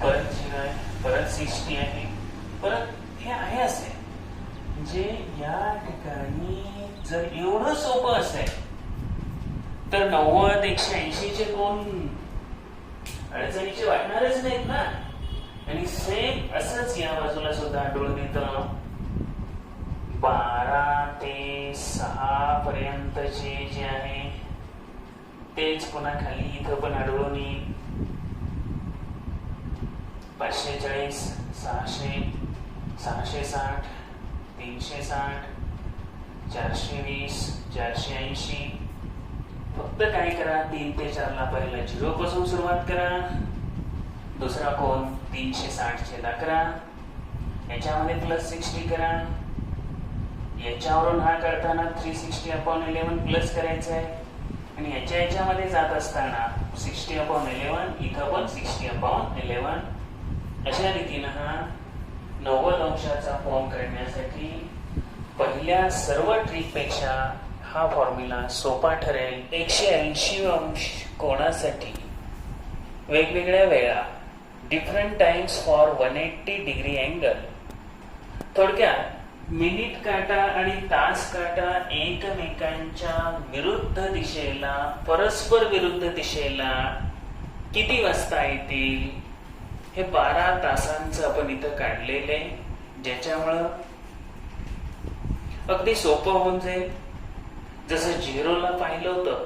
परत 0 आहे, परत 60 आहे, परत हे आहे असे. म्हणजे या ठिकाणी जर एवढं सोपं असेल तर 90, 180 चे कोण अडचणीचे वाटणारच नाहीत ना. आणि सेम असंच या बाजूला सुद्धा आढळून येतं. 12 ते 6 पर्यंतचे जे आहे तेच पुन्हा खाली इथं पण आढळून येईल. 540, 600, 660, 360, 420, 480. फक्त काय करा, 3 ते 4 ला पहिला 0 पासून सुरुवात करा. दुसरा कोण 360/11, याच्यामध्ये +60 करा. याच्यावरून हा करताना 360/11 प्लस करायचं आहे. आणि याच्यामध्ये जात असताना 60/11, इथं पण 60/11. अशा रीतीनं हा 90 अंशाचा कोन करण्यासाठी पहिल्या सर्व ट्रिकपेक्षा हा फॉर्म्युला सोपा ठरेल. 180 अंश कोणासाठी वेगवेगळ्या वेळा, different times for 180 degree angle. थोडक्यात मिनिट काटा आणि तास काटा एकमेकांच्या विरुद्ध दिशेला, परस्पर विरुद्ध दिशेला किती वाजता येतील हे 12 तासांचं आपण इथं काढलेलं आहे. ज्याच्यामुळं अगदी सोपं होऊन जाईल. जसं 0 ला पाहिलं होतं,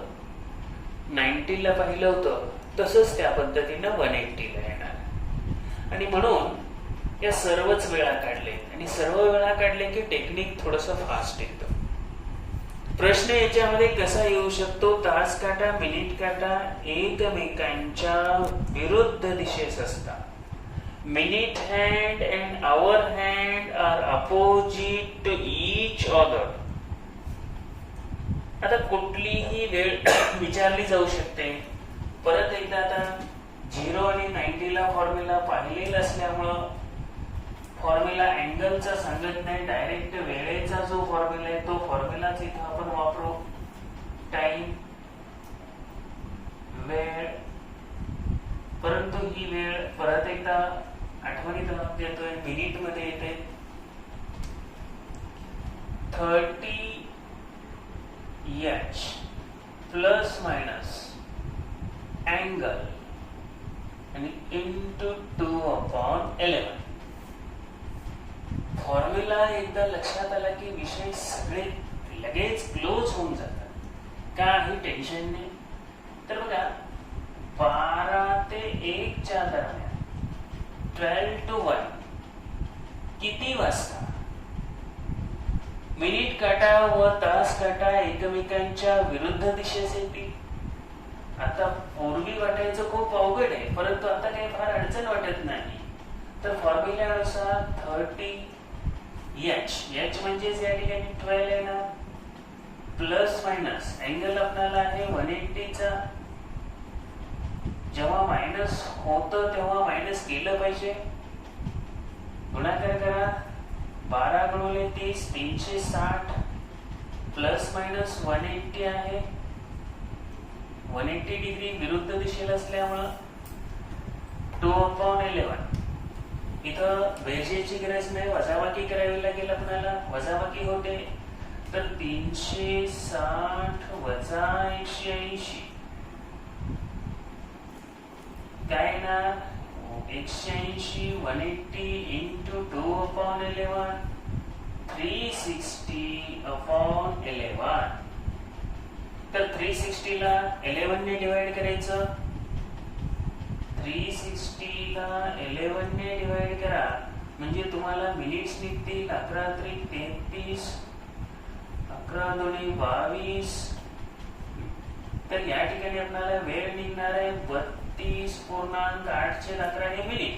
90 ला पाहिलं होतं, तसंच त्या पद्धतीनं 180 ला येणार. आणि म्हणून या सर्वच वेळा काढले, आणि सर्व वेळा काढले की टेक्निक थोडंसं फास्ट येतं. प्रश्न याच्यामध्ये कसा येऊ शकतो, तास काटा मिनिट काटा एकमेकांच्या विरुद्ध दिशेस असतात. Minute hand and hour hand are opposite to each other. आता कुठलीही वेळ विचारली जाऊ शकते. परत एकदा आता 0 आणि 90 ला फॉर्म्युला पाहिलेला असल्यामुळं फॉर्म्युला अँगलचा सांगत नाही, डायरेक्ट वेळेचा जो फॉर्म्युला आहे तो फॉर्म्युलाच इथं आपण वापरू. टाइम, वेळ. परंतु ही वेळ परत एकदा आठवणीत देतोय, मिनिट मध्ये येते. 30 h प्लस मायनस अँगल आणि इंटू 2/11. फॉर्म्युला एकदा लक्षात आला की विषय सगळे लगेच क्लोज होऊन जातात. काही टेन्शन नाही. तर बघा 12 ते 1 च्या दरम्यान 12 to 1 किती वाजता मिनिट काटा व तास काटा एकमेकांच्या विरुद्ध दिशेस येतील? आता पूर्वी वाटायचं खूप अवघड आहे, परंतु आता काही फार अडचण वाटत नाही. तर फॉर्म्युल्यानुसार 30H म्हणजेच या ठिकाणी 12 येणार, प्लस मायनस अँगल आपल्याला आहे 180 चा. जेव्हा मायनस होतं तेव्हा मायनस केलं पाहिजे. गुणाकार करा. 12 गुणिले 30 360 प्लस मायनस 180 आहे. 180 डिग्री विरुद्ध दिशेला असल्यामुळं 2/11. इथं बेरजेची गरज नाही, वजाबाकी करावी लागेल आपल्याला. वजाबाकी होते तर 360 वजा 180 काय ना 180 180 into 2/11 360/11. तर 360 ला 11 ने डिवाइड करायचं. 360 ला 11 ने डिवाइड करा म्हणजे तुम्हाला मिनिट्स निघतील 11 त्रिक 33, 11 दोन्ही 22. तर या ठिकाणी आपल्याला वेळ निघणार आहे 32.811 मिनिट.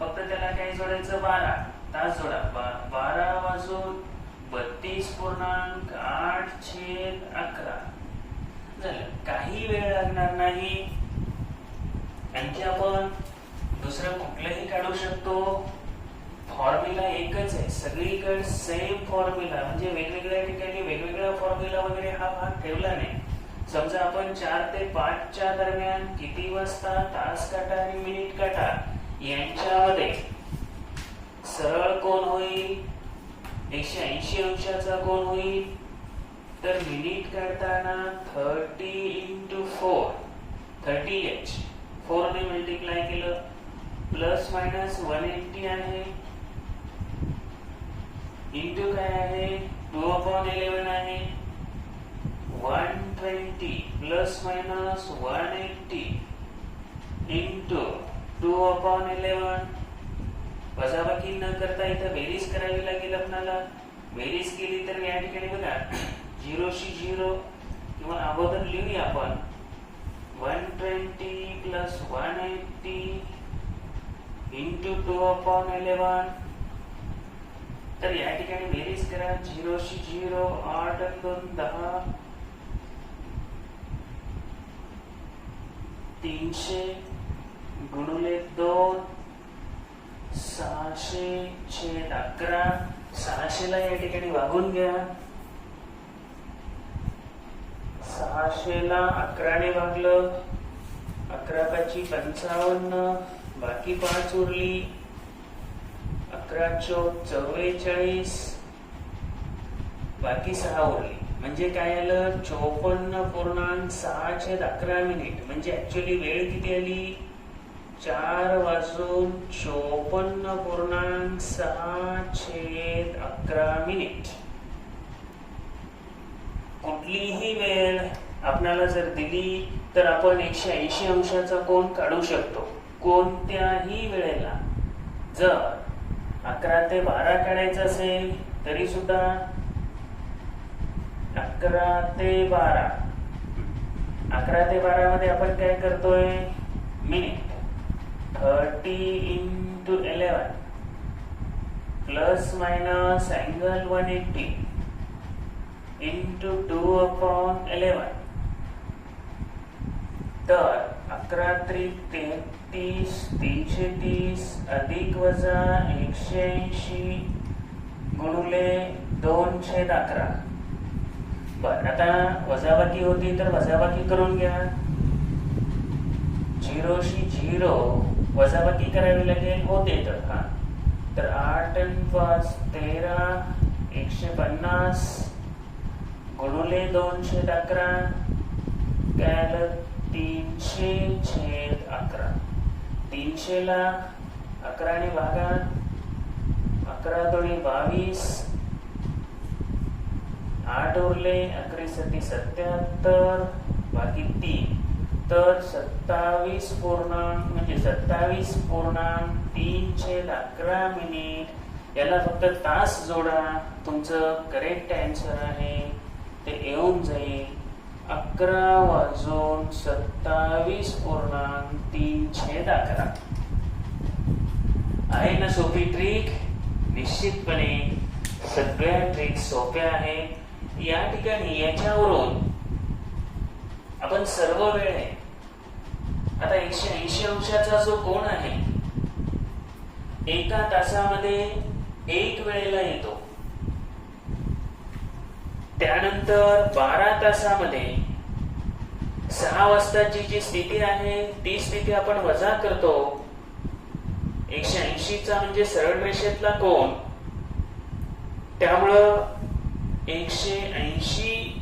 फक्त त्याला काय जोडायचं 12 तास जोडा. 12 वाजून 32.811 झालं. काही वेळ लागणार नाही. आणखी आपण दुसरं कुठलंही काढू शकतो. फॉर्म्युला एकच आहे, सगळीकडे सेम फॉर्म्युला, म्हणजे वेगवेगळ्या ठिकाणी वेगवेगळा फॉर्म्युला वगैरे हा भाग ठेवला नाही. समजा आपण 4 ते 5 च्या दरम्यान किती वाजता तास काटा आणि मिनिट काटा यांच्यामध्ये सरळ कोण होईल? 180 अंशाचा कोण होईल? तर मिनिट काढताना 30 into 4 30H 4 ने मल्टिप्लाय केलं, प्लस मायनस 180 आहे, इंटू काय आहे 2/11 आहे, 120 प्लस मायनस 180 इंटू 2/11. वजाबाकी न करता इथं बेरीज करावी लागेल आपल्याला. बेरीज केली तर या ठिकाणी बघा 0 शी 0 किंवा अगोदर लिहूया आपण 120 प्लस 180 इंटू 2/11. तर या ठिकाणी बेरीज करा 0 शी 0 8 आणि 2 10, 300 गुणिले 2 600/11. 600 ला या ठिकाणी वागून घ्या. 600 ला 11 ने भागलं, 11 × 55, बाकी 5 उरली, 11 × 44, बाकी 6 उरली. म्हणजे काय आलं 54.611 मिनिट. म्हणजे ऍक्च्युअली वेळ किती आली 4 वाजून 54.611 मिनिट. कुठलीही वेळ आपल्याला जर दिली तर आपण 180 अंशाचा कोन काढू शकतो कोणत्याही वेळेला. जर 11 ते 12 काढायचं असेल तरी सुद्धा 11 ते 12 मध्ये आपण काय करतोय minute 30 into 11 plus minus angle 180 into 2/11. तर 11 त्रिक 33, 330 अधिक वजा 180 गुणिले 2/11. बरं, आता वजाबाकी होती तर वजाबाकी करून घ्या. 0 शी 0 वजाबाकी करावी लागेल. होते तर हा तर 8 आणि 5 13, 150 गुणिले 2/11 काय आलं 300/11. 300 ला 11 ने भागा, 11 दोन्ही 22, 8 उरले, 11 साठी 77, बाकी 3, तर 27 पूर्णांक म्हणजे 27.311 मिनिट. याला फक्त तास जोडा, तुमचं करेक्ट आन्सर आहे ते येऊन जाईल 11 × 27.311. आहे ना सोपी ट्रिक? निश्चितपणे सगळ्या ट्रिक सोप्या आहेत. या ठिकाणी याच्यावरून आपण सर्व वेळ आहे, आता 180 अंशाचा जो कोण आहे एका तासामध्ये 1 वेळेला येतो. त्यानंतर 12 तासामध्ये 6 वाजताची जी स्थिती आहे ती स्थिती आपण वजा करतो. 180चा म्हणजे सरळ रेषेतला कोण, त्यामुळं 180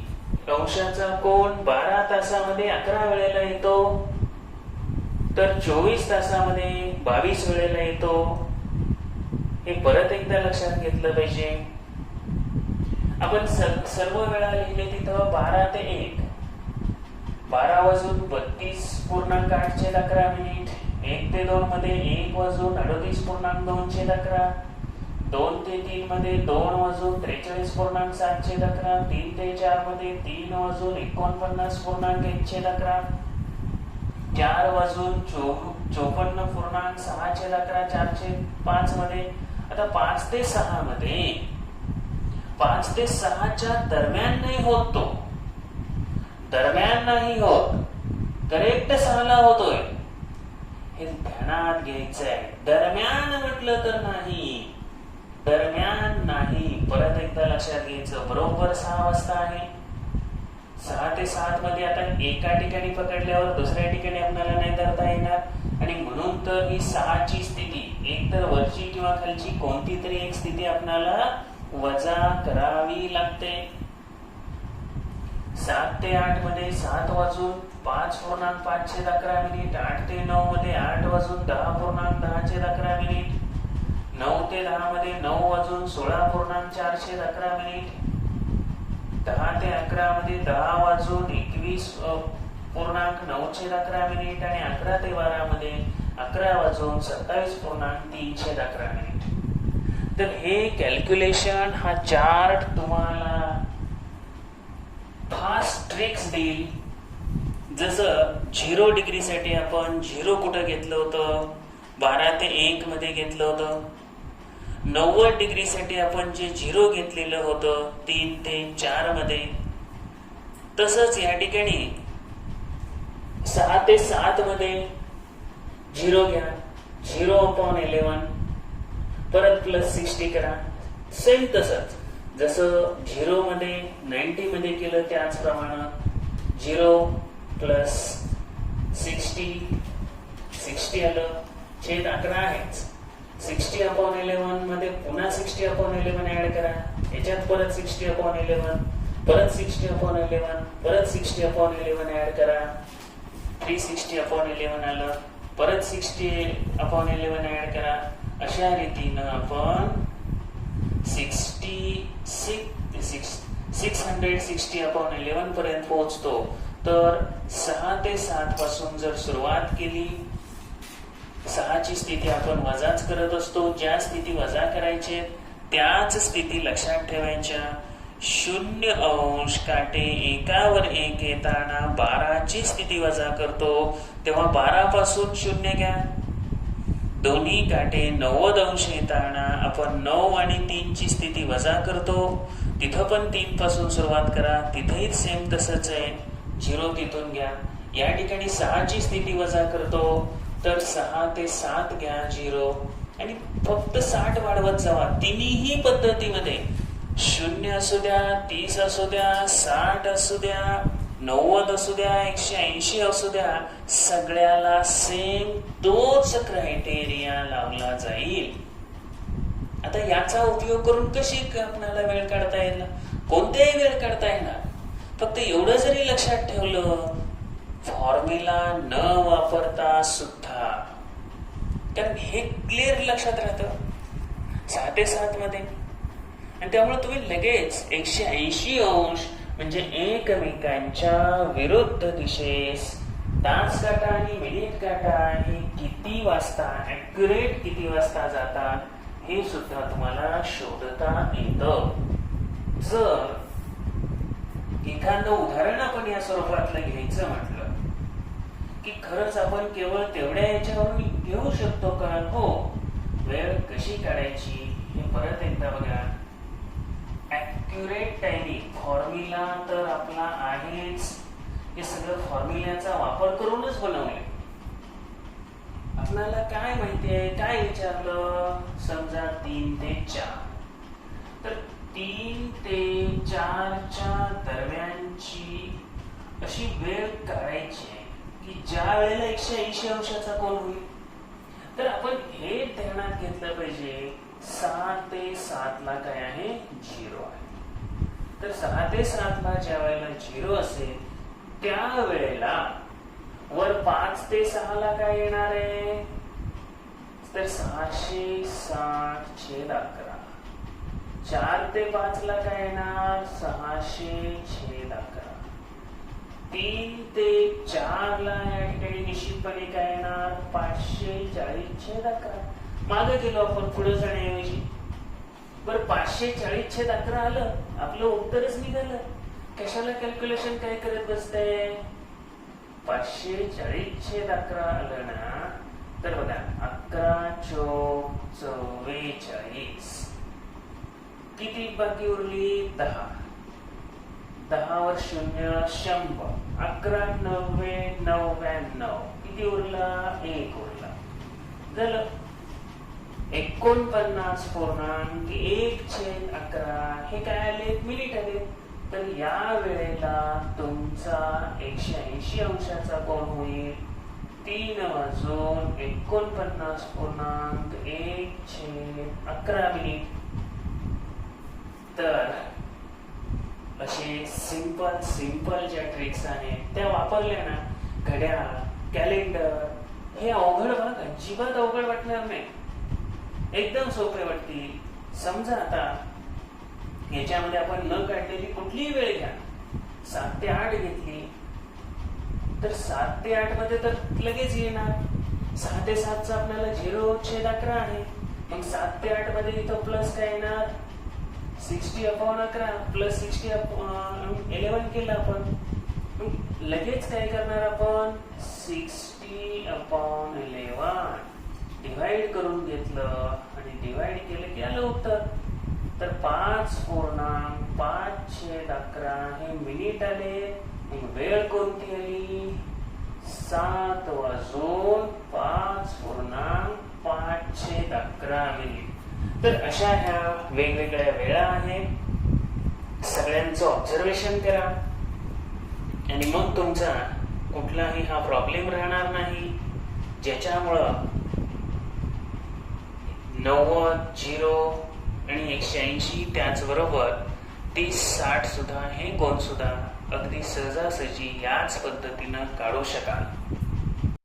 अंशाचा कोण 12 तासामध्ये 11 वेळेला येतो, तर 24 तासामध्ये 22 वेळेला येतो. हे परत एकदा लक्षात घेतलं पाहिजे. आपण सर्व वेळा लिहिले तिथं 12 ते 1, 12 वाजून 32.811 मिनिट, 1 ते 2 मध्ये 1 वाजून 38.211, 2 ते 3 मध्ये 2 वाजून 43.711, 3 ते 4 मध्ये 3 वाजून 49.111, 4 वाजून 54.611, 4 ते 5 मध्ये. आता 5 ते 6 मध्ये 5 ते 6च्या दरम्यान नाही होत, तो दरम्यान नाही होत, करेक्ट 6ला होतोय. हे ध्यानात घ्यायचं आहे. दरम्यान म्हटलं तर नाही, दरम्यान नाही. परत एकदा लक्षात घ्यायचं. बरोबर 6 वाजता आहे. 6 ते 7 मध्ये आता एका ठिकाणी पकडल्यावर दुसऱ्या ठिकाणी आपल्याला नाही धरता येणार, आणि म्हणून तर ही 6ची स्थिती एक तर वरची किंवा खालची कोणती तरी एक स्थिती आपल्याला वजा करावी लागते. 7 ते 8 मध्ये 7 वाजून 5.511 मिनिट, 8 ते 9 मध्ये 8 वाजून 10.1011 मिनिट, 9 ते 10 मध्ये 9 वाजून 16.411 मिनिट, 10 ते 11 मध्ये 10 वाजून 21.911 मिनिट, आणि 11 ते 12 मध्ये 11 वाजून 27.311 मिनिट. तर हे कॅल्क्युलेशन, हा चार्ट तुम्हाला फास्ट ट्रिक्स देईल. जसं 0 डिग्री साठी आपण 0 कुठं घेतलं होतं, 12 ते 1 मध्ये घेतलं होतं. 90 डिग्री साठी आपण जे 0 घेतलेलं होतं 3 ते 4 मध्ये, तसंच या ठिकाणी 6 ते 7 मध्ये 0 घ्या, 0/11, परत +60 करा. सेम तसंच जसं 0 मध्ये 90 मध्ये केलं त्याचप्रमाणे 0 + 60 आलं, छेद 11 आहेच. 60/11 मध्ये पुन्हा 60/11 ऍड करा, याच्यात परत 60/11, परत 60/11, परत 60/11 ऍड करा, 360/11 आलं, परत 60/11 ऍड करा. अशा रीतीनं आपण 660/11 पर्यंत पोहोचतो. तर 6 ते 7 पासून जर सुरुवात केली, 6ची स्थिती आपण वजाच करत असतो. ज्या स्थिती वजा करायचे त्याच स्थिती लक्षात ठेवायच्या. 0° काटे एकावर 1 येताना 12ची स्थिती वजा करतो, तेव्हा 12 पासून 0 घ्या. दोन्ही काटे 90° येताना आपण 9 आणि 3ची स्थिती वजा करतो, तिथं पण 3 पासून सुरुवात करा, तिथेही सेम तसंच आहे. 0 तिथून घ्या. या ठिकाणी 6ची स्थिती वजा करतो, तर 6 ते 7 घ्या 0, आणि फक्त 60 वाढवत जावा. तिन्ही पद्धतीमध्ये 0 असू द्या, 30 असू द्या, 60 असू द्या, 90 असू द्या, 180 असू द्या, सगळ्याला सेम तोच क्रायटेरिया लावला जाईल. आता याचा उपयोग करून कशी आपल्याला वेळ काढता येईल? कोणत्याही वेळ काढता येणार. फक्त एवढं जरी लक्षात ठेवलं, फॉर्म्युला न वापरता सुद्धा, कारण हे क्लिअर लक्षात राहतं 6 ते 7 मध्ये. आणि त्यामुळे तुम्ही लगेच 180 अंश म्हणजे एकमेकांच्या विरुद्ध दिशेस तास काटा आणि मिनिट काटा हे किती वाजता ऍक्युरेट किती वाजता जातात हे सुद्धा तुम्हाला शोधता येतं. जर एखादं उदाहरण आपण या स्वरूपातलं घ्यायचं म्हटलं की खरंच आपण केवळ तेवढ्या याच्यावरून घेऊ शकतो का? हो. वेळ कशी काढायची हे परत एकदा बघा. ऍक्युरेट टायमिंग फॉर्म्युला तर आपला आहेच. हे सगळं फॉर्म्युल्याचा वापर करूनच बनवले. आपल्याला काय माहितीये, काय विचारलं? समजा 3 ते 4 तर 3 ते 4च्या दरम्यानची अशी वेळ काढायची की ज्या वेळेला 180 अंशाचा कोन होईल. तर आपण हे ध्यानात घेतलं पाहिजे 6 ते 7 ला काय आहे? 0 आहे. तर 6 ते 7 ला ज्या वेळेला 0 असेल त्या वेळेला वर 5 ते 6 ला काय येणार आहे? तर 660/11. 4 ते 5 ला काय येणार? 600/11. 3 ते 4 ला या ठिकाणी निश्चितपणे काय येणार? 540/11. मागे गेलो आपण पुढे जाण्याऐवजी. बरं 540/11 आलं, आपलं उत्तरच निघालं. कशाला कॅल्क्युलेशन काय करत बसतंय? 540/11 आलं ना, तर बघा 11×4=44. किती बाकी उरली? 10. 10 वर 0 100. 11×9=99. किती उरला? 1 उरला. झालं. 49.1/11 हे काय आले? मिनिट आले. तर या वेळेला तुमचा 180 अंशाचा कोन होईल 3×49.1/11 मिनिट. तर असे सिंपल ज्या ट्रिक्स आहेत त्या वापरल्या ना, घड्याळ, कॅलेंडर हे अवघड भाग अजिबात अवघड वाटणार नाही. एकदम सोपे वाटतील. समजा आता याच्यामध्ये आपण न काढलेली कुठलीही वेळ घ्या. 7 ते 8 घेतली तर 7 ते 8 मध्ये तर लगेच येणार. 6 ते 7 चा आपल्याला 0/11 आहे. मग 7 ते 8 मध्ये इथं प्लस काय येणार? 60/11 प्लस 60/11 केलं आपण. लगेच काय करणार आपण? 60/11 डिवाइड करून घेतलं आणि डिवाइड केलं की आलं उत्तर. तर 5.5/11 हे मिनिट आले. मग वेळ कोणती आली? 7:05.11 मिनिट. तर अशा ह्या वेगवेगळ्या वेळा आहेत. सगळ्यांचं ऑब्झर्वेशन करा आणि मग तुमचा कुठलाही हा प्रॉब्लेम राहणार नाही, ज्याच्यामुळं 90, 0 आणि 180 त्याचबरोबर 30-60 सुद्धा हे कोन सुद्धा अगदी सहजासहजी याच पद्धतीनं काढू शकाल.